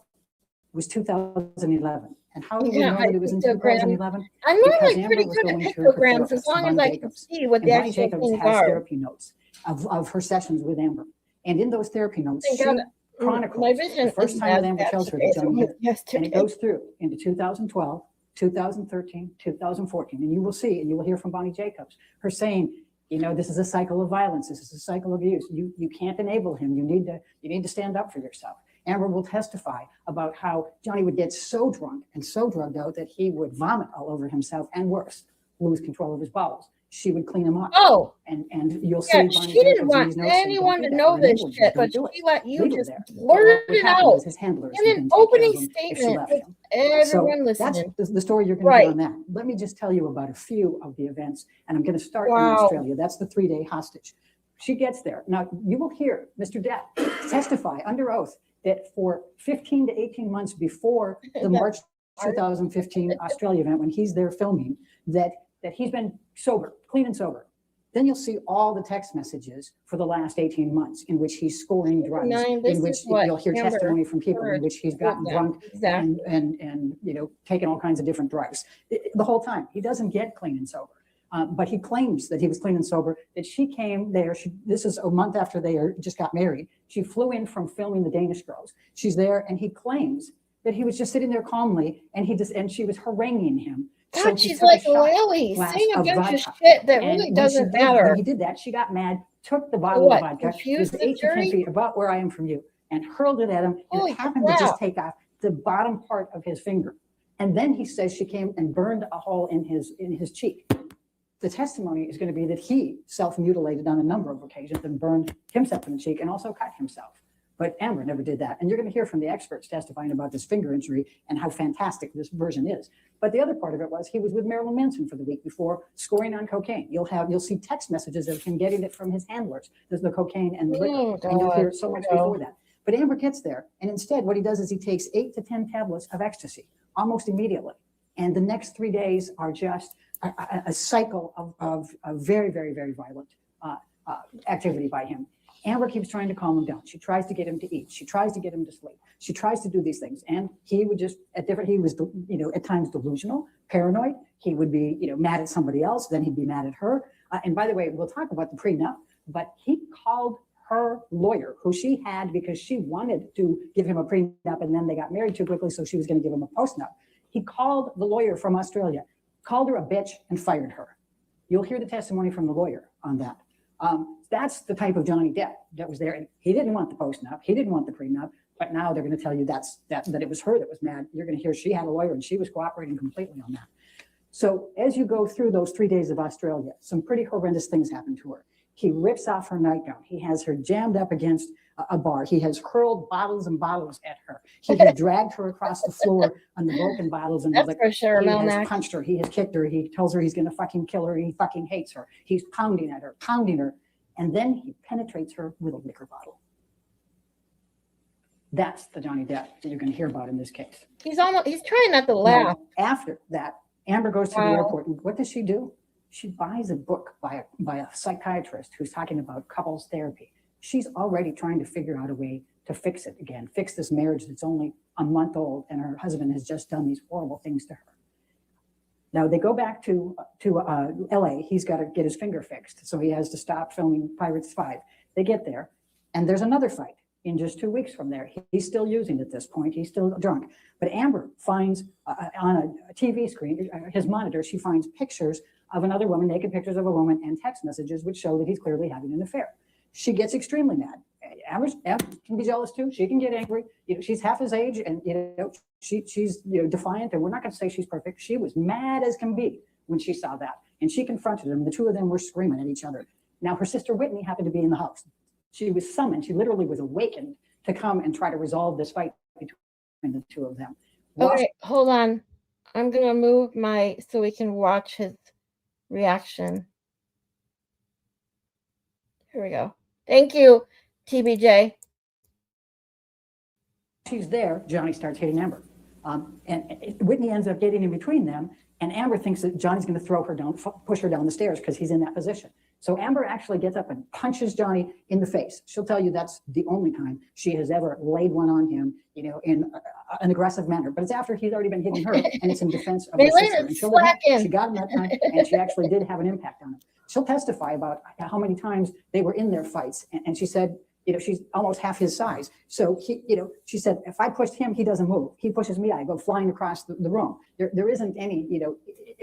was 2011. And how do we
Yeah,
know
I
that it was in
picogram.
2011?
I'm
Because
normally
Amber
pretty
was
good at
going to her
picograms as
therapist,
long as
Bonnie
I can
Jacobs.
see what
And
the
Bonnie
actual
Jacobs
things
has
are.
therapy notes of her sessions with Amber. And in those therapy notes,
Thank
she
God, my
chronicles
vision
the first
isn't
time that
as
Amber
bad
tells her
today
that
as it
Johnny
was
hit her. And
yesterday.
it goes through into 2012, 2013, 2014. And you will see, and you will hear from Bonnie Jacobs, her saying, you know, this is a cycle of violence. This is a cycle of abuse. You can't enable him. You need to stand up for yourself. Amber will testify about how Johnny would get so drunk and so drugged out that he would vomit all over himself and worse, lose control of his bowels. She would clean him up.
Oh,
And you'll see
yeah,
Bonnie
she didn't
Jacobs in
want
these notes saying,
anyone
"Don't
to
do that.
know
You're
this
enabling him.
shit,
Don't
but
do it."
she let you
Leave him
just
there. But
blurt
what would
it
happen
out
was his handlers
in
would
an
then take care of
opening
him if she
statement
left
with
him.
everyone
So that's
listening.
the story you're going to
Right.
get on that. Let me just tell you about a few of the events, and I'm going to start in
Wow.
Australia. That's the 3-day hostage. She gets there. Now, you will hear Mr. Depp testify under oath that for 15 to 18 months before the March 2015 Australia event, when he's there filming, that he's been sober, clean and sober. Then you'll see all the text messages for the last 18 months in which he's scoring drugs,
This
in which
is what
you'll hear
Amber
testimony from people in
heard.
which he's gotten
Yeah,
drunk
exactly.
and you know, taken all kinds of different drugs. The whole time, he doesn't get clean and sober. But he claims that he was clean and sober, that she came there. This is a month after they just got married. She flew in from filming The Danish Girls. She's there, and he claims that he was just sitting there calmly, and she was haranguing him. So
God,
he
she's
took a
like
shot
Lily,
glass
saying a
of
bunch of
vodka.
shit that
And
really
when
doesn't
when
matter.
he did that, she got mad, took the
For
bottle of
what?
vodka, it
Confuse
was
the
8 to 10
jury?
feet, about where I am from you, and hurled it at him, and
Holy
it happened to
crap.
just take off the bottom part of his finger. And then he says she came and burned a hole in his cheek. The testimony is going to be that he self-mutilated on a number of occasions and burned himself in the cheek and also cut himself. But Amber never did that. And you're going to hear from the experts testifying about this finger injury and how fantastic this version is. But the other part of it was he was with Marilyn Manson for the week before, scoring on cocaine. You'll see text messages of him getting it from his handlers. There's the cocaine and the liquor.
Oh,
And you'll hear it
God.
so much
No.
before that. But Amber gets there, and instead what he does is he takes 8 to 10 tablets of ecstasy almost immediately. And the next 3 days are just a cycle of very, very, very violent activity by him. Amber keeps trying to calm him down. She tries to get him to eat. She tries to get him to sleep. She tries to do these things. And he would just, he was, at times delusional, paranoid. He would be, mad at somebody else. Then he'd be mad at her. And by the way, we'll talk about the prenup, but he called her lawyer, who she had because she wanted to give him a prenup, and then they got married too quickly, so she was going to give him a postnup. He called the lawyer from Australia, called her a bitch, and fired her. You'll hear the testimony from the lawyer on that. That's the type of Johnny Depp that was there. And he didn't want the postnup. He didn't want the prenup. But now they're going to tell you that it was her that was mad. You're going to hear she had a lawyer and she was cooperating completely on that. So as you go through those 3 days of Australia, some pretty horrendous things happen to her. He rips off her nightgown. He has her jammed up against a bar. He has hurled bottles and bottles at her. He has dragged her across the floor on the broken bottles and
That's for sure,
he
Melmac.
has punched her. He has kicked her. He tells her he's going to fucking kill her. He fucking hates her. He's pounding at her, pounding her. And then he penetrates her with a liquor bottle. That's the Johnny Depp that you're going to hear about in this case.
He's trying not to laugh.
Now, after that, Amber goes to the
Wow.
airport, and what does she do? She buys a book by a psychiatrist who's talking about couples therapy. She's already trying to figure out a way to fix it again, fix this marriage that's only a month old, and her husband has just done these horrible things to her. Now they go back to LA. He's got to get his finger fixed, so he has to stop filming Pirates 5. They get there, and there's another fight in just 2 weeks from there. He's still using it at this point. He's still drunk. But Amber finds on a TV screen, his monitor, she finds pictures of another woman, naked pictures of a woman, and text messages which show that he's clearly having an affair. She gets extremely mad. Amber can be jealous too. She can get angry. She's half his age, and she's defiant. And we're not going to say she's perfect. She was mad as can be when she saw that, and she confronted him. The two of them were screaming at each other. Now her sister Whitney happened to be in the house. She was summoned. She literally was awakened to come and try to resolve this fight between the two of them.
Okay, hold on. I'm gonna move so we can watch his reaction. Here we go. Thank you, TBJ.
She's there, Johnny starts hitting Amber. And Whitney ends up getting in between them, and Amber thinks that Johnny's going to throw her down, push her down the stairs because he's in that position. So Amber actually gets up and punches Johnny in the face. She'll tell you that's the only time she has ever laid one on him, in an aggressive manner. But it's after he's already been hitting her, and it's in defense of her sister. And she'll admit she got him that time, and she actually did have an impact on him. She'll testify about how many times they were in their fights, and she said, she's almost half his size. So she said, if I pushed him, he doesn't move. He pushes me, I go flying across the room. There isn't any,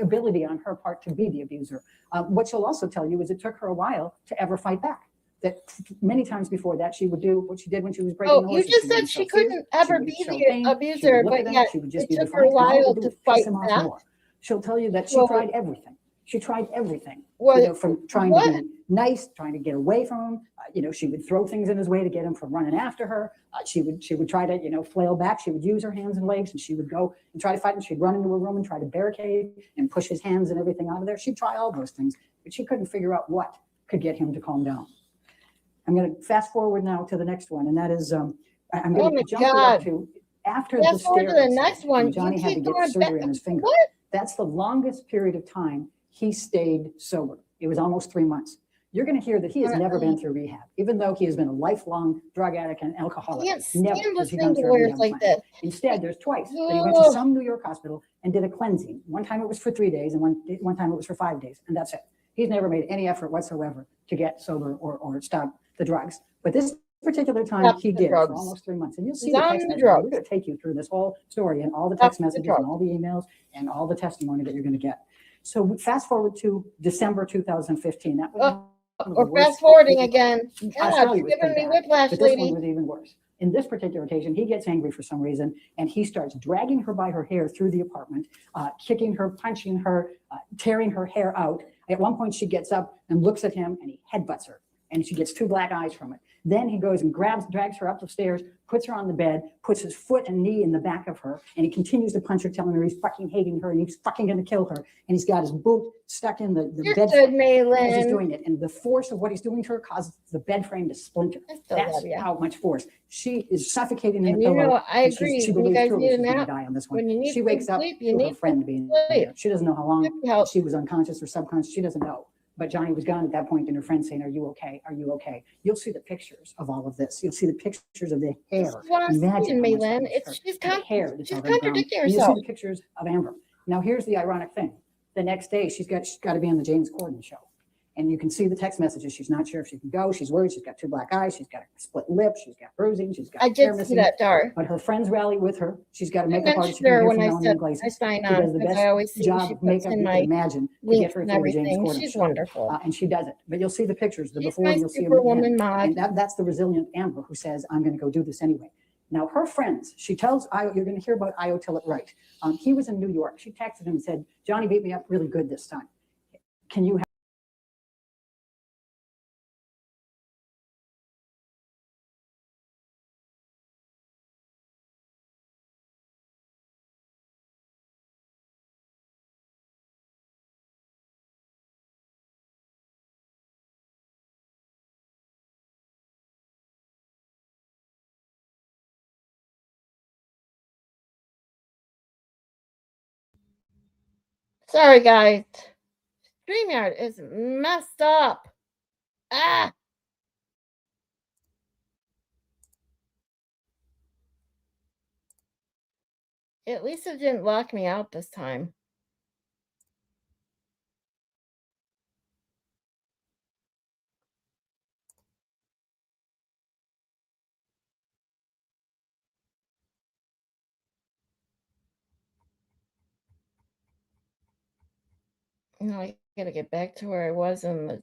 ability on her part to be the abuser. What she'll also tell you is it took her a while to ever fight back. That many times before that, she would do what she did when she was breaking the
Oh, you
horses.
just said
wouldn't
she
show fear,
couldn't ever
wouldn't
be
show
the
pain, she
abuser,
would look
but
at them,
yet
she would just
it
be
took her a
defiant, and all it
while
would do
to
was piss
fight
him off
back.
more. She'll tell you that she
Well,
tried everything. She tried everything,
What?
from trying
What?
to be nice, trying to get away from him. She would throw things in his way to get him from running after her. She would try to, flail back. She would use her hands and legs, and she would go and try to fight him. She'd run into a room and try to barricade and push his hands and everything out of there. She'd try all those things, but she couldn't figure out what could get him to calm down. I'm going to fast forward now to the next one, and that is, I'm
Oh
going
my
to jump you
God.
up to after the
Fast forward to
stare
the
incident,
next one.
when Johnny
You
had to
keep
get
going
surgery
back.
on his finger.
What?
That's the longest period of time he stayed sober. It was almost 3 months. You're going to hear that he has never been through rehab, even though he has been a lifelong drug addict and alcoholic.
Can't
Never
stand
has he gone
listening to
through a
words
rehab
like
plan.
this.
Instead, there's twice that he went to some New York hospital and did a cleansing. One time it was for 3 days, and one time it was for 5 days, and that's it. He's never made any effort whatsoever to get sober or stop the drugs. But this particular time
Stop
he
the
did for
drugs.
almost 3 months. And you'll see
He's
the
on
text
the
messages.
drugs.
We're going to take you through this whole story and all the
Stop
text
the
messages
drugs.
and all the emails and all the testimony that you're going to get. So fast forward to December 2015. That was one of the
We're
worst-
fast forwarding again. God,
Australia
you're
was
giving
pretty
me
bad,
whiplash,
but this one
lady.
was even worse. In this particular occasion, he gets angry for some reason, and he starts dragging her by her hair through the apartment, kicking her, punching her, tearing her hair out. At one point, she gets up and looks at him, and he headbutts her, and she gets 2 black eyes from it. Then he goes and drags her up the stairs, puts her on the bed, puts his foot and knee in the back of her, and he continues to punch her, telling her he's fucking hating her and he's fucking going to kill her. And he's got his boot stuck in the
You're
bed
good,
frame as he's
Maylin.
doing it. And the force of what he's doing to her causes the bed frame to splinter.
I still
That's
love you.
how much force. She is suffocating in
And
the
you
pillow.
know, I
and
agree.
She
When you
believes
guys
truly
need a
she's going to
nap,
die on this one.
when you need
She
some
wakes up
sleep, you
to her
need
friend
some
being
sleep.
there. She doesn't know how long
Help.
she was unconscious or subconscious. She doesn't know. But Johnny was gone at that point, and her friend saying, "Are you okay? Are you okay?" You'll see the pictures of all of this. You'll see the pictures of the hair.
This is what I'm
Imagine
saying,
how much
Maylin.
that
It's
hurt.
she's
The hair that's
she's
on her brow.
contradicting
And you'll
herself.
see the pictures of Amber. Now, here's the ironic thing. The next day, she's got to be on the James Corden show. And you can see the text messages. She's not sure if she can go. She's worried. She's got 2 black eyes. She's got a split lip. She's got bruising. She's got
I
hair
did see
missing.
that, Dar.
But her friends rally with her. She's got a
I
makeup artist.
mentioned
You can
her
hear
when
from
I
Melanie
said I
Iglesias.
sign
She
on
does the
because
best
I always see
job
she
of
puts
makeup
in
you
my
could imagine to get
links
her
and
through the James
everything.
Corden
She's
show.
wonderful.
And she does it. But you'll see the pictures, the
She's
before,
my
and you'll see them at the end.
superwoman mod.
And that's the resilient Amber who says, "I'm going to go do this anyway." Now, her friends, she tells Io, you're going to hear about Io Till It Right. He was in New York. She texted him and said, "Johnny beat me up really good this time. Can you
Sorry, guys. StreamYard is messed up. Ah. At least it didn't lock me out this time. No, I gotta get back to where I was in the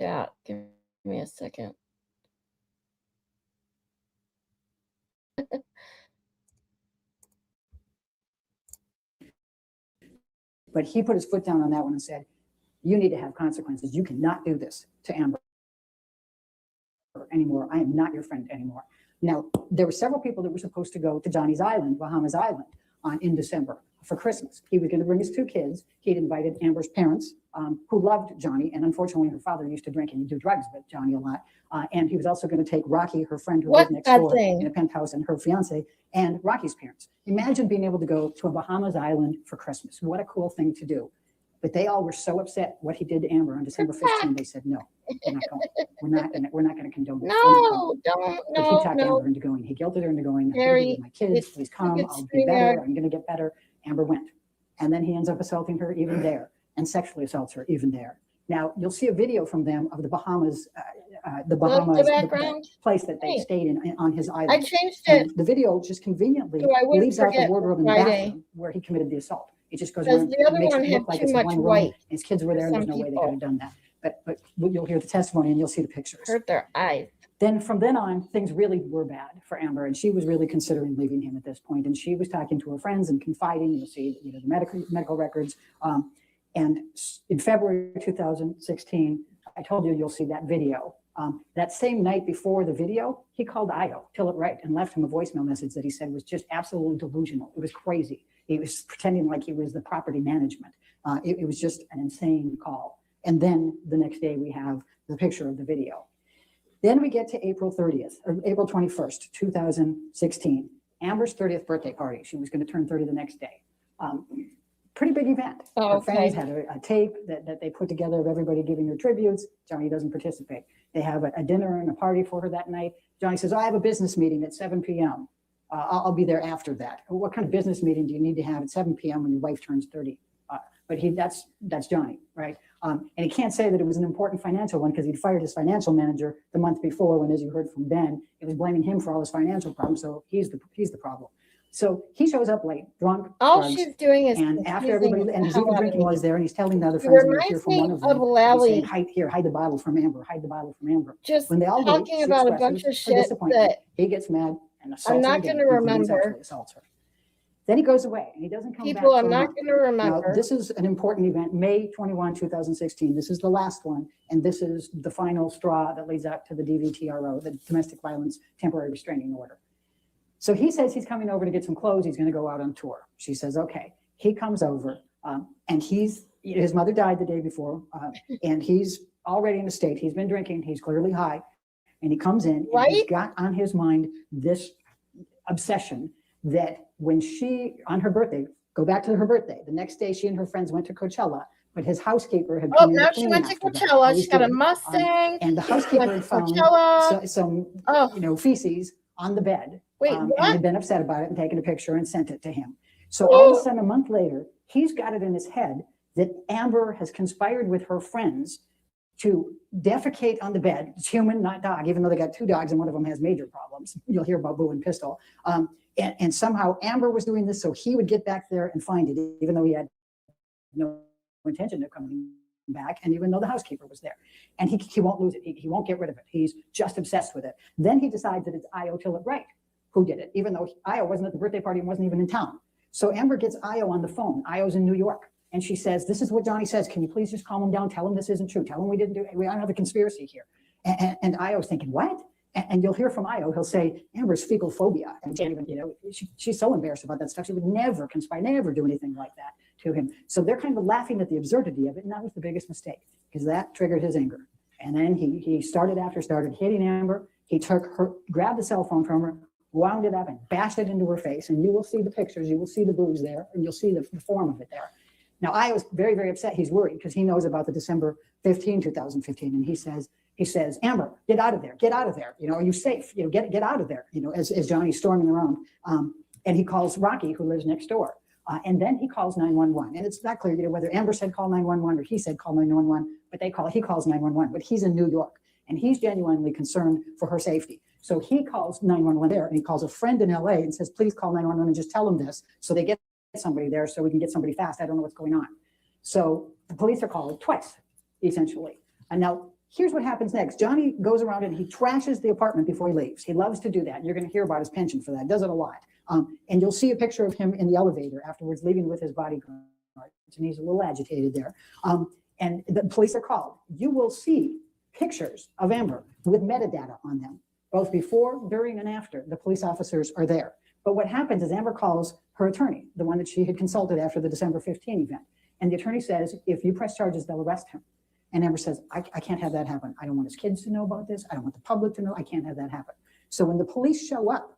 chat. Give me a second.
But he put his foot down on that one and said, "You need to have consequences. You cannot do this to Amber anymore. I am not your friend anymore." Now, there were several people that were supposed to go to Johnny's Island, Bahamas Island, in December for Christmas. He was going to bring his 2 kids. He'd invited Amber's parents, who loved Johnny, and unfortunately, her father used to drink and do drugs with Johnny a lot. And he was also going to take Rocky, her friend who lived next door in a penthouse, and her fiance, and Rocky's parents. Imagine being able to go to a Bahamas Island for Christmas. What a cool thing to do. But they all were so upset what he did to Amber on December 15th. They said, no, we're not going. We're not going to condone this.
No, don't,
But he
no,
talked
no.
Amber into going. He guilted her into going. I'm going to be
Very-
with my kids.
it's-
Please come.
it's
I'll be better.
StreamYard.
I'm going to get better. Amber went. And then he ends up assaulting her even there and sexually assaults her even there. Now, you'll see a video from them of the Bahamas, the
background?
place that they
Hey.
stayed in on his island.
I changed it.
And the video just conveniently
So I wouldn't
leaves out the
forget
wardrobe and the
Friday.
bathroom where he committed the assault. It just goes
Because
around
the
and
other
makes
one
it
had
look like
too
it's
much
one room.
white
His kids were there, and
for
there's no
some
way they
people.
could have done that. But you'll hear the testimony and you'll see the pictures.
Hurt their eyes.
Then from then on, things really were bad for Amber, and she was really considering leaving him at this point. And she was talking to her friends and confiding. You'll see, the medical records. And in February 2016, I told you you'll see that video. That same night before the video, he called Io, Tillett Wright, and left him a voicemail message that he said was just absolutely delusional. It was crazy. He was pretending like he was the property management. It was just an insane call. And then the next day we have the picture of the video. Then we get to April 30th, or April 21st, 2016, Amber's 30th birthday party. She was going to turn 30 the next day. Pretty big event.
Oh,
Her friends
okay.
had a tape that they put together of everybody giving her tributes. Johnny doesn't participate. They have a dinner and a party for her that night. Johnny says, I have a business meeting at 7 p.m. I'll be there after that. What kind of business meeting do you need to have at 7 p.m. when your wife turns 30? But that's Johnny, right? And he can't say that it was an important financial one because he'd fired his financial manager the month before when, as you heard from Ben, it was blaming him for all his financial problems. So he's the problem. So he shows up late, drunk,
All
drugs,
she's doing is
and after
confusing
everybody, and he's
the
even
hell out of
drinking
me.
while he's there, and he's telling the other
It
friends, and you'll hear
reminds
from
me
one of
of
them, he's
Lally.
saying, hide the Bible from Amber, hide the Bible from Amber.
Just
When they all leave,
talking
she
about a
expresses
bunch of
her
shit
disappointment.
that
He gets mad and assaults
I'm
her
not
again,
gonna
including
remember.
sexually assaults her. Then he goes away, and he doesn't come back
people
for
I'm
a
not
month.
going to remember.
Now, this is an important event, May 21, 2016. This is the last one, and this is the final straw that leads up to the DVTRO, the Domestic Violence Temporary Restraining Order. So he says he's coming over to get some clothes. He's going to go out on tour. She says, okay. He comes over, and his mother died the day before, and he's already in a state. He's been drinking. He's clearly high, and he comes in, and he's
Right?
got on his mind this obsession that when she, on her birthday, go back to her birthday, the next day she and her friends went to Coachella, but his housekeeper had
Oh,
come in
now
to
she
clean
went to
after that.
Coachella.
Always
She's got a
did.
Mustang.
And the
She
housekeeper
went
had
to
found
Coachella.
some
Oh,
feces on the bed.
wait,
And
what?
had been upset about it and taken a picture and sent it to him. So all of
Oh.
a sudden, a month later, he's got it in his head that Amber has conspired with her friends to defecate on the bed. It's human, not dog, even though they got two dogs and one of them has major problems. You'll hear about Boo and Pistol. And somehow Amber was doing this so he would get back there and find it, even though he had no intention of coming back, and even though the housekeeper was there. And he won't lose it. He won't get rid of it. He's just obsessed with it. Then he decides that it's Io Tillett Wright who did it, even though Io wasn't at the birthday party and wasn't even in town. So Amber gets Io on the phone. Io's in New York. And she says, this is what Johnny says. Can you please just calm him down? Tell him this isn't true. Tell him we didn't do it. We don't have a conspiracy here. And Io's thinking, what? And you'll hear from Io. He'll say, Amber's fecal phobia. And even, she's so embarrassed about that stuff. She would never conspire, never do anything like that to him. So they're kind of laughing at the absurdity of it. And that was the biggest mistake because that triggered his anger. And then he started hitting Amber. He grabbed the cell phone from her, wound it up and bashed it into her face. And you will see the pictures. You will see the bruise there. And you'll see the form of it there. Now, I was very, very upset. He's worried because he knows about the December 15, 2015. And he says, Amber, get out of there. Get out of there. Are you safe? Get out of there, as Johnny's storming around. And he calls Rocky, who lives next door. And then he calls 911. And it's not clear, whether Amber said call 911 or he said call 911, but he calls 911. But he's in New York and he's genuinely concerned for her safety. So he calls 911 there and he calls a friend in LA and says, please call 911 and just tell them this. So they get somebody there so we can get somebody fast. I don't know what's going on. So the police are called twice, essentially. And now here's what happens next. Johnny goes around and he trashes the apartment before he leaves. He loves to do that. You're going to hear about his penchant for that. Does it a lot. And you'll see a picture of him in the elevator afterwards, leaving with his bodyguard. And he's a little agitated there. And the police are called. You will see pictures of Amber with metadata on them, both before, during, and after. The police officers are there. But what happens is Amber calls her attorney, the one that she had consulted after the December 15 event. And the attorney says, if you press charges, they'll arrest him. And Amber says, I can't have that happen. I don't want his kids to know about this. I don't want the public to know. I can't have that happen. So when the police show up,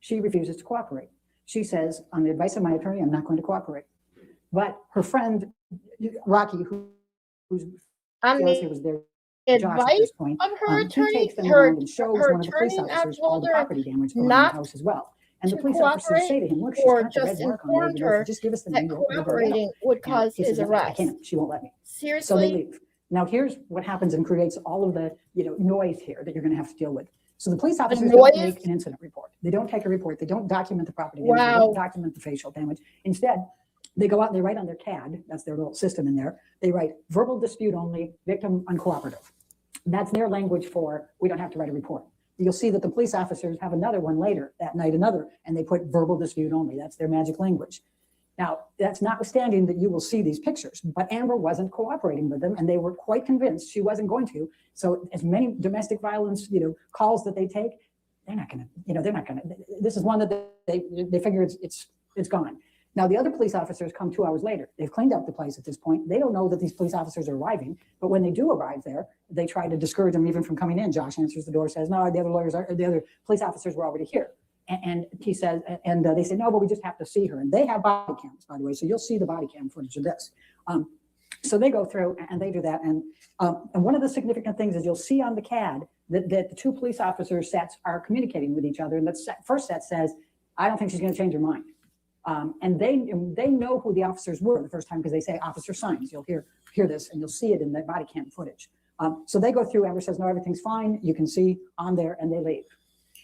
she refuses to cooperate. She says, on the advice of my attorney, I'm not going to cooperate. But her friend Rocky, who's
On
fiance
the
was there, Josh at
advice
this point,
of her
he
attorney,
takes them
her
around and shows
her
one of the police
attorney
officers
told
all the
her
property damage around
not
the house as well. And the
to
police officers say to him, look, she's
or
got the
just
red mark on there,
informed
you know, if
her
you just give us the
that
name, we'll let her out.
cooperating would
And
cause
he
his
says, "No, I
arrest.
can't, she won't let me." So they
Seriously?
leave. Now, here's what happens and creates all of the, noise here that you're gonna have to deal with. So the police officers don't
noise?
make an incident report. They don't take a report. They don't document the property damage. They
Wow.
don't document the facial damage. Instead, they go out and they write on their CAD, that's their little system in there, they write verbal dispute only, victim uncooperative. That's their language for, we don't have to write a report. You'll see that the police officers have another one later that night, and they put verbal dispute only. That's their magic language. Now, that's notwithstanding that you will see these pictures, but Amber wasn't cooperating with them, and they were quite convinced she wasn't going to. So as many domestic violence, calls that they take, they're not gonna, this is one that they figure it's gone. Now, the other police officers come 2 hours later. They've cleaned up the place at this point. They don't know that these police officers are arriving, but when they do arrive there, they try to discourage them even from coming in. Josh answers the door, says, no, the other police officers were already here. And he says, and they say, no, but we just have to see her. And they have body cams, by the way, so you'll see the body cam footage of this. So they go through and they do that. And one of the significant things is you'll see on the CAD that the two police officer sets are communicating with each other. And the first set says, I don't think she's going to change her mind. And they know who the officers were the first time because they say officer signs. You'll hear this and you'll see it in the body cam footage. So they go through, Amber says, no, everything's fine. You can see on there, and they leave.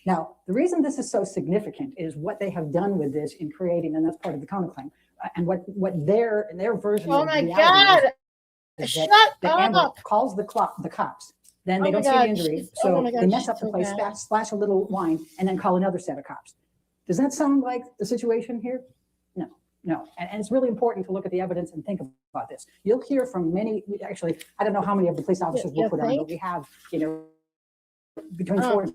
Now, the reason this is so significant is what they have done with this in creating, and that's part of the counterclaim, and what their version
Oh
of
my
reality
God.
is
Shut
that Amber
up.
calls the cops. Then they
Oh my
don't see the
God,
injury,
she's-
so
oh my God,
they mess
she's
up the
so
place,
bad.
splash a little wine, and then call another set of cops. Does that sound like the situation here? No. And it's really important to look at the evidence and think about this. You'll hear from many, actually, I don't know how many of the police officers
You
will put on,
think?
but we have, between
Oh.
4 and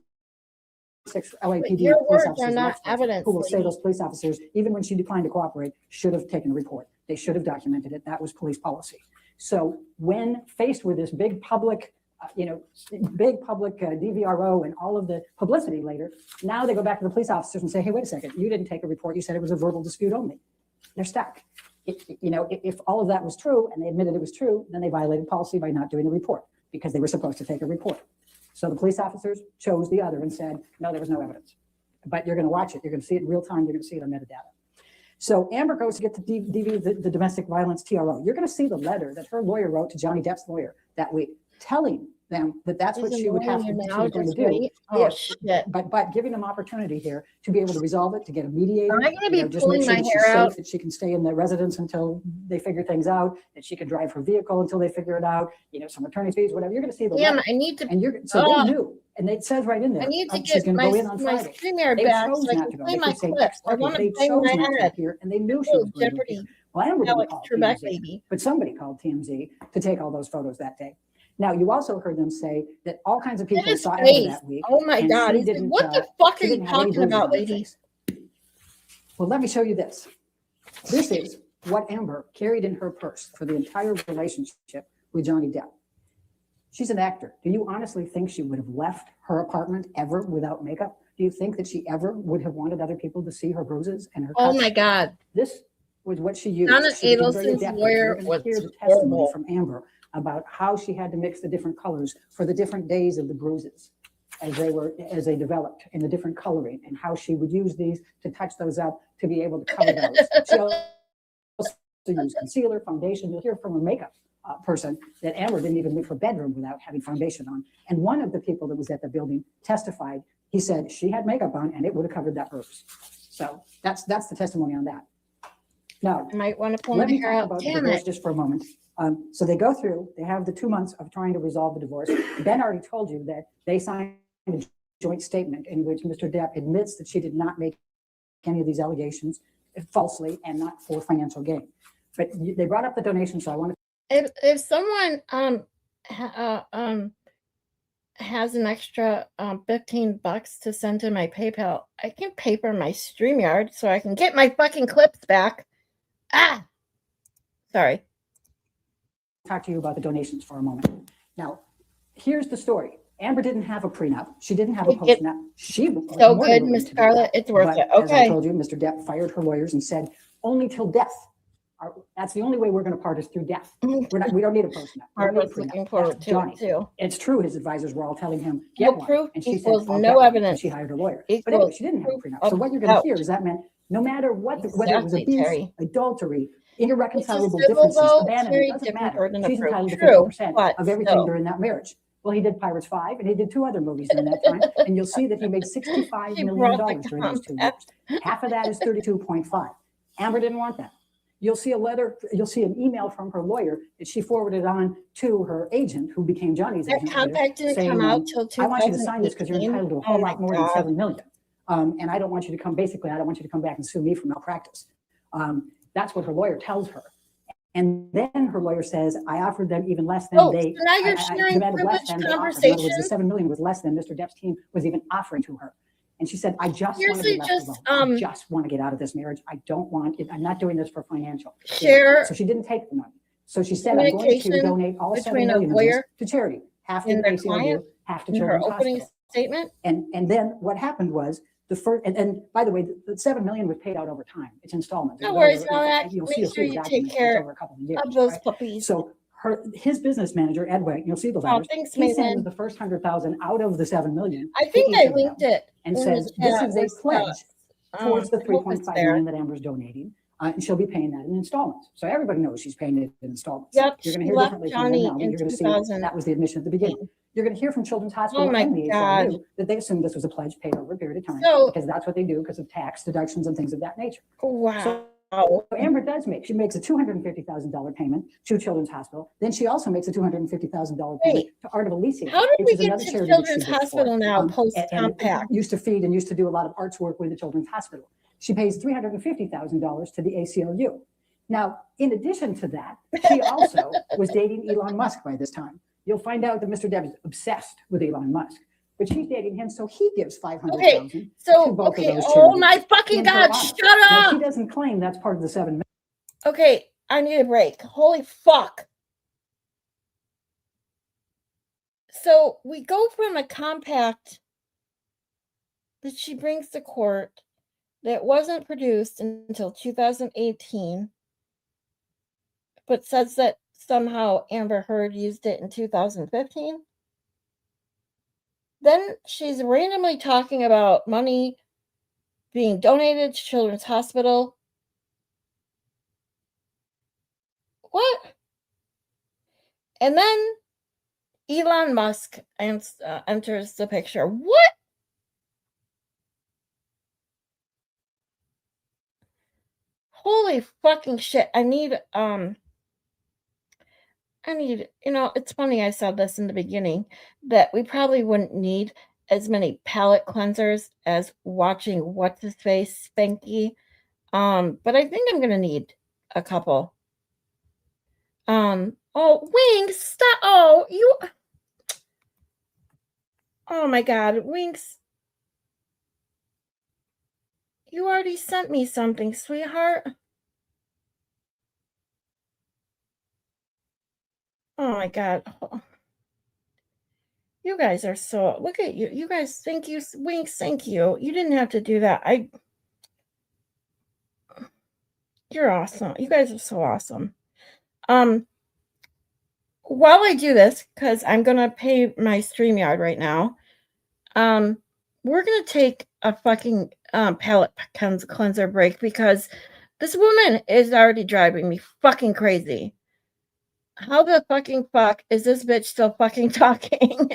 6
But
LAPD
your
police
words are
officers
not
experts
evidence,
who will say
lady.
those police officers, even when she declined to cooperate, should have taken a report. They should have documented it. That was police policy. So when faced with this big public, DVRO and all of the publicity later, now they go back to the police officers and say, hey, wait a second, you didn't take a report. You said it was a verbal dispute only. They're stuck. If all of that was true and they admitted it was true, then they violated policy by not doing a report because they were supposed to take a report. So the police officers chose the other and said, no, there was no evidence. But you're going to watch it. You're going to see it in real time. You're going to see it on metadata. So Amber goes to get the domestic violence TRO. You're going to see the letter that her lawyer wrote to Johnny Depp's lawyer that week, telling them that that's what she would have to, she was going to do.
Oh,
if-
shit.
But giving them opportunity here to be able to resolve it, to get a mediator.
Am I gonna be
just make
pulling
sure
my
that she's
hair
safe,
out?
that she can stay in the residence until they figure things out, that she can drive her vehicle until they figure it out, some attorney fees, whatever. You're going to see the
Damn,
letter.
I need to,
And so they knew, and it says right in there,
I need to
she's
get
going to
my
go in on Friday.
StreamYard
They
back
chose
so I
not
can
to go.
play
They
my
could say
clips. I
X,
want
they
to play
chose
my
not to
head.
appear, and they knew she
Oh,
was going to appear.
Jeopardy.
Well, Amber didn't
Alex
call
Trebek,
TMZ,
baby.
but somebody called TMZ to take all those photos that day. Now, you also heard them say that all kinds of
Look
people
at his
saw Amber
face.
that week.
Oh my
and
God.
she
He's like,
didn't,
what the fuck
she
are you
didn't have any
talking
bruises
about,
on her
lady?
face. Well, let me show you this. This is what Amber carried in her purse for the entire relationship with Johnny Depp. She's an actor. Do you honestly think she would have left her apartment ever without makeup? Do you think that she ever would have wanted other people to see her bruises and her cuts?
Oh my God.
This was what she used.
Donna
She became very
Adelson's
adept.
lawyer
You're going to hear
was
the testimony
horrible.
from Amber about how she had to mix the different colors for the different days of the bruises as they developed in the different coloring, and how she would use these to touch those up to be able to cover those. She also used concealer, foundation. You'll hear from her makeup person that Amber didn't even leave her bedroom without having foundation on. And one of the people that was at the building testified. He said she had makeup on and it would have covered that bruise. So that's the testimony on that. Now,
I might want to pull
let
my
me
hair
talk
out.
about the
Damn
divorce
it.
just for a moment. So they go through, they have the 2 months of trying to resolve the divorce. Ben already told you that they signed a joint statement in which Mr. Depp admits that she did not make any of these allegations falsely and not for financial gain. But they brought up the donation, so I want to.
If someone has an extra $15 to send to my PayPal, I can paper my StreamYard so I can get my fucking clips back. Ah, sorry.
talk to you about the donations for a moment. Now, here's the story. Amber didn't have a prenup. She didn't have a
It-
postnup. She was
So
more
good,
than willing
Miss
to do
Scarlett.
that.
It's worth
But
it.
as I
Okay.
told you, Mr. Depp fired her lawyers and said, only till death That's the only way we're going to part is through death. We don't need a post-nut. We
I
don't need a
was
prenup.
looking
That's
forward to
Johnny.
it too.
It's true, his advisors were all telling him,
No
get one.
proof
And she said,
equals
"I'll
no
get one,"
evidence
and she hired a lawyer. But anyway,
equals
she didn't have a
proof
prenup. So
of
what you're going to
doubt.
hear is that meant no matter what, whether it was
Exactly,
abuse,
Terry.
adultery, irreconcilable
It's a civil
differences,
though,
abandonment,
Terry,
doesn't
different
matter.
burden of
She's
proof.
entitled to
True,
50%
but
of everything
still.
during that marriage. Well, he did Pirates 5 and he did 2 other movies during that time. And you'll see that he made $65
She
million
brought the
during those 2
compact.
years. Half of that is 32.5. Amber didn't want that. You'll see an email from her lawyer that she forwarded on to her agent, who became Johnny's
That
agent later,
compact didn't
saying,
come out till
I want you to sign this because you're
2018.
entitled to a
Oh
whole
my
lot more than
God.
7 million. And I don't want you to come, basically, I don't want you to come back and sue me for malpractice. That's what her lawyer tells her. And then her lawyer says, I offered them even less than
Oh,
they,
so now you're
I
sharing
demanded less
privileged
than they offered. In other words, the
conversations?
7 million was less than Mr. Depp's team was even offering to her. And she said, I just want to
Seriously,
be left
just,
alone. I just want to get out of this marriage. I don't want it. I'm not doing this for financial.
Share
So she didn't take the money. So she said, I'm going to
communication
donate all 7
between a
million of this
lawyer
to charity, half to
and
the
their
ACLU,
client
half to
in her
Children's
opening
Hospital.
statement.
And then what happened was the first, and by the way, the 7 million was paid out over time. It's installments.
No worries about that.
You'll
Make
see
sure
the
you take
documents. It's
care
over a couple of years.
of those
right?
puppies.
So his business manager, Ed Wing, you'll see the
Oh,
letters.
thanks,
He sends
Maitland.
the first 100,000 out of the 7 million.
I
to
think
each
I
of them
linked it
and
in
says,
the
this
chat
is a
with
pledge towards the
I hope it's
3.5
there.
million that Amber's donating. And she'll be paying that in installments. So everybody knows she's paying it in installments.
Yep,
You're going
she
to hear
left
differently from them
Johnny
now, but
in
you're going to see
2000.
that was the admission at the beginning. You're going to hear from Children's Hospital
my
and the
God.
ACLU that they assumed this was a pledge paid over a period of time
So-
because that's what they do because of tax deductions and things of that nature.
Wow.
So Amber does she makes a $250,000 payment to Children's Hospital. Then she also makes a $250,000 payment to Art of Elysium.
How did we
which is
get
another
to
charity that she
Children's
works
Hospital
for,
now
and
post-compact?
used to feed and used to do a lot of arts work with the Children's Hospital. She pays $350,000 to the ACLU. Now, in addition to that, she also was dating Elon Musk by this time. You'll find out that Mr. Depp is obsessed with Elon Musk, but she's dating him, so he gives $500,000 to
So,
both
okay,
of those
oh
charities.
my fucking
in her
God,
honor.
shut
Now, she
up!
doesn't claim that's part of the 7 million.
Okay, I need a break. Holy fuck. So we go from a compact that she brings to court that wasn't produced until 2018, but says that somehow Amber Heard used it in 2015. Then she's randomly talking about money being donated to Children's Hospital. What? And then Elon Musk enters the picture. What? Holy fucking shit. I need, it's funny I said this in the beginning, that we probably wouldn't need as many palate cleansers as watching What's His Face Spanky. But I think I'm gonna need a couple. Oh, Wings, stop. Oh my God, Wings. You already sent me something, sweetheart. Oh my God. You guys are so, look at you. You guys, thank you, Winks, thank you. You didn't have to do that. You're awesome. You guys are so awesome. While I do this, because I'm going to pay my StreamYard right now, we're going to take a fucking palate cleanser break because this woman is already driving me fucking crazy. How the fucking fuck is this bitch still fucking talking?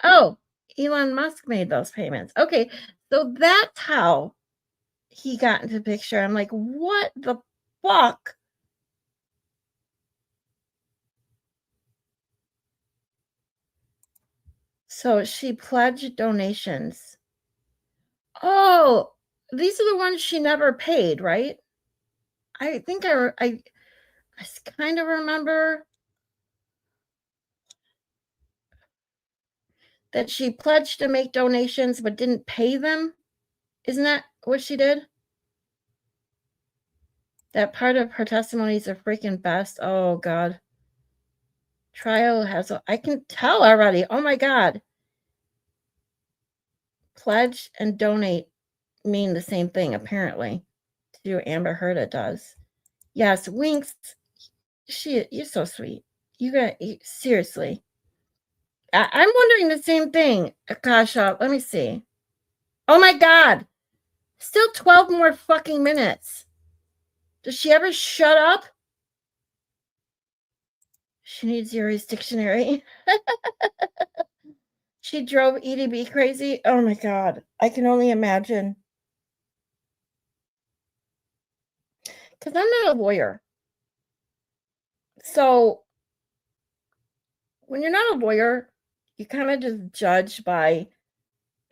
Oh, Elon Musk made those payments. Okay, so that's how he got into the picture. I'm like, what the fuck? So she pledged donations. Oh, these are the ones she never paid, right? I think I kind of remember that she pledged to make donations but didn't pay them. Isn't that what she did? That part of her testimony is the freaking best. Oh, God. Trial has, I can tell already. Oh, my God. Pledge and donate mean the same thing, apparently, to Amber Heard it does. Yes, Winks, you're so sweet. Seriously. I'm wondering the same thing, Akasha. Let me see. Oh my God. Still 12 more fucking minutes. Does she ever shut up? She needs Yuri's dictionary. She drove EDB crazy. Oh my God. I can only imagine. Because I'm not a lawyer. So when you're not a lawyer, you kind of just judge by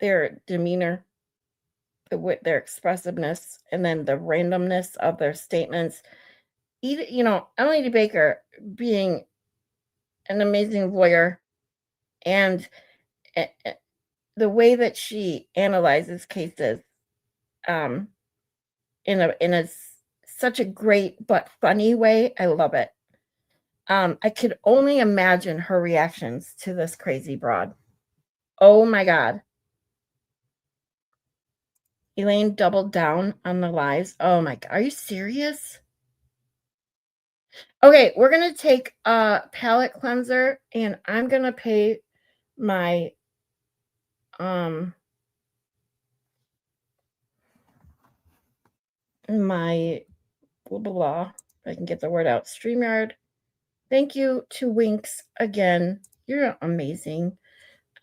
their demeanor, their expressiveness, and then the randomness of their statements. Emily Baker being an amazing lawyer, and the way that she analyzes cases, in a such a great but funny way. I love it. I could only imagine her reactions to this crazy broad. Oh my God. Elaine doubled down on the lies. Oh my God. Are you serious? Okay, we're going to take a palate cleanser and I'm going to pay my my blah blah blah. If I can get the word out. StreamYard. Thank you to Winks again. You're amazing.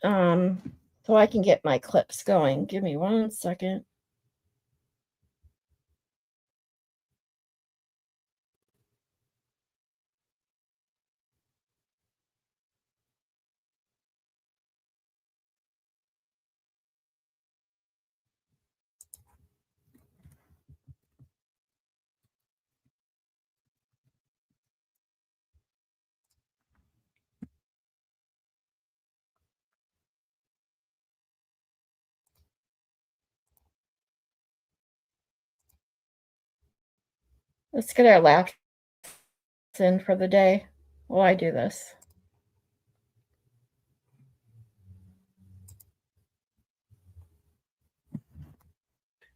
So I can get my clips going. Give me 1 second. Let's get our laughs in for the day while I do this.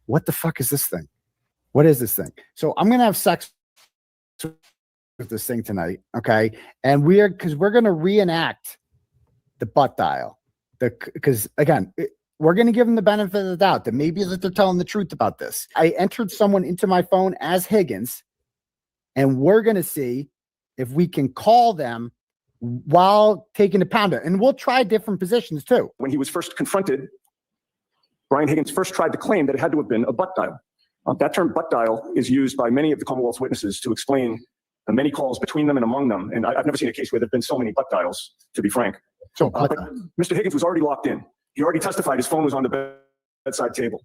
What the fuck is this thing? What is this thing? So I'm gonna have sex with this thing tonight, okay? And we're gonna reenact the butt dial. Because again, we're gonna give them the benefit of the doubt that maybe that they're telling the truth about this. I entered someone into my phone as Higgins, and we're gonna see if we can call them while taking a pounder, and we'll try different positions too.
When he was first confronted, Brian Higgins first tried to claim that it had to have been a butt dial. That term butt dial is used by many of the Commonwealth's witnesses to explain the many calls between them and among them. And I've never seen a case where there have been so many butt dials, to be frank. But Mr. Higgins was already locked in. He already testified his phone was on the bedside table.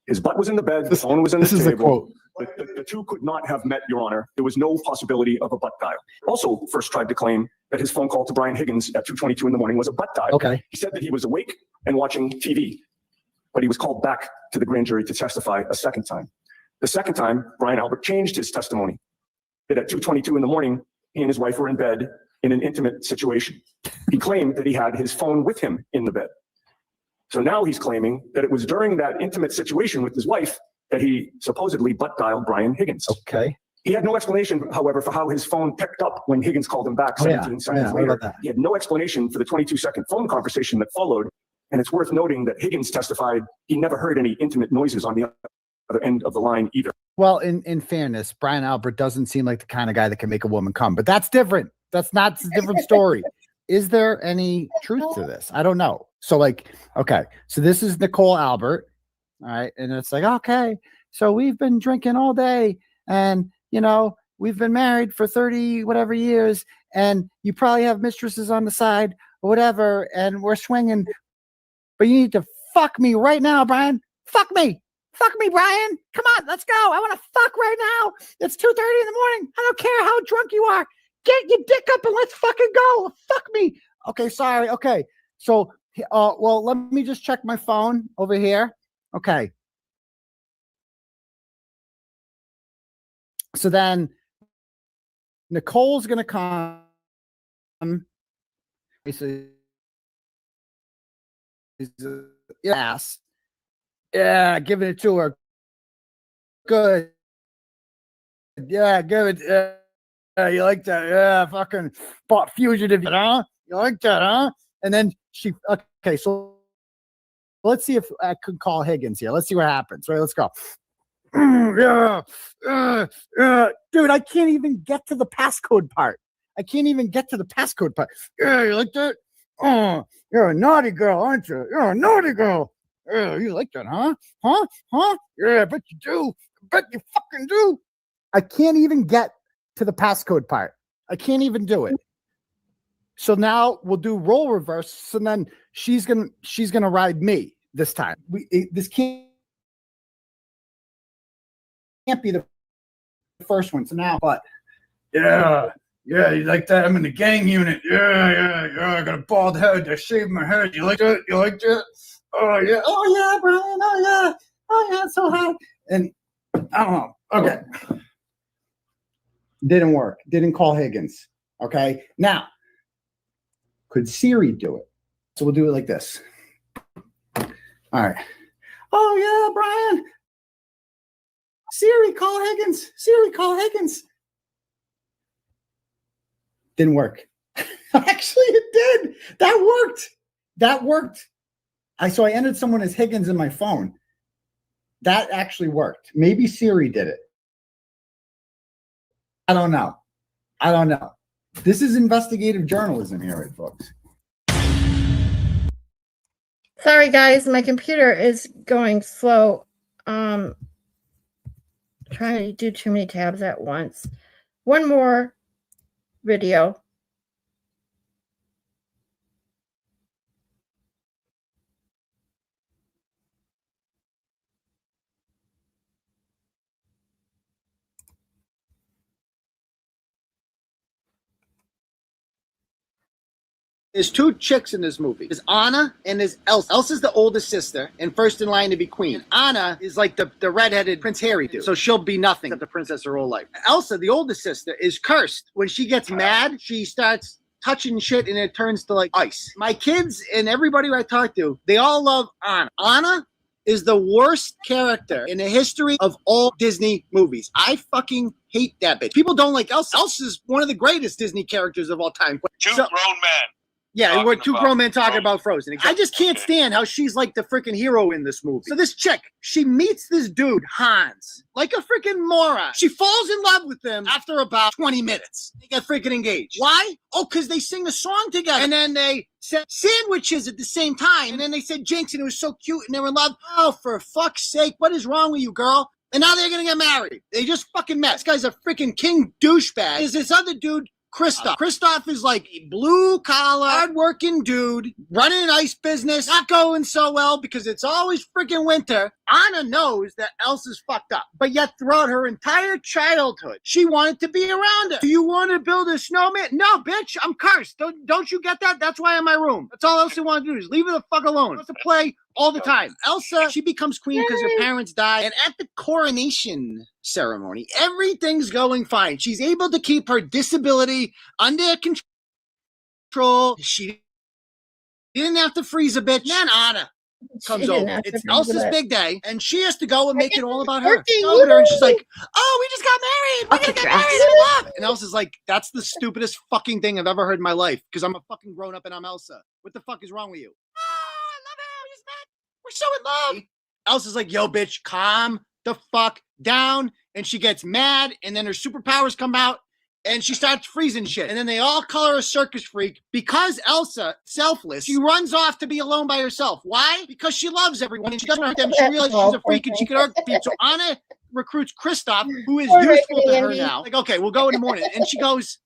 His butt was in the bed, the phone was in the table. This is a quote. The two could not have met, Your Honor. There was no possibility of a butt dial. Also first tried to claim that his phone call to Brian Higgins at 2:22 in the morning was a butt dial.
Okay.
He said that he was awake and watching TV, but he was called back to the grand jury to testify a second time. The second time, Brian Albert changed his testimony that at 2:22 in the morning, he and his wife were in bed in an intimate situation. He claimed that he had his phone with him in the bed. So now he's claiming that it was during that intimate situation with his wife that he supposedly butt dialed Brian Higgins.
Okay.
He had no explanation, however, for how his phone picked up when Higgins called him back 17 seconds later. He had no explanation for the 22-second phone conversation that followed. And it's worth noting that Higgins testified he never heard any intimate noises on the other end of the line either.
Well, in fairness, Brian Albert doesn't seem like the kind of guy that can make a woman come, but that's different. That's a different story. Is there any truth to this? I don't know. So okay. So this is Nicole Albert. All right. And it's like, okay, so we've been drinking all day and, we've been married for 30 whatever years and you probably have mistresses on the side or whatever. And we're swinging, but you need to fuck me right now, Brian. Fuck me, Brian. Come on, let's go. I want to fuck right now. It's 2:30 in the morning. I don't care how drunk you are. Get your dick up and let's fucking go. Fuck me. Okay, sorry. Okay. So, well, let me just check my phone over here. Okay. So then Nicole's going to come. Basically, ass. Yeah, giving it to her. Good. Yeah, give it. You like that? Yeah, fucking bought fugitive, huh? You like that, huh? And then she, okay, so let's see if I could call Higgins here. Let's see what happens. Right, let's go. Yeah, dude, I can't even get to the passcode part. Yeah, you like that? Oh, you're a naughty girl, aren't you? You're a naughty girl. Yeah, you like that, huh? Huh? Yeah, I bet you do. I bet you fucking do. I can't even get to the passcode part. I can't even do it. So now we'll do role reverse. And then she's gonna ride me this time. This can't be the first one. So now, but yeah, you like that? I'm in the gang unit. Yeah. I got a bald head. I shaved my head. You like that? Oh yeah, Brian. Oh yeah, it's so hot. And I don't know. Okay. Didn't work. Didn't call Higgins. Okay. Now, could Siri do it? So we'll do it like this. All right. Oh yeah, Brian. Siri, call Higgins. Didn't work. Actually, it did. That worked. So I entered someone as Higgins in my phone. That actually worked. Maybe Siri did it. I don't know. This is investigative journalism here, right, folks?
Sorry, guys, my computer is going slow. Trying to do too many tabs at once. One more video.
There's two chicks in this movie. There's Anna and there's Elsa. Elsa's the oldest sister and first in line to be queen. And Anna is like the redheaded Prince Harry dude. So she'll be nothing except the princess her whole life. Elsa, the oldest sister, is cursed. When she gets mad, she starts touching shit and it turns to like ice. My kids and everybody I talk to, they all love Anna. Anna is the worst character in the history of all Disney movies. I fucking hate that bitch. People don't like Elsa. Elsa's one of the greatest Disney characters of all time.
Two grown men.
Yeah, we're two grown men talking about Frozen. I just can't stand how she's like the freaking hero in this movie. So this chick, she meets this dude, Hans, like a freaking moron. She falls in love with him after about 20 minutes. They get freaking engaged. Why? Oh, because they sing a song together. And then they said sandwiches at the same time. And then they said Jinx, and it was so cute, and they were in love. Oh, for fuck's sake, what is wrong with you, girl? And now they're gonna get married. They just fucking met. This guy's a freaking king douchebag. There's this other dude, Kristoff. Kristoff is like a blue-collar, hard-working dude, running an ice business, not going so well because it's always freaking winter. Anna knows that Elsa's fucked up, but yet throughout her entire childhood, she wanted to be around her. Do you want to build a snowman? No, bitch, I'm cursed. Don't you get that? That's why I'm in my room. That's all Elsa wants to do is leave her the fuck alone. She wants to play all the time. Elsa, she becomes queen because her parents die, and at the coronation ceremony, everything's going fine. She's able to keep her disability under control. She didn't have to freeze a bitch. Then Anna comes over. It's Elsa's big day, and she has to go and make it all about her. Over her, and she's like, "Oh, we just got married. We're gonna get married in love." And Elsa's like, "That's the stupidest fucking thing I've ever heard in my life because I'm a fucking grown up and I'm Elsa. What the fuck is wrong with you?" "Oh, I love her. We just met. We're so in love." Elsa's like, "Yo, bitch, calm the fuck down." And she gets mad, and then her superpowers come out, and she starts freezing shit. And then they all call her a circus freak because Elsa, selfless, she runs off to be alone by herself. Why? Because she loves everyone, and she doesn't hurt them. She realizes she's a freak, and she can hurt people. So Anna recruits Kristoff, who is useful to her now. Like, okay, we'll go in the morning. And she goes,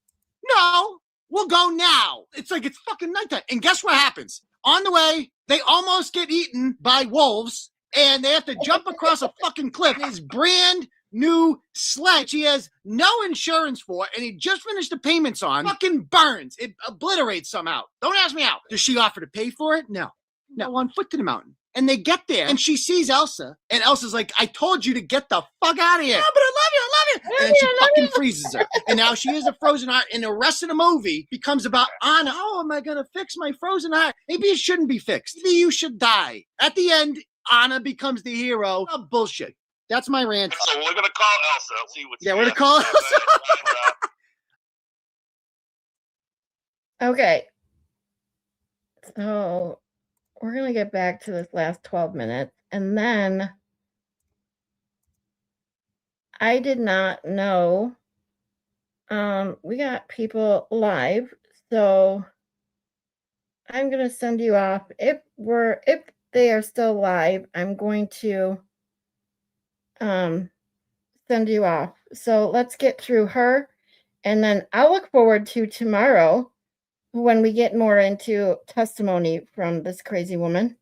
"No, we'll go now." It's like, it's fucking nighttime. And guess what happens? On the way, they almost get eaten by wolves, and they have to jump across a fucking cliff. His brand new sled she has no insurance for, and he just finished the payments on, fucking burns. It obliterates somehow. Don't ask me how. Does she offer to pay for it? No. On foot to the mountain. And they get there, and she sees Elsa, and Elsa's like, "I told you to get the fuck out of here." "Oh, but I love you. And then she fucking freezes her. And now she is a frozen heart, and the rest of the movie becomes about Anna. "Oh, am I gonna fix my frozen heart?" Maybe it shouldn't be fixed. Maybe you should die. At the end, Anna becomes the hero. Oh, bullshit. That's my rant.
So we're gonna call Elsa. See what.
Yeah, we're gonna call Elsa.
Okay. So we're going to get back to this last 12 minutes. And then I did not know. We got people live. So I'm going to send you off. If they are still live, I'm going to send you off. So let's get through her. And then I'll look forward to tomorrow when we get more into testimony from this crazy woman.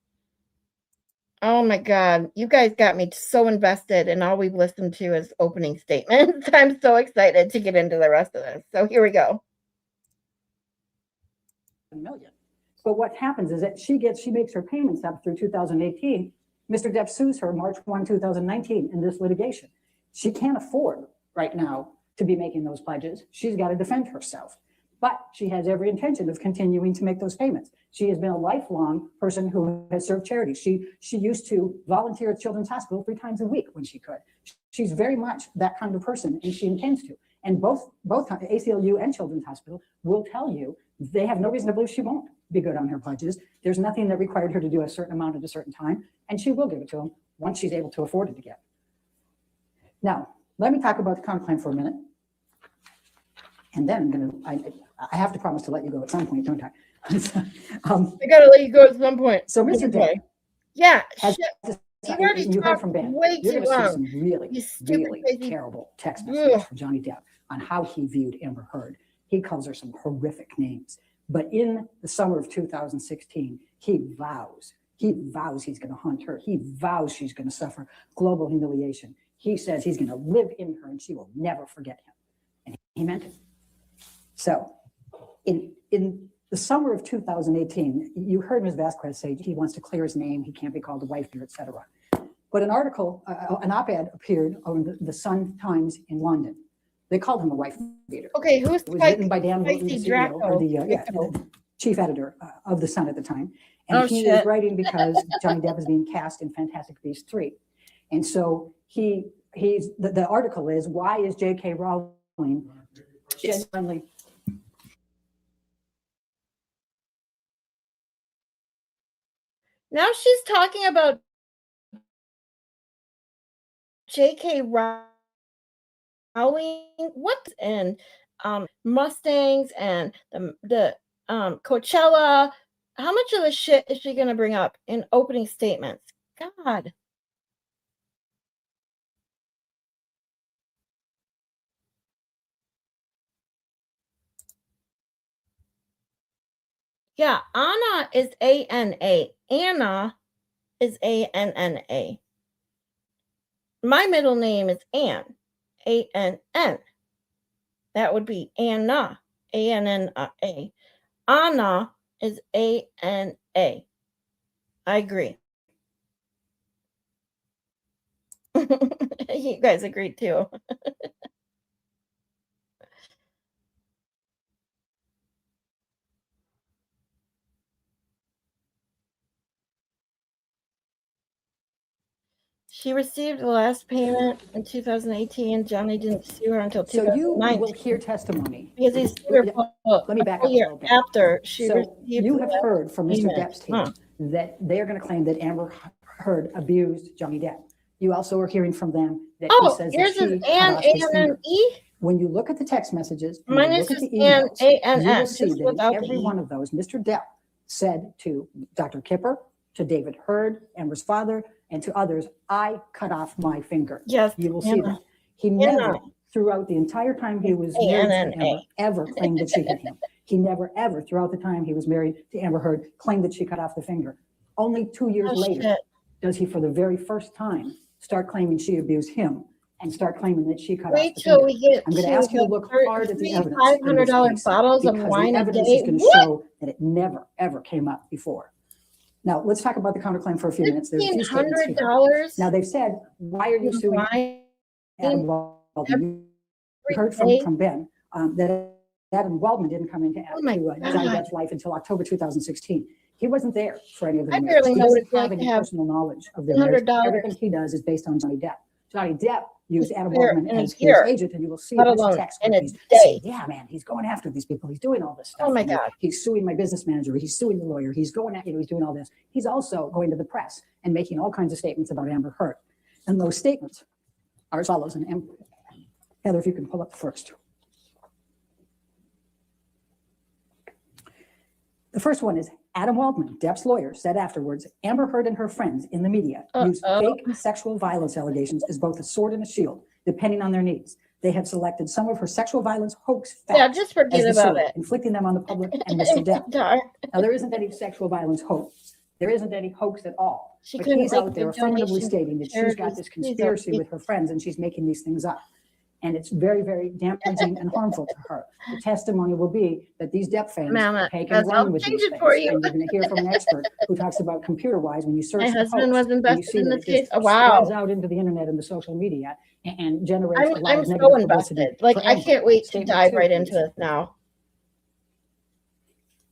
Oh my God, you guys got me so invested, and all we've listened to is opening statements. I'm so excited to get into the rest of this. So here we go.
Million. But what happens is that she makes her payments up through 2018. Mr. Depp sues her March 1, 2019 in this litigation. She can't afford right now to be making those pledges. She's got to defend herself. But she has every intention of continuing to make those payments. She has been a lifelong person who has served charity. She used to volunteer at Children's Hospital 3 times a week when she could. She's very much that kind of person, and she intends to. And both ACLU and Children's Hospital will tell you they have no reason to believe she won't be good on her pledges. There's nothing that required her to do a certain amount at a certain time, and she will give it to them once she's able to afford it again. Now, let me talk about the counterclaim for a minute. And then I have to promise to let you go at some point, don't I?
I gotta let you go at some point.
So Mr. Depp,
yeah,
you've heard from Ben.
Way
You're
too
going to
long.
see some really terrible text messages from Johnny Depp on how he viewed Amber Heard. He calls her some horrific names. But in the summer of 2016, he vows he's going to hunt her. He vows she's going to suffer global humiliation. He says he's going to live in her and she will never forget him. And he meant it. So in the summer of 2018, you heard Ms. Vasquez say he wants to clear his name. He can't be called a wife here, et cetera. But an article, an op-ed appeared on the Sun Times in London. They called him a wife beater.
Okay, who's
it was written by Dan Wilson, the CEO, or the chief editor of the Sun at the time. And he was writing because Johnny Depp is being cast in Fantastic Beasts 3. And so the article is, why is J.K. Rowling genuinely...
Now she's talking about J.K. Rowling, what, and Mustangs and the Coachella. How much of the shit is she going to bring up in opening statements? God. Yeah, Anna is A-N-A. Anna is A-N-N-A. My middle name is Ann. A-N-N. That would be Anna. A-N-N-A. Anna is A-N-A. I agree. You guys agreed too. She received the last payment in 2018. Johnny didn't sue her until 2019.
So you will hear testimony.
Because he sued her
Let me back up a little bit.
after she
So
received
you have heard from Mr.
payment.
Depp's team that they are going to claim that Amber Heard abused Johnny Depp. You also are hearing from them that he says
yours
that she
is
cut off his finger.
A-N-N-E?
When you look at the text messages,
Mine
and you
is
look at the
just
emails,
A-N-N,
you will see
just
that
without
in
the
every
E.
one of those, Mr. Depp said to Dr. Kipper, to David Heard, Amber's father, and to others, I cut off my finger.
Yes,
You will see
Anna.
that. He never, throughout the entire time he was married to Amber, ever claimed that she hit him. He never, ever, throughout the time he was married to Amber Heard, claimed that she cut off the finger. Only 2 years later does he, for the very first time, start claiming she abused him and start claiming that she cut off the
Wait till
finger.
we get
I'm going to ask you to look hard at the evidence.
$500 bottles of
because
wine
the
a
evidence
day.
is going to show that it never, ever came up before. Now, let's talk about the counterclaim for a few minutes. There's a few statements here.
$1,500?
Now, they've said, why are you suing Adam Waldman? We heard from Ben that Adam Waldman didn't come into Johnny Depp's life until October 2016. He wasn't there for any of the
I
marriage.
barely
He
know what
doesn't
it's like
have
to
any
have
personal knowledge of their marriage.
$100
Everything he does is based on Johnny Depp. Johnny Depp used Adam
Here
Waldman
in a
as his
year,
agent, and you will see a
let
bunch of
alone
texts
in
where
a
he's
day.
saying, yeah, man, he's going after these people. He's doing all this stuff.
Oh my
and
God.
He's suing my business manager. He's suing the lawyer. He's going at, he's doing all this. He's also going to the press and making all kinds of statements about Amber Heard. And those statements are as follows. And Heather, if you can pull up the first. The first one is Adam Waldman, Depp's lawyer, said afterwards, Amber Heard and her friends in the media use fake sexual violence allegations as both a sword and a shield, depending on their needs. They have selected some of her sexual violence hoax facts
Yeah, just forget
as the
about
sword,
it.
inflicting them on the public and Mr. Depp.
Darn.
Now, there isn't any sexual violence hoax. There isn't any hoax at all.
She
But
couldn't
he's
make
out
a
there affirmatively
donation
stating that
to
she's got this
charities. Please don't
conspiracy
be-
with her friends and she's making these things up. And it's very, very damaging and harmful to her. The testimony will be that these Depp fans
Mama,
take
yes,
and
I'll
run with
change
these
it for
things.
you.
And you're going to hear from an expert who talks about computer-wise when you search
My
the
husband
post,
was
and you
invested
see
in
that
this
it just
case. Oh, wow.
spreads out into the internet and the social media and generates a lot
I'm
of negative
so
publicity.
invested. Like,
for
I
Amber.
can't wait to
Statement
dive
two,
right
please.
into this now.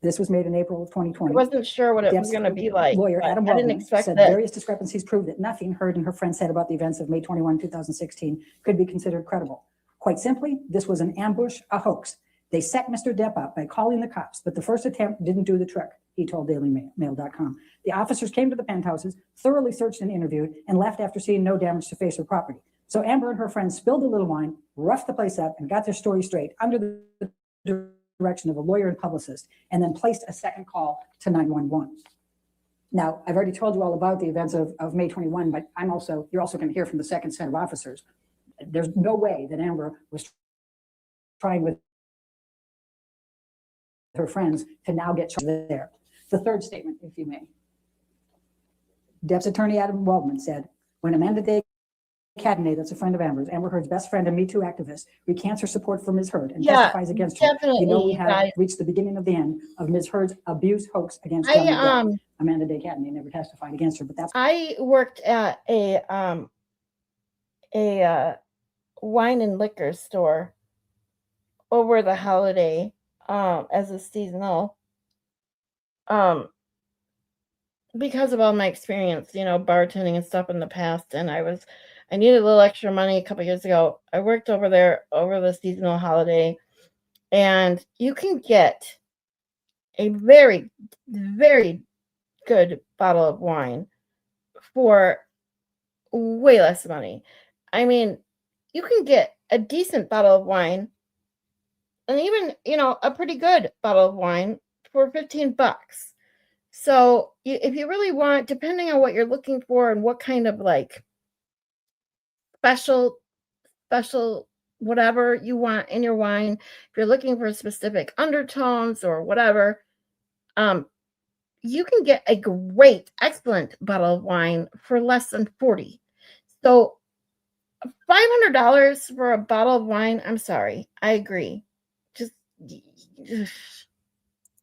This was made in April of
I
2020.
wasn't sure what it was
Depp's
going to be like.
lawyer
but
Adam
I didn't
Waldman
expect
said
that.
various discrepancies prove that nothing Heard and her friends said about the events of May 21, 2016 could be considered credible. Quite simply, this was an ambush, a hoax. They set Mr. Depp up by calling the cops, but the first attempt didn't do the trick, he told DailyMail.com. The officers came to the penthouses, thoroughly searched and interviewed, and left after seeing no damage to face or property. So Amber and her friends spilled a little wine, roughed the place up, and got their story straight under the direction of a lawyer and publicist, and then placed a second call to 911. Now, I've already told you all about the events of May 21, but you're also going to hear from the second set of officers. There's no way that Amber was trying with her friends to now get charged there. The third statement, if you may. Depp's attorney, Adam Waldman, said, when Amanda Day Cadenet, that's a friend of Amber's, Amber Heard's best friend and Me Too activist, recants her support for Ms. Heard and testifies against her, you know we have
definitely.
reached the beginning of the end of Ms. Heard's abuse hoax against Johnny Depp. Amanda Day Cadenet never testified against her, but that's...
I worked at a wine and liquor store over the holiday as a seasonal because of all my experience, bartending and stuff in the past. And I needed a little extra money a couple years ago. I worked over there over the seasonal holiday, and you can get a very, very good bottle of wine for way less money. I mean, you can get a decent bottle of wine and even, a pretty good bottle of wine for $15. So if you really want, depending on what you're looking for and what kind of special whatever you want in your wine, if you're looking for specific undertones or whatever, you can get a great, excellent bottle of wine for less than $40. So $500 for a bottle of wine, I'm sorry. I agree. Just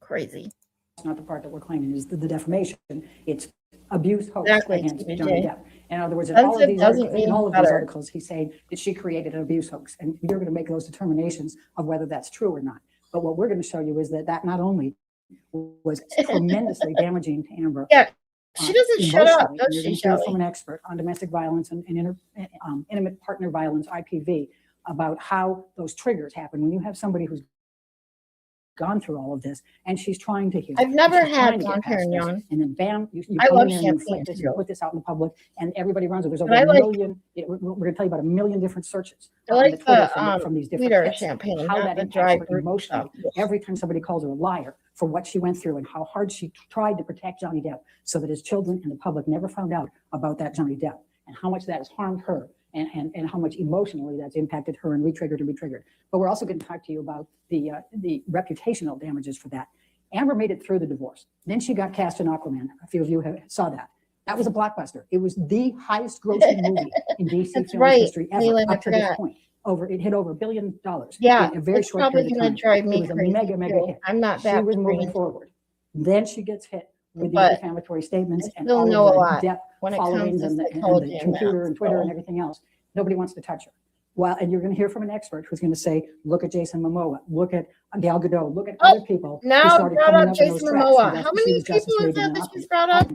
crazy.
That's not the part that we're claiming is the defamation. It's abuse hoax
Exactly,
against
TJ.
Johnny Depp. In other words, in
Offensive
all of these
doesn't
articles,
mean better.
articles, he's saying that she created an abuse hoax, and you're going to make those determinations of whether that's true or not. But what we're going to show you is that not only was tremendously damaging to Amber.
Yeah, she doesn't shut up,
emotionally,
does
and you're
she,
going to hear
Shelley?
from an expert on domestic violence and intimate partner violence, IPV, about how those triggers happen when you have somebody who's gone through all of this and she's trying to heal.
I've never
She's trying
had
to get
Don
past this,
Perignon.
and then bam, you
I
come
love
in there and you
champagne,
inflict this,
too.
you put this out in the public, and everybody runs it. There's over
But I
a
like-
million. We're going to tell you about 1 million different searches
I
on
like
the Twitter
the
from these different
sweeter
hits,
champagne,
how
not
that
the
impacts
dry
her
brut
emotionally.
stuff.
Every time somebody calls her a liar for what she went through and how hard she tried to protect Johnny Depp so that his children and the public never found out about that Johnny Depp, and how much that has harmed her and how much emotionally that's impacted her and re-triggered and re-triggered. But we're also going to talk to you about the reputational damages for that. Amber made it through the divorce. Then she got cast in Aquaman. A few of you saw that. That was a blockbuster. It was the highest grossing movie in DC
That's
film
right,
history ever
Leland, I
up to this
forgot.
point. It hit over $1 billion
Yeah,
in a very
it's
short
probably
period of
going
time.
to drive
It
me
was a
crazy.
mega
too.
hit.
I'm not
She
that
was moving
trained,
forward. Then she gets hit with
but
these defamatory statements
I
and
still
all
know a
of
lot
the Depp
when it comes
followings
to
and
psychology
the
and
computer
that,
and Twitter
so.
and everything else. Nobody wants to touch her. Well, and you're going to hear from an expert who's going to say, look at Jason Momoa, look at Gal Gadot, look at
Oh,
other people who
now
started
brought
coming
up
up in those
Jason
tracks.
Momoa.
And
How
she
many
was Justice
people is
League
that
and
that she's
Aquaman.
brought up?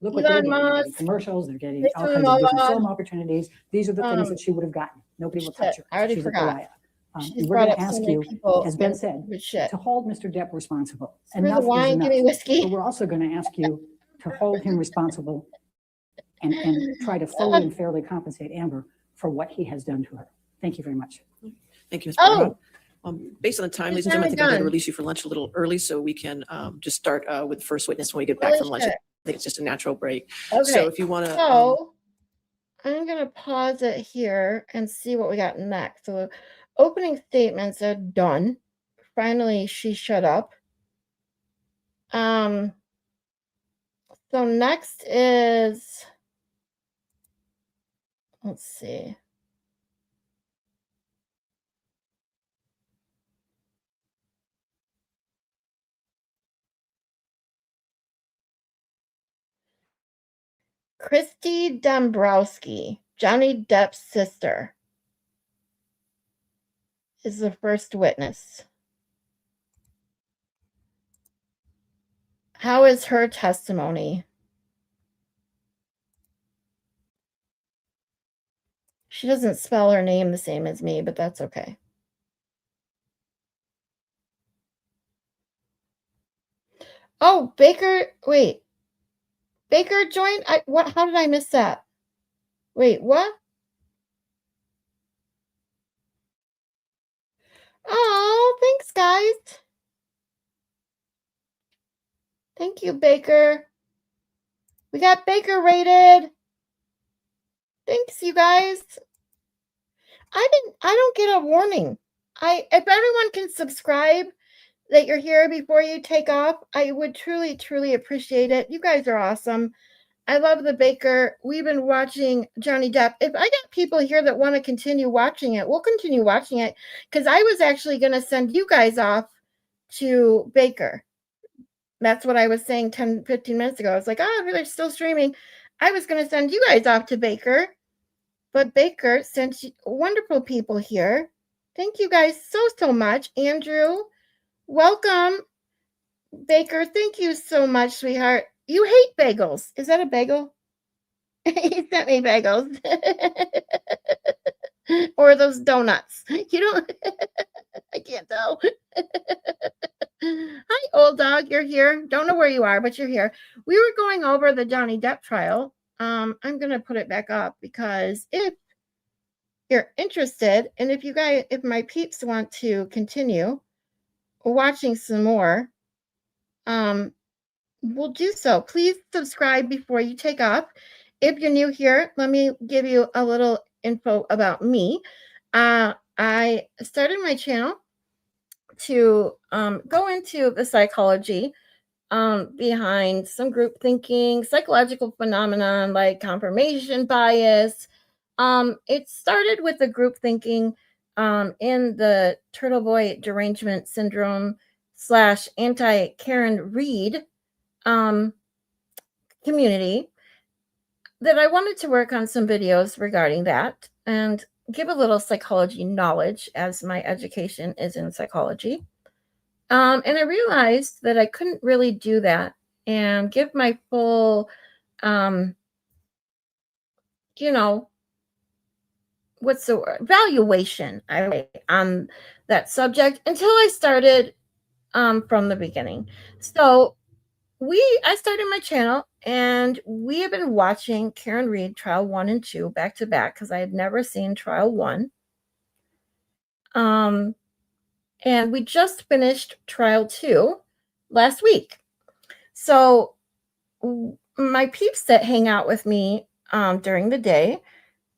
Look what they're
Elon
getting. They're getting
Musk,
commercials. They're getting all
Jason
kinds of different
Momoa.
film opportunities. These are the things that she would have gotten. Nobody will touch her.
I already
She's
forgot.
a pariah.
She's
We're
brought
going to
up so
ask
many
you,
people.
as Ben said,
Good shit.
to hold Mr. Depp responsible.
Screw the
Enough is
wine, give me
enough.
whiskey.
But we're also going to ask you to hold him responsible and try to fully and fairly compensate Amber for what he has done to her. Thank you very much.
Thank you, Ms.
Oh,
Barnard. Based on the time,
It's
ladies and gentlemen, I think I'm going to
done.
release you for lunch a little early so we can just start with the first witness when we get back
Holy
from lunch.
shit.
I think it's just a natural break.
Okay.
So if you want to,
So I'm going to pause it here and see what we got next. So opening statements are done. Finally, she shut up. So next is, let's see. Christy Dombrowski, Johnny Depp's sister, is the first witness. How is her testimony? She doesn't spell her name the same as me, but that's okay. Oh, Baker, wait. Baker joined? How did I miss that? Wait, what? Oh, thanks, guys. Thank you, Baker. We got Baker rated. Thanks, you guys. I don't get a warning. If everyone can subscribe that you're here before you take off, I would truly, truly appreciate it. You guys are awesome. I love the Baker. We've been watching Johnny Depp. If I got people here that want to continue watching it, we'll continue watching it, because I was actually going to send you guys off to Baker. That's what I was saying 10, 15 minutes ago. I was like, oh, they're still streaming. I was going to send you guys off to Baker, but Baker sent wonderful people here. Thank you guys so much. Andrew, welcome. Baker, thank you so much, sweetheart. You hate bagels. Is that a bagel? He sent me bagels. Or those donuts. You don't, I can't tell. Hi, old dog. You're here. Don't know where you are, but you're here. We were going over the Johnny Depp trial. I'm going to put it back up because if you're interested, and if my peeps want to continue watching some more, we'll do so. Please subscribe before you take off. If you're new here, let me give you a little info about me. I started my channel to go into the psychology behind some group thinking, psychological phenomenon like confirmation bias. It started with the group thinking in the Turtle Boy derangement syndrome / anti-Karen Reed community, that I wanted to work on some videos regarding that and give a little psychology knowledge, as my education is in psychology. And I realized that I couldn't really do that and give my full, what's the word? Valuation on that subject until I started from the beginning. So I started my channel, and we have been watching Karen Reed trial 1 and 2 back to back because I had never seen trial 1. And we just finished trial 2 last week. So my peeps that hang out with me during the day,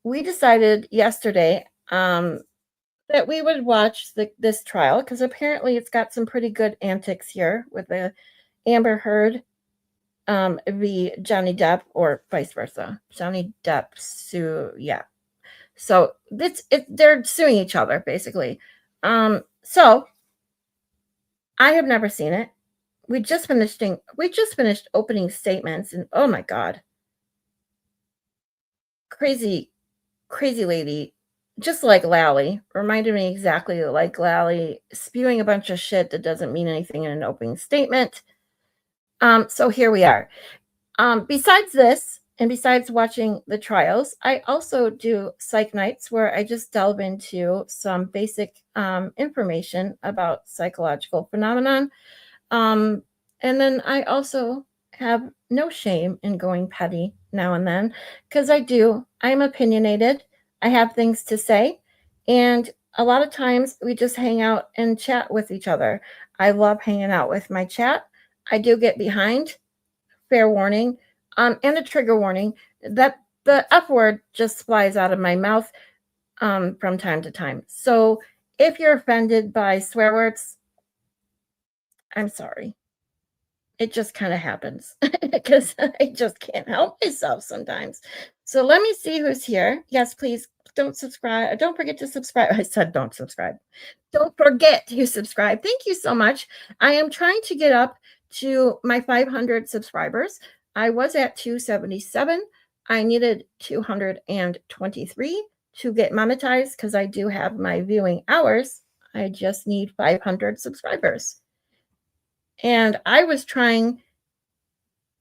we decided yesterday that we would watch this trial because apparently it's got some pretty good antics here with the Amber Heard v. Johnny Depp, or vice versa. Johnny Depp yeah. So they're suing each other basically. So I have never seen it. We just finished opening statements, and oh my god, crazy lady just like Lally, reminded me exactly like Lally, spewing a bunch of shit that doesn't mean anything in an opening statement. So here we are. Besides this, and besides watching the trials, I also do psych nights where I just delve into some basic information about psychological phenomenon. And then I also have no shame in going petty now and then because I'm opinionated. I have things to say. And a lot of times we just hang out and chat with each other. I love hanging out with my chat. I do get behind, fair warning, and a trigger warning that the F word just flies out of my mouth from time to time. So if you're offended by swear words, I'm sorry. It just kind of happens because I just can't help myself sometimes. So let me see who's here. Yes, please don't subscribe. Don't forget to subscribe. I said don't subscribe. Don't forget to subscribe. Thank you so much. I am trying to get up to my 500 subscribers. I was at 277. I needed 223 to get monetized because I do have my viewing hours. I just need 500 subscribers. And I was trying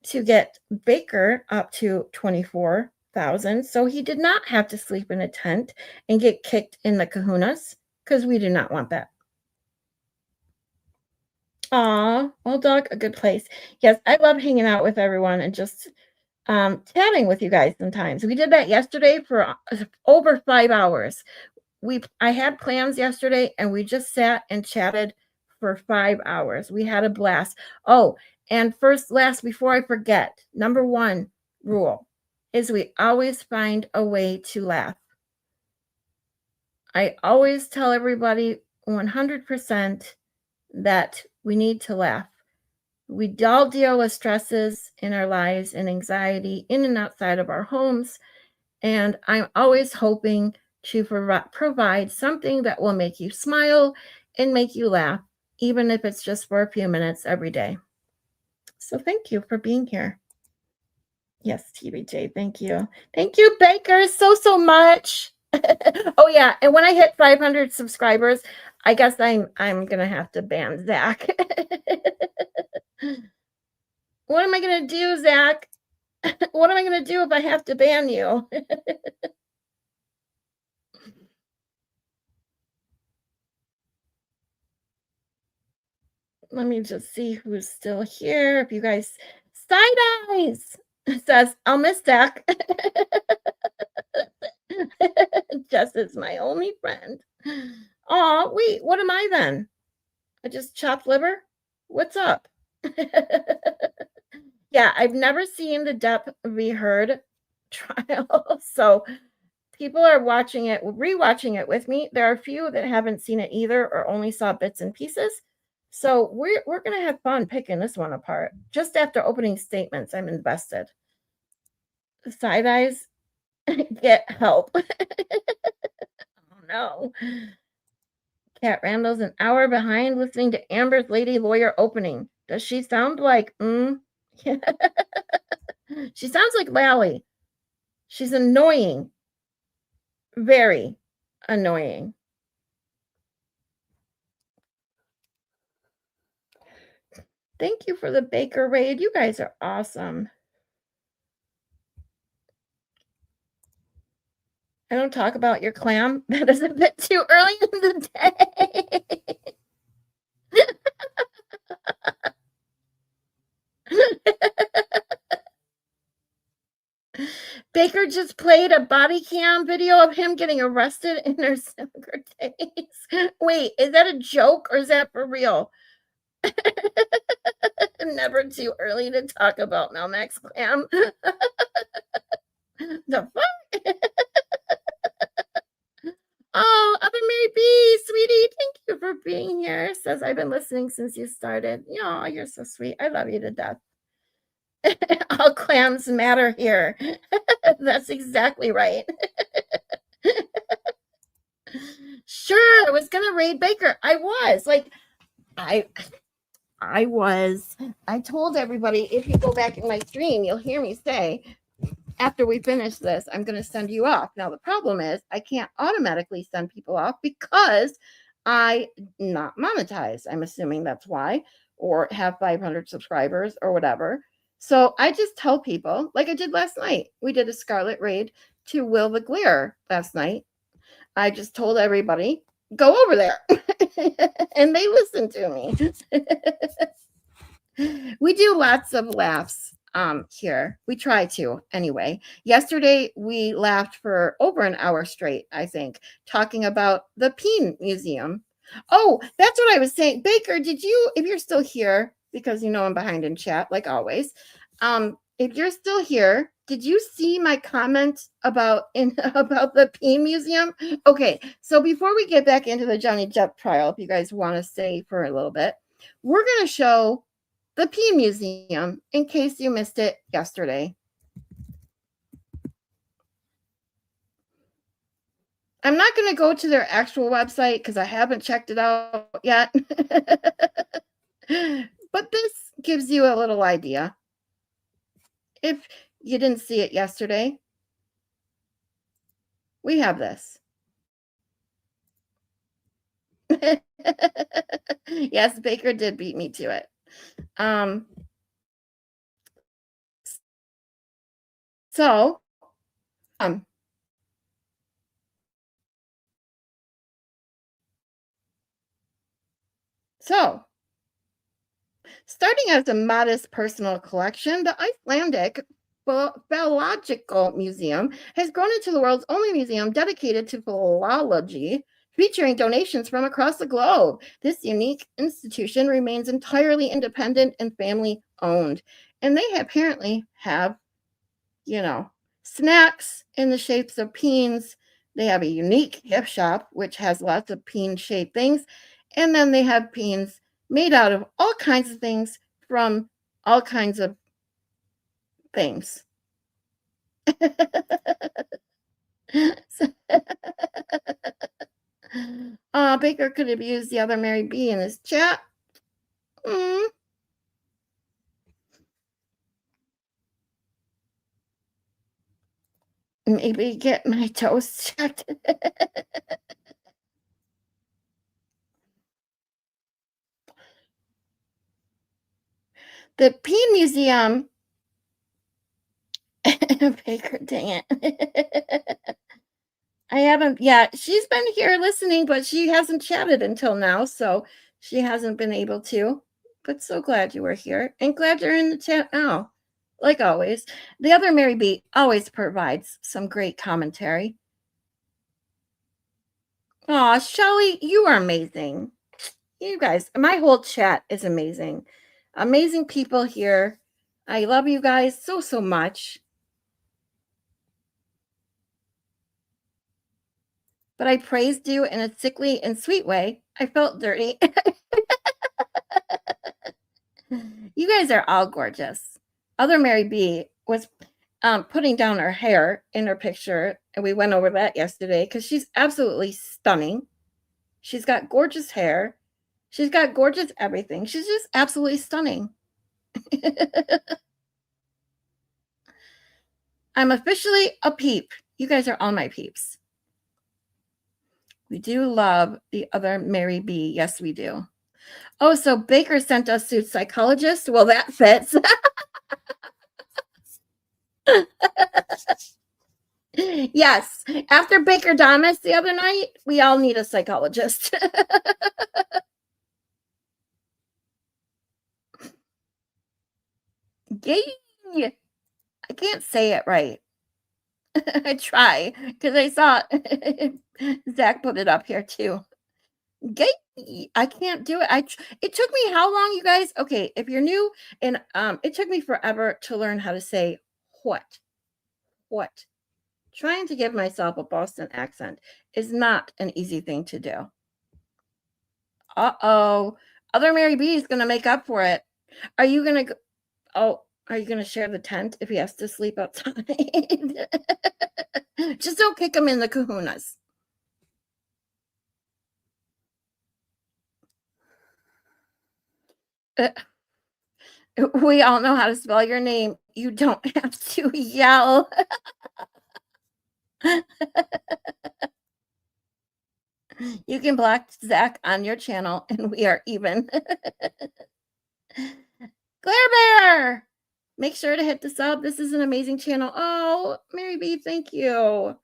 to get Baker up to 24,000 so he did not have to sleep in a tent and get kicked in the kahunas because we do not want that. Aw, well, dog, a good place. Yes, I love hanging out with everyone and just chatting with you guys sometimes. We did that yesterday for over 5 hours. I had plans yesterday and we just sat and chatted for 5 hours. We had a blast. Oh, and last, before I forget, number 1 rule is we always find a way to laugh. I always tell everybody 100% that we need to laugh. We all deal with stresses in our lives and anxiety in and outside of our homes. And I'm always hoping to provide something that will make you smile and make you laugh, even if it's just for a few minutes every day. So thank you for being here. Yes, TBJ, thank you. Thank you, Baker, so much. Oh, yeah, and when I hit 500 subscribers, I guess I'm going to have to ban Zach. What am I going to do, Zach? What am I going to do if I have to ban you? Let me just see who's still here. If you guys, Side Eyes says, I'll miss Zach. Jess is my only friend. Oh, wait, what am I then? I just chopped liver? What's up? Yeah, I've never seen the Depp v. Heard trial. So people are rewatching it with me. There are a few that haven't seen it either or only saw bits and pieces. So we're going to have fun picking this one apart. Just after opening statements, I'm invested. Side Eyes, get help. Oh, no. Kat Randall's an hour behind listening to Amber's Lady Lawyer opening. Does she sound like, She sounds like Lally. She's annoying. Very annoying. Thank you for the Baker raid. You guys are awesome. I don't talk about your clam. That is a bit too early in the day. Baker just played a body cam video of him getting arrested in their soccer days. Wait, is that a joke or is that for real? Never too early to talk about Melmax clam. The fuck? Oh, Other Mary B, sweetie, thank you for being here. Says I've been listening since you started. Oh, you're so sweet. I love you to death. All clams matter here. That's exactly right. Sure, I was gonna raid Baker. I was like, I was. I told everybody if you go back in my stream, you'll hear me say, after we finish this, I'm going to send you off. Now, the problem is I can't automatically send people off because I not monetize. I'm assuming that's why, or have 500 subscribers or whatever. So I just tell people, like I did last night. We did a Scarlet Raid to Will the Glare last night. I just told everybody, go over there. And they listened to me. We do lots of laughs here. We try to anyway. Yesterday we laughed for over an hour straight, I think, talking about the Peen Museum. Oh, that's what I was saying. Baker, did you, if you're still here, because you know I'm behind in chat like always, if you're still here, did you see my comment about about the Peen Museum? Okay, so before we get back into the Johnny Depp trial, if you guys want to stay for a little bit, we're going to show the Peen Museum in case you missed it yesterday. I'm not going to go to their actual website because I haven't checked it out yet. But this gives you a little idea. If you didn't see it yesterday, we have this. Yes, Baker did beat me to it. So, starting as a modest personal collection, the Icelandic Philological Museum has grown into the world's only museum dedicated to philology, featuring donations from across the globe. This unique institution remains entirely independent and family owned. And they apparently have, snacks in the shapes of peens. They have a unique gift shop, which has lots of peen-shaped things. And then they have peens made out of all kinds of things from all kinds of things. Baker could have used the other Mary B in his chat. Maybe get my toast checked. The Peen Museum. Baker, dang it. I haven't, yeah, she's been here listening, but she hasn't chatted until now, so she hasn't been able to. But so glad you were here and glad you're in the chat now. Like always, the other Mary B always provides some great commentary. Aw, Shelly, you are amazing. You guys, my whole chat is amazing. Amazing people here. I love you guys so, so much. But I praised you in a sickly and sweet way. I felt dirty. You guys are all gorgeous. Other Mary B was putting down her hair in her picture, and we went over that yesterday because she's absolutely stunning. She's got gorgeous hair. She's got gorgeous everything. She's just absolutely stunning. I'm officially a peep. You guys are all my peeps. We do love the other Mary B. Yes, we do. Oh, so Baker sent us to psychologist. Well, that fits. Yes. After Baker Damas the other night, we all need a psychologist. Yay! I can't say it right. I try because I saw Zach put it up here too. Gay. I can't do it. It took me how long, you guys? Okay, if you're new, and it took me forever to learn how to say what. What? Trying to give myself a Boston accent is not an easy thing to do. Uh-oh. Other Mary B is going to make up for it. Are you going to go? Oh, are you going to share the tent if he has to sleep outside? Just don't kick him in the kahunas. We all know how to spell your name. You don't have to yell. You can block Zach on your channel and we are even. Claire Bear, make sure to hit the sub. This is an amazing channel. Oh, Mary B, thank you.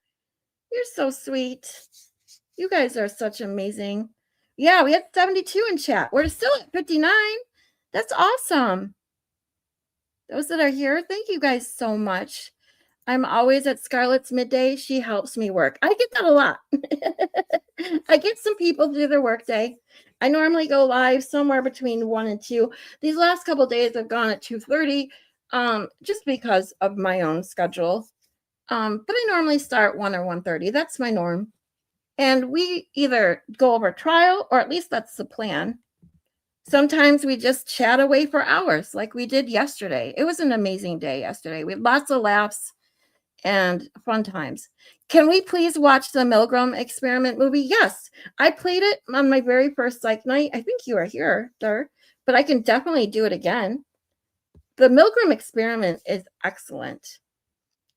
You're so sweet. You guys are such amazing. Yeah, we had 72 in chat. We're still at 59. That's awesome. Those that are here, thank you guys so much. I'm always at Scarlett's midday. She helps me work. I get that a lot. I get some people to do their work day. I normally go live somewhere between 1 and 2. These last couple days I've gone at 2:30 just because of my own schedule. But I normally start 1 or 1:30. That's my norm. And we either go over trial, or at least that's the plan. Sometimes we just chat away for hours like we did yesterday. It was an amazing day yesterday. We had lots of laughs and fun times. Can we please watch the Milgram Experiment movie? Yes, I played it on my very first psych night. I think you were here, sir, but I can definitely do it again. The Milgram Experiment is excellent.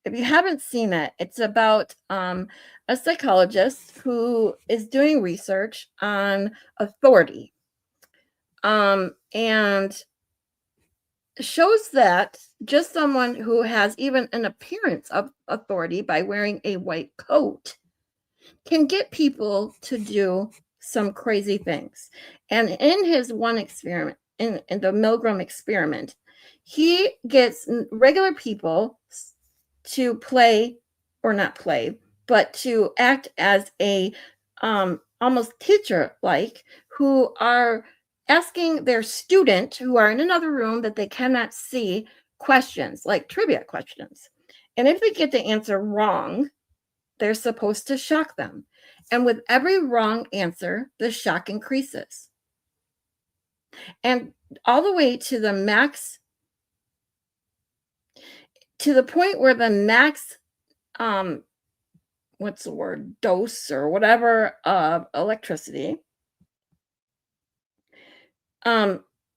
If you haven't seen it, it's about a psychologist who is doing research on authority, and shows that just someone who has even an appearance of authority by wearing a white coat can get people to do some crazy things. And in his one experiment, in the Milgram Experiment, he gets regular people to play, or not play, but to act as a almost teacher-like, who are asking their student, who are in another room that they cannot see, questions, like trivia questions. And if they get the answer wrong, they're supposed to shock them. And with every wrong answer, the shock increases. And all the way to the max, to the point where the max, what's the word, dose or whatever of electricity,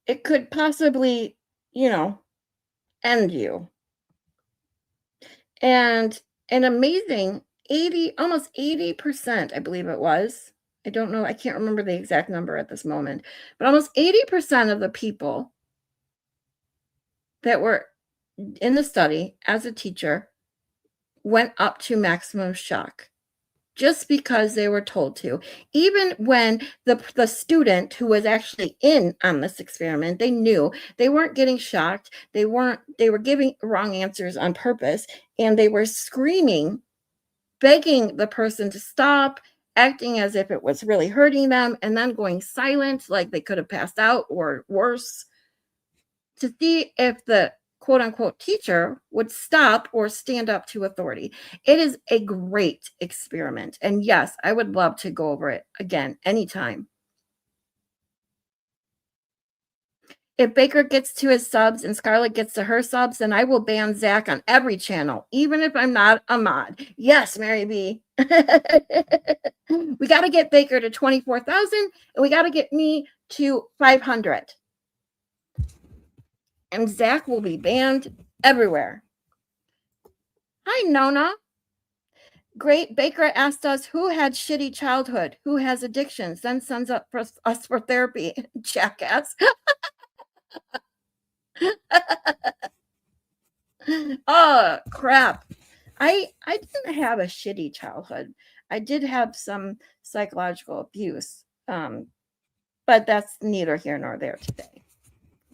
it could possibly, end you. And an amazing almost 80%, I believe it was. I don't know. I can't remember the exact number at this moment, but almost 80% of the people that were in the study as a teacher went up to maximum shock just because they were told to. Even when the student who was actually in on this experiment, they knew they weren't getting shocked. They were giving wrong answers on purpose, and they were screaming, begging the person to stop, acting as if it was really hurting them, and then going silent like they could have passed out or worse, to see if the quote unquote teacher would stop or stand up to authority. It is a great experiment. And yes, I would love to go over it again anytime. If Baker gets to his subs and Scarlett gets to her subs, then I will ban Zach on every channel, even if I'm not a mod. Yes, Mary B. We got to get Baker to 24,000, and we got to get me to 500. And Zach will be banned everywhere. Hi, Nona. Great. Baker asked us who had shitty childhood, who has addictions, then sends up for us for therapy. Jackass. Oh, crap. I didn't have a shitty childhood. I did have some psychological abuse, but that's neither here nor there today.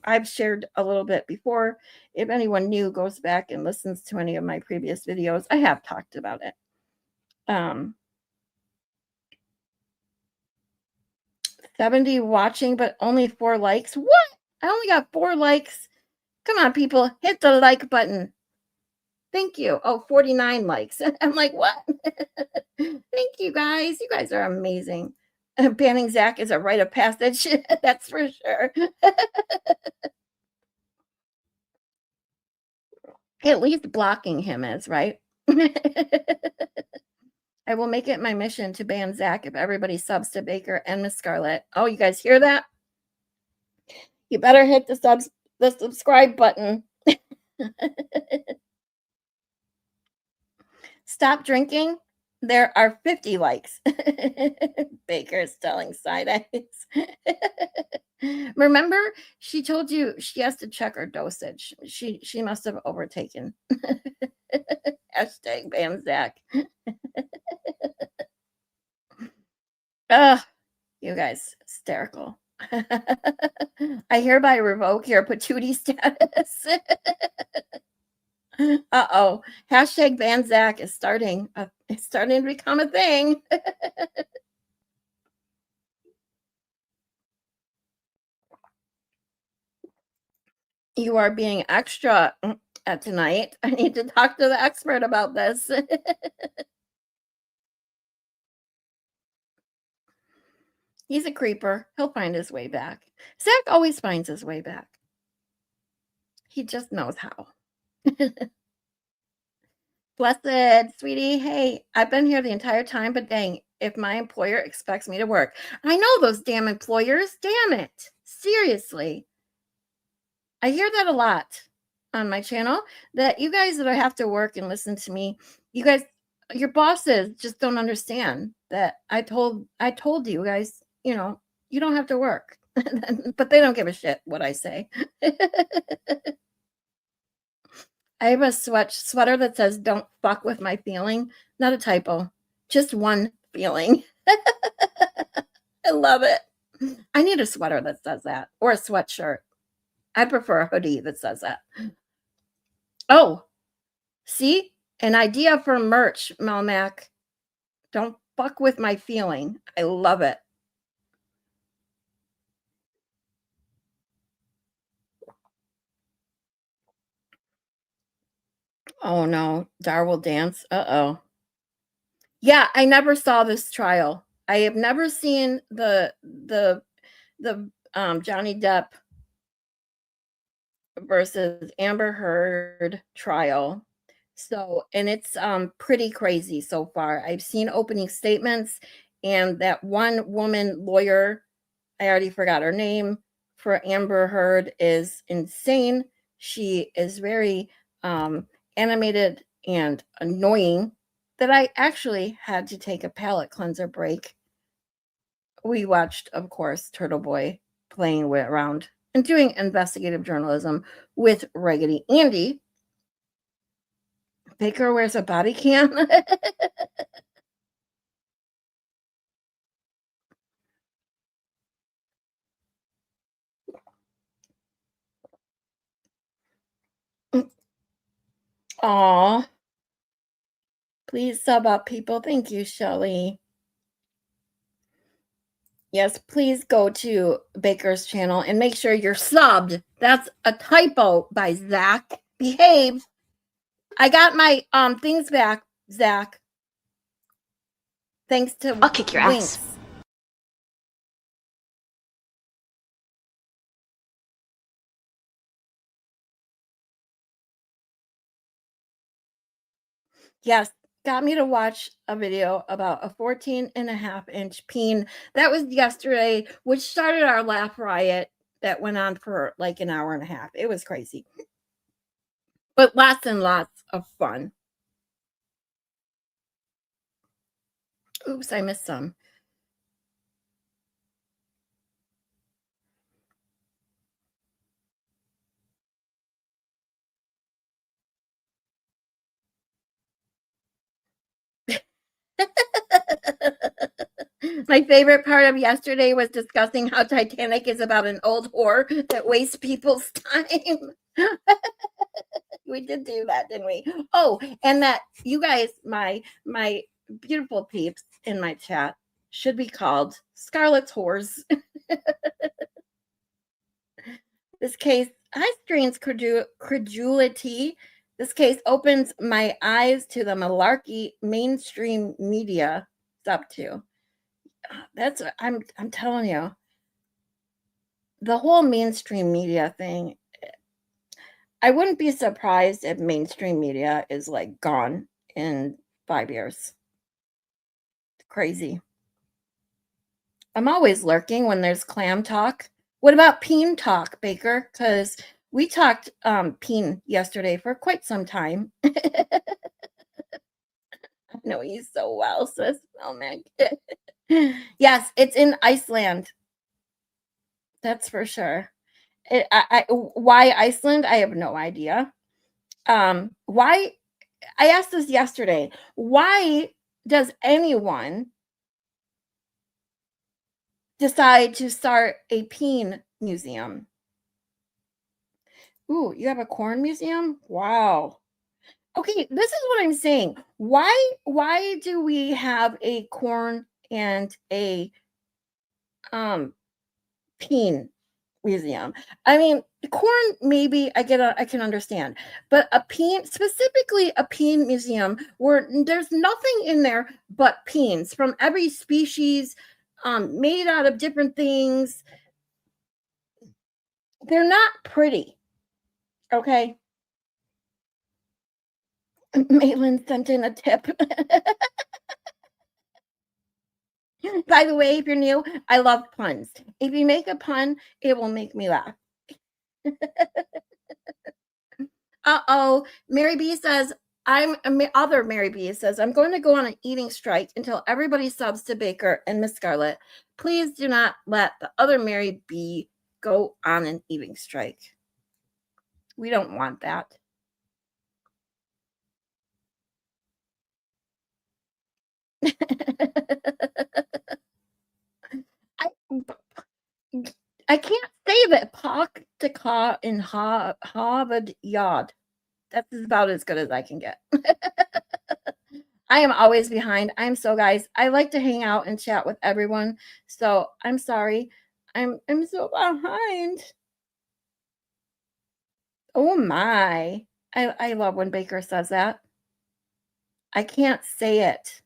I've shared a little bit before. If anyone new goes back and listens to any of my previous videos, I have talked about it. 70 watching, but only 4 likes. What? I only got 4 likes. Come on, people, hit the like button. Thank you. Oh, 49 likes. I'm like, what? Thank you, guys. You guys are amazing. Banning Zach is a rite of passage. That's for sure. At least blocking him is, right? I will make it my mission to ban Zach if everybody subs to Baker and Miss Scarlett. Oh, you guys hear that? You better hit the subs the subscribe button. Stop drinking. There are 50 likes. Baker's telling side eyes. Remember, she told you she has to check her dosage. She must have overtaken. Hashtag ban Zach. Ugh, you guys, hysterical. I hereby revoke your patootie status. Uh-oh. Hashtag ban Zach is starting. It's starting to become a thing. You are being extra tonight. I need to talk to the expert about this. He's a creeper. He'll find his way back. Zach always finds his way back. He just knows how. Blessed, sweetie. Hey, I've been here the entire time, but dang, if my employer expects me to work. I know those damn employers. Damn it. Seriously. I hear that a lot on my channel, that you guys that have to work and listen to me, you guys, your bosses just don't understand that I told you guys, you know, you don't have to work. But they don't give a shit what I say. I have a sweater that says "Don't fuck with my feeling." Not a typo, just one feeling. I love it. I need a sweater that says that, or a sweatshirt. I prefer a hoodie that says that. Oh, see? An idea for merch, Melmac. Don't fuck with my feeling. I love it. Oh no, Dar will dance. Uh-oh. Yeah, I never saw this trial. I have never seen the Johnny Depp versus Amber Heard trial. So, and it's pretty crazy so far. I've seen opening statements, and that one woman lawyer, I already forgot her name, for Amber Heard is insane. She is very animated and annoying, that I actually had to take a palate cleanser break. We watched, of course, Turtle Boy playing around and doing investigative journalism with Raggedy Andy. Baker wears a body cam. Aw. Please sub up, people. Thank you, Shelly. Yes, please go to Baker's channel and make sure you're subbed. That's a typo by Zach. Behave. I got my things back, Zach. Thanks to
I'll kick your
Winks.
ass.
Yes, got me to watch a video about a 14.5-inch peen. That was yesterday, which started our laugh riot that went on for like an hour and a half. It was crazy. But lots and lots of fun. Oops, I missed some. My favorite part of yesterday was discussing how Titanic is about an old whore that wastes people's time. We did do that, didn't we? Oh, and that you guys, my beautiful peeps in my chat, should be called Scarlet's Whores. This case, I strains credulity. This case opens my eyes to the malarkey mainstream media is up to. That's I'm telling you. The whole mainstream media thing, I wouldn't be surprised if mainstream media is like gone in 5 years. It's crazy. I'm always lurking when there's clam talk. What about peen talk, Baker? Because We talked peen yesterday for quite some time. I know you so well, sis. Oh man. Yes, it's in Iceland. That's for sure. Why Iceland? I have no idea. Why? I asked this yesterday. Why does anyone decide to start a peen museum? Ooh, you have a corn museum? Wow. Okay, this is what I'm saying. Why do we have a corn and a peen museum? I mean, corn maybe I can understand, but a peen, specifically a peen museum where there's nothing in there but peens from every species, made out of different things. They're not pretty. Okay. Maitland sent in a tip. By the way, if you're new, I love puns. If you make a pun, it will make me laugh. Uh-oh. Mary B says, other Mary B says, I'm going to go on an eating strike until everybody subs to Baker and Miss Scarlett. Please do not let the other Mary B go on an eating strike. We don't want that. I can't say that Pak to Ka in Harvard Yard. That's about as good as I can get. I am always behind. I'm so guys. I like to hang out and chat with everyone. So I'm sorry. I'm so behind. Oh my. I love when Baker says that. I can't say it.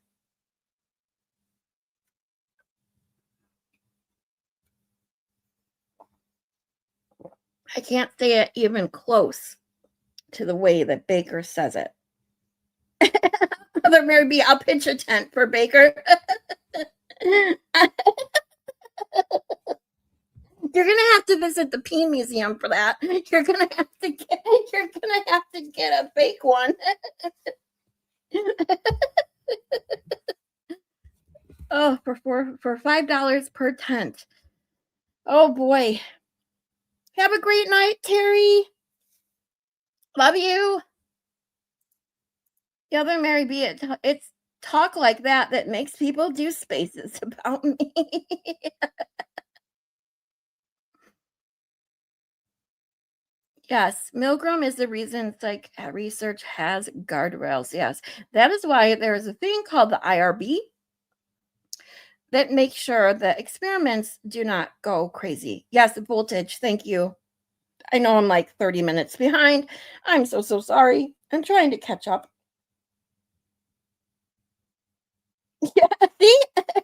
I can't say it even close to the way that Baker says it. There may be, I'll pitch a tent for Baker. You're gonna have to visit the Peen Museum for that. You're gonna have to get a fake one. Oh, for $5 per tent. Oh boy. Have a great night, Terry. Love you. The other Mary B, it's talk like that makes people do spaces about me. Yes, Milgram is the reason psych research has guardrails. Yes, that is why there is a thing called the IRB that makes sure that experiments do not go crazy. Yes, voltage. Thank you. I know I'm like 30 minutes behind. I'm so sorry. I'm trying to catch up. Yeah, see?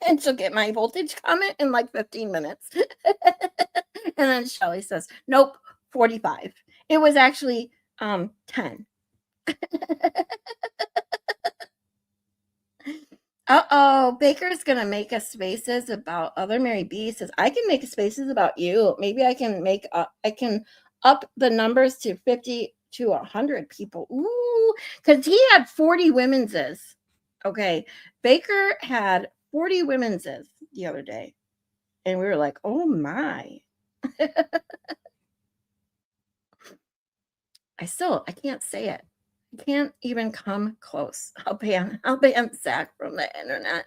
And she'll get my voltage comment in like 15 minutes. And then Shelly says, nope, 45. It was actually 10. Uh-oh, Baker's gonna make us spaces about other Mary B says, I can make spaces about you. Maybe I can I can up the numbers to 50 to 100 people. Ooh, because he had 40 women's. Okay, Baker had 40 women's the other day. And we were like, oh my. I can't say it. I can't even come close. I'll ban Zach from the internet.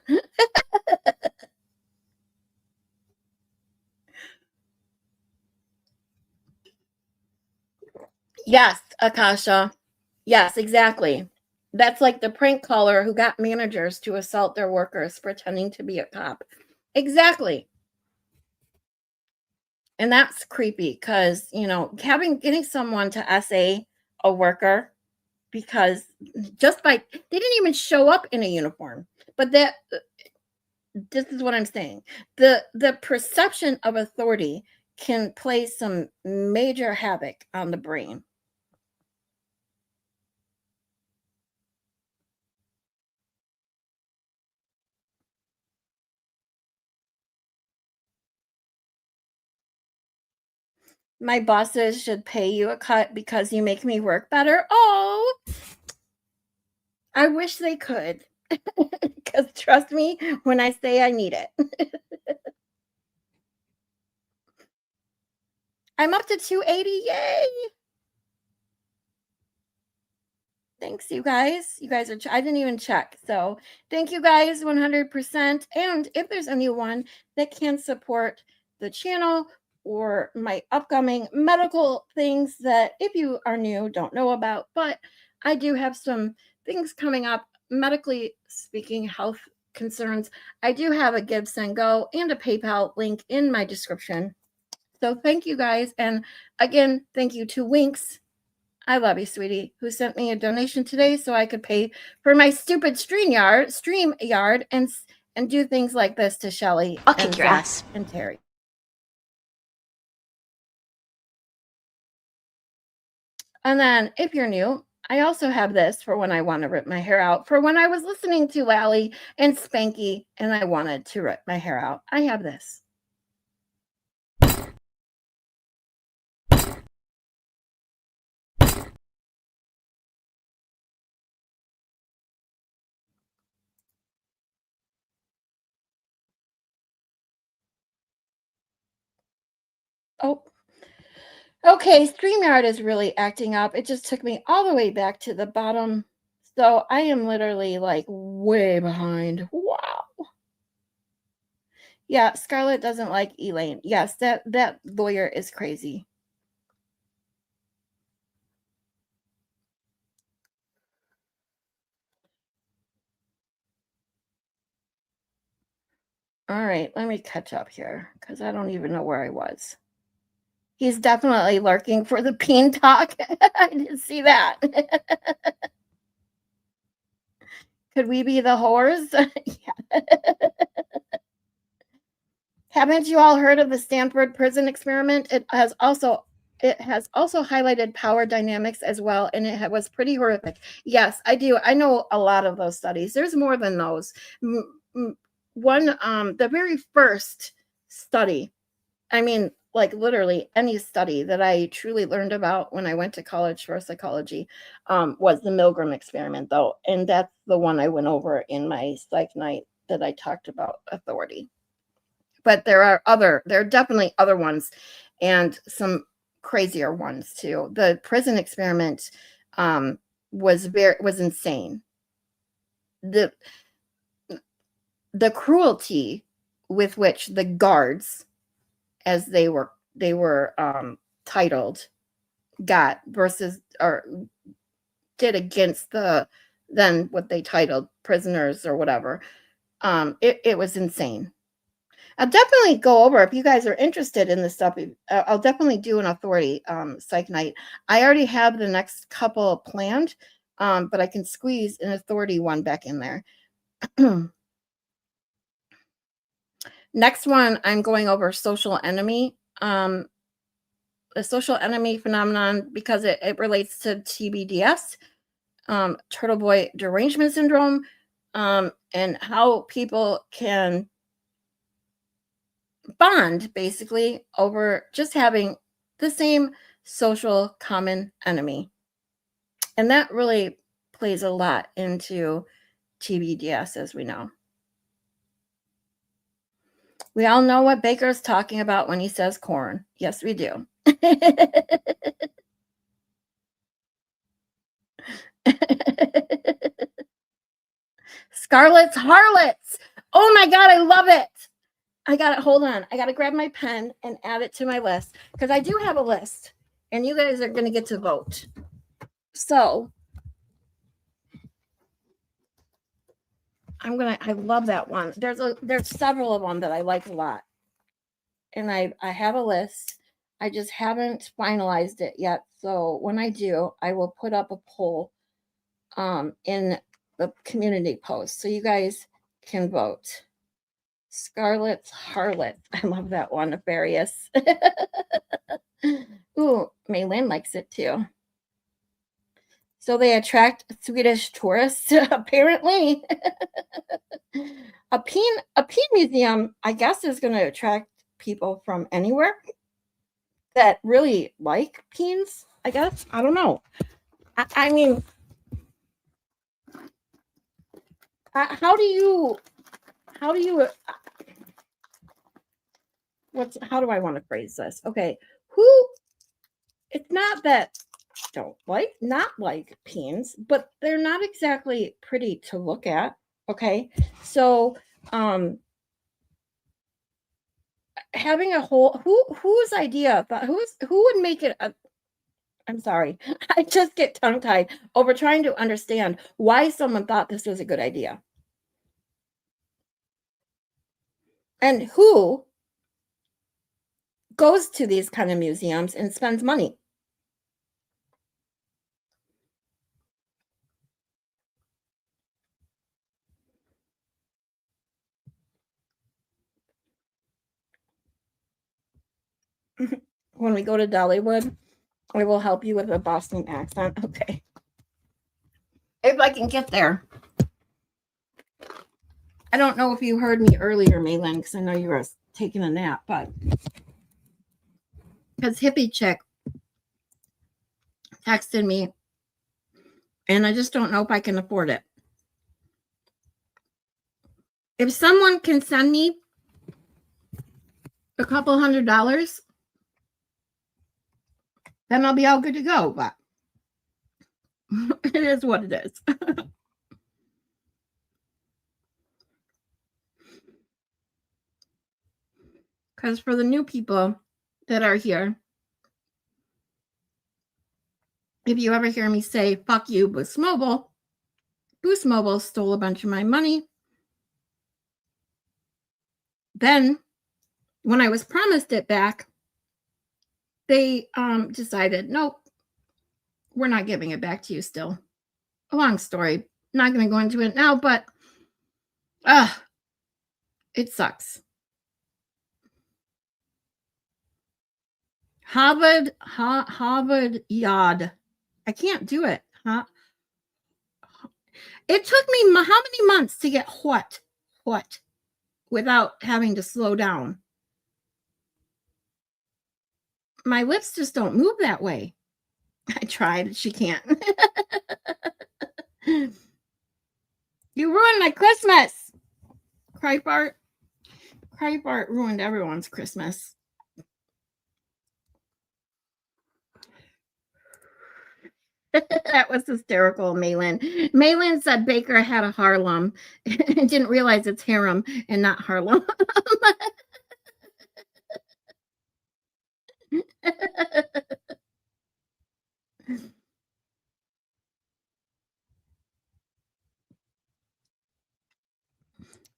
Yes, Akasha. Yes, exactly. That's like the prank caller who got managers to assault their workers pretending to be a cop. Exactly. And that's creepy because, getting someone to essay a worker because they didn't even show up in a uniform. But this is what I'm saying. The perception of authority can play some major havoc on the brain. My bosses should pay you a cut because you make me work better. Oh, I wish they could. Because trust me when I say I need it. I'm up to 280. Yay. Thanks, you guys. You guys are, I didn't even check. So thank you guys 100%. And if there's anyone that can support the channel or my upcoming medical things that if you are new, don't know about, but I do have some things coming up, medically speaking, health concerns. I do have a Give, Send, Go and a PayPal link in my description. So thank you guys. And again, thank you to Winks. I love you, sweetie, who sent me a donation today so I could pay for my stupid StreamYard and do things like this to Shelly and Zach and Terry. And then if you're new, I also have this for when I want to rip my hair out. For when I was listening to Lally and Spanky and I wanted to rip my hair out, I have this. Oh, okay. StreamYard is really acting up. It just took me all the way back to the bottom. So I am literally like way behind. Wow. Yeah, Scarlett doesn't like Elaine. Yes, that lawyer is crazy. All right, let me catch up here because I don't even know where I was. He's definitely lurking for the peen talk. I didn't see that. Could we be the whores? Yeah. Haven't you all heard of the Stanford prison experiment? It has also highlighted power dynamics as well, and it was pretty horrific. Yes, I do. I know a lot of those studies. There's more than those. One, the very first study, I mean, like literally any study that I truly learned about when I went to college for psychology, was the Milgram experiment, though, and that's the one I went over in my psych night that I talked about authority. But there are definitely other ones and some crazier ones too. The prison experiment was insane. The cruelty with which the guards, as they were titled, got versus or did against the then what they titled prisoners or whatever. It was insane. I'll definitely go over if you guys are interested in this stuff. I'll definitely do an authority psych night. I already have the next couple planned, but I can squeeze an authority one back in there. Next one, I'm going over social enemy, the social enemy phenomenon because it relates to TBDS, turtle boy derangement syndrome, and how people can bond basically over just having the same social common enemy. And that really plays a lot into TBDS, as we know. We all know what Baker's talking about when he says corn. Yes, we do. Scarlet's Harlots. Oh my God, I love it. I got it. Hold on. I got to grab my pen and add it to my list because I do have a list and you guys are going to get to vote. So I love that one. There's several of them that I like a lot. And I have a list. I just haven't finalized it yet. So when I do, I will put up a poll in the community post so you guys can vote. Scarlet's Harlot. I love that one. Nefarious. Ooh, Maylin likes it too. So they attract Swedish tourists, apparently. A peen museum, I guess, is going to attract people from anywhere. that really like peens, I guess. I don't know. I mean, how do you, how do I want to phrase this? Okay. It's not that don't not like peens, but they're not exactly pretty to look at. Okay. So, having a whole, whose idea, who would make it I'm sorry. I just get tongue tied over trying to understand why someone thought this was a good idea. And who goes to these kind of museums and spends money? When we go to Dollywood, I will help you with a Boston accent. Okay. If I can get there. I don't know if you heard me earlier, Malin, because I know you were taking a nap, but because Hippie Chick texted me, and I just don't know if I can afford it. If someone can send me a couple $100, then I'll be all good to go. But it is what it is. Because for the new people that are here, if you ever hear me say, fuck you, Boost Mobile stole a bunch of my money. Then, when I was promised it back, they decided, nope, we're not giving it back to you still. A long story. Not going to go into it now, but it sucks. Harvard Yard. I can't do it. Huh? It took me how many months to get what without having to slow down. My lips just don't move that way. I tried. She can't. You ruined my Christmas. Cry fart ruined everyone's Christmas. That was hysterical, Malin. Malin said Baker had a Harlem and didn't realize it's harem and not Harlem.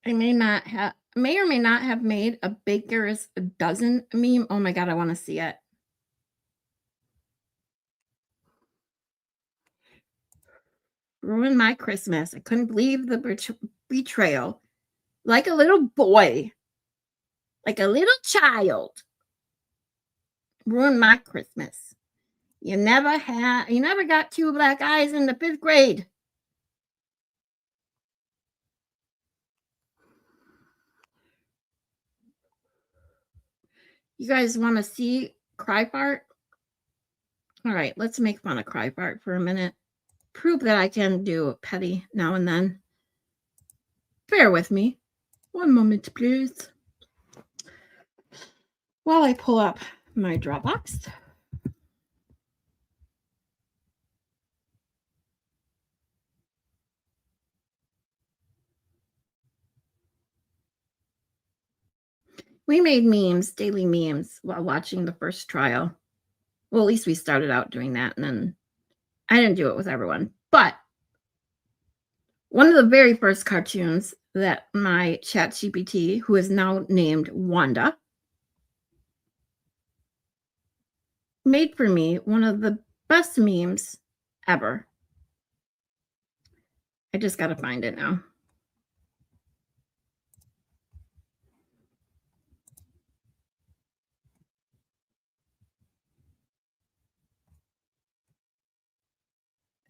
I may or may not have made a Baker's dozen meme. Oh my God, I want to see it. Ruined my Christmas. I couldn't believe the betrayal. Like a little boy, like a little child. Ruined my Christmas. You never got 2 black eyes in the 5th grade. You guys want to see Cry Fart? All right, let's make fun of Cry Fart for a minute. Prove that I can do a petty now and then. Bear with me. One moment, please. While I pull up my Dropbox. We made memes, daily memes, while watching the first trial. Well, at least we started out doing that, and then I didn't do it with everyone. But one of the very first cartoons that my ChatGPT, who is now named Wanda, made for me one of the best memes ever. I just got to find it now.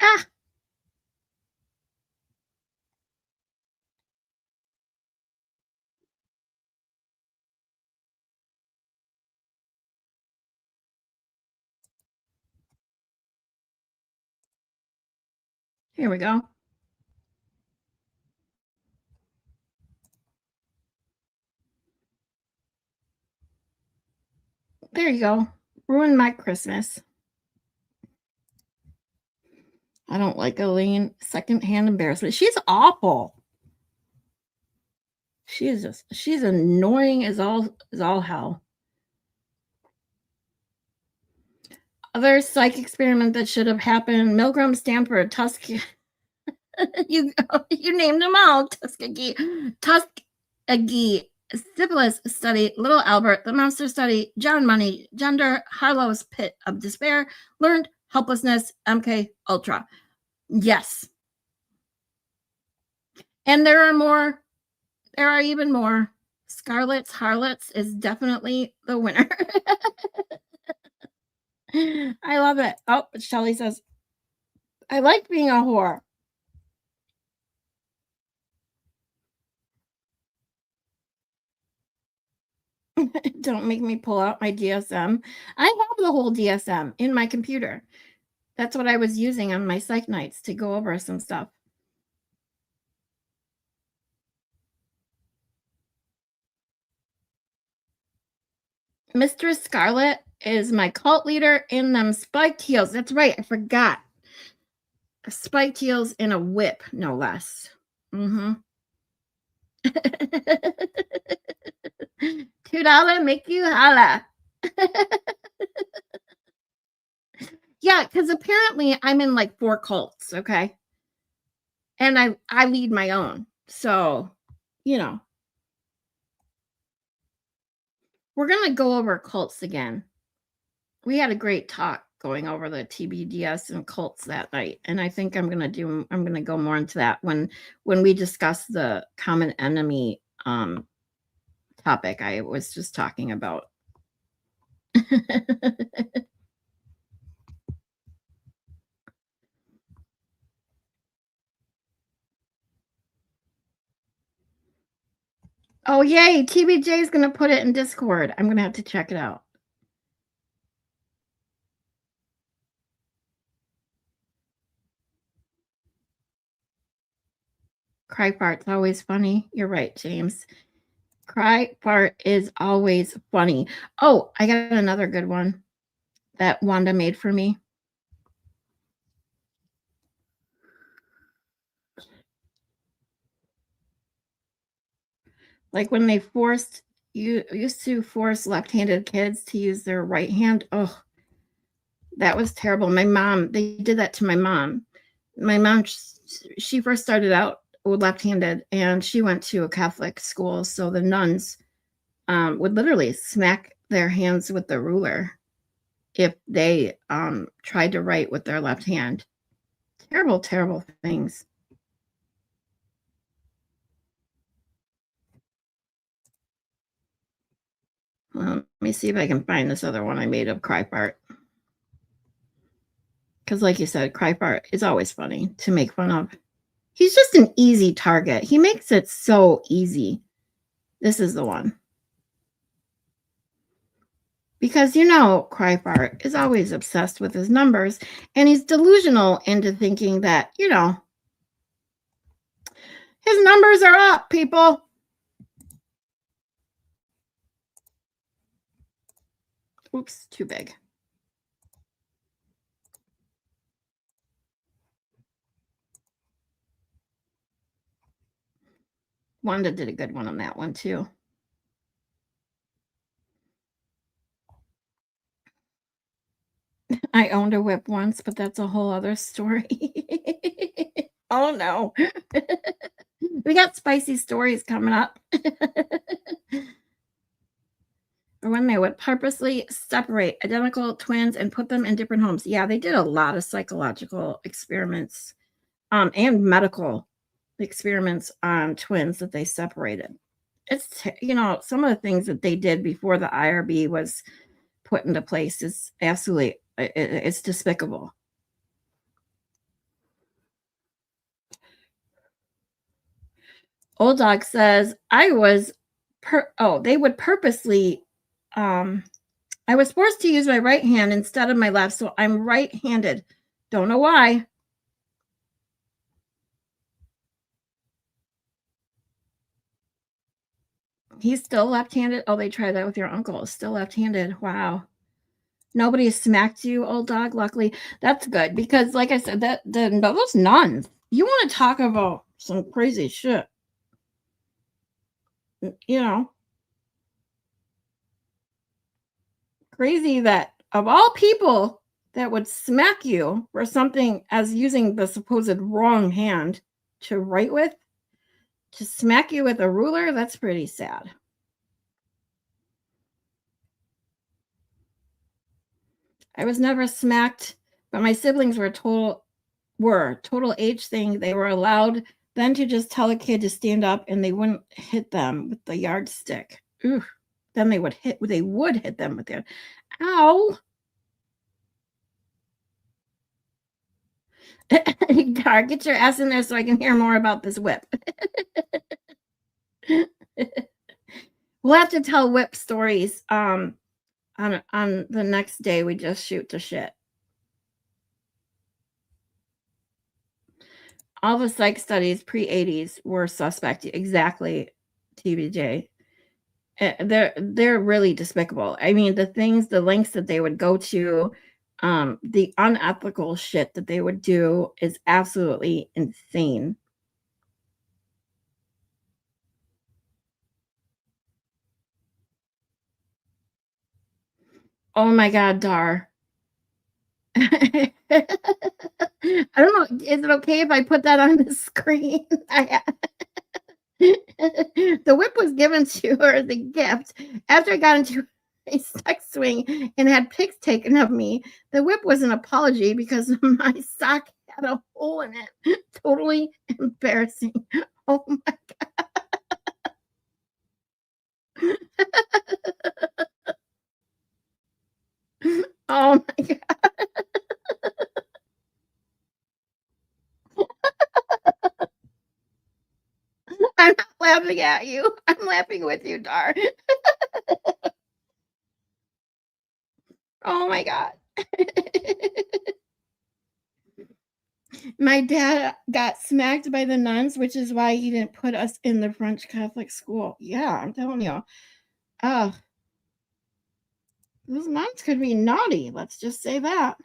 Ah! Here we go. There you go. Ruined my Christmas. I don't like Elaine. Secondhand embarrassment. She's awful. She's annoying as all hell. Other psych experiment that should have happened. Milgram, Stanford, Tuskegee. you named them all. Tuskegee. Syphilis study, Little Albert, the monster study, John Money, gender, Harlow's pit of despair, learned helplessness, MK Ultra. Yes. And there are more. There are even more. Scarlet's Harlots is definitely the winner. I love it. Oh, Shelly says, I like being a whore. Don't make me pull out my DSM. I have the whole DSM in my computer. That's what I was using on my psych nights to go over some stuff. Mistress Scarlet is my cult leader in them spiked heels. That's right. I forgot. Spiked heels in a whip, no less. $2 make you holla. Yeah, because apparently I'm in like 4 cults, okay? And I lead my own. So, you know. We're going to go over cults again. We had a great talk going over the TBDS and cults that night. And I think I'm going to go more into that when we discuss the common enemy topic I was just talking about. Oh, yay. TBJ is going to put it in Discord. I'm going to have to check it out. Cry fart's always funny. You're right, James. Cry fart is always funny. Oh, I got another good one that Wanda made for me. Like when they used to force left-handed kids to use their right hand. Oh, that was terrible. They did that to my mom. My mom, she first started out with left-handed, and she went to a Catholic school. So the nuns would literally smack their hands with the ruler if they tried to write with their left hand. Terrible, terrible things. Well, let me see if I can find this other one I made of Cry Fart. Because like you said, Cry Fart is always funny to make fun of. He's just an easy target. He makes it so easy. This is the one. Because, Cry Fart is always obsessed with his numbers, and he's delusional into thinking that, his numbers are up, people. Oops, too big. Wanda did a good one on that one, too. I owned a whip once, but that's a whole other story. Oh, no. We got spicy stories coming up. Or when they would purposely separate identical twins and put them in different homes. Yeah, they did a lot of psychological experiments and medical experiments on twins that they separated. It's, some of the things that they did before the IRB was put into place is absolutely, it's despicable. Old Dog says, they would purposely, I was forced to use my right hand instead of my left, so I'm right-handed. Don't know why. He's still left-handed. Oh, they tried that with your uncle. Still left-handed. Wow. Nobody smacked you, old dog. Luckily, that's good because, like I said, those nuns. You want to talk about some crazy shit? You know, crazy that of all people that would smack you for something as using the supposed wrong hand to write with, to smack you with a ruler. That's pretty sad. I was never smacked, but my siblings were total age thing. They were allowed then to just tell a kid to stand up and they wouldn't hit them with the yardstick. Ooh. Then they would hit them with their ow. Dar, get your ass in there so I can hear more about this whip. We'll have to tell whip stories on the next day we just shoot the shit. All the psych studies pre-80s were suspect. Exactly, TBJ. They're really despicable. I mean, the lengths that they would go to, the unethical shit that they would do is absolutely insane. Oh my God, Dar. I don't know. Is it okay if I put that on the screen? The whip was given to her as a gift after I got into a sex swing and had pics taken of me. The whip was an apology because my sock had a hole in it. Totally embarrassing. Oh my God. Oh my God. I'm not laughing at you. I'm laughing with you, Dar. Oh my God. My dad got smacked by the nuns, which is why he didn't put us in the French Catholic school. Yeah, I'm telling you. Those nuns could be naughty. Let's just say that.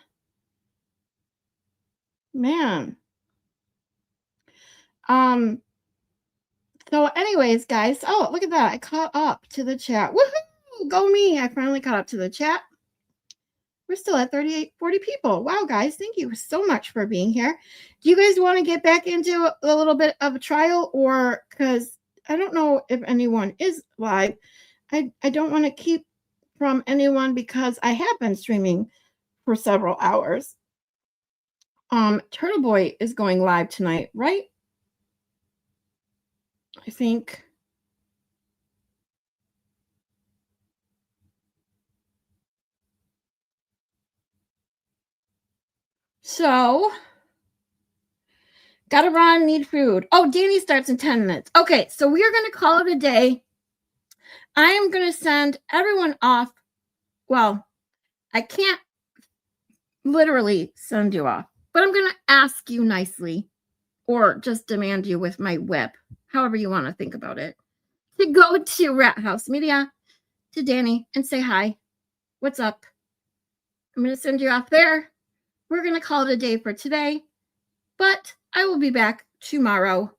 Man. So anyways, guys. Oh, look at that. I caught up to the chat. Woohoo! Go me. I finally caught up to the chat. We're still at 40 people. Wow, guys. Thank you so much for being here. Do you guys want to get back into a little bit of a trial or because I don't know if anyone is live. I don't want to keep from anyone because I have been streaming for several hours. Turtle Boy is going live tonight, right? I think. So, gotta run, need food. Oh, Danny starts in 10 minutes. Okay, so we are going to call it a day. I am going to send everyone off. Well, I can't literally send you off, but I'm going to ask you nicely or just demand you with my whip, however you want to think about it, to go to Rat House Media, to Danny, and say hi. What's up? I'm going to send you off there. We're going to call it a day for today, but I will be back tomorrow.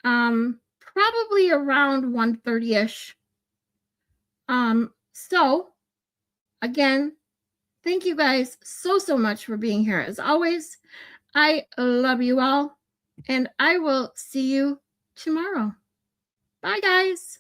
Probably around 1:30ish. So again, thank you guys so much for being here. As always, I love you all, and I will see you tomorrow. Bye, guys.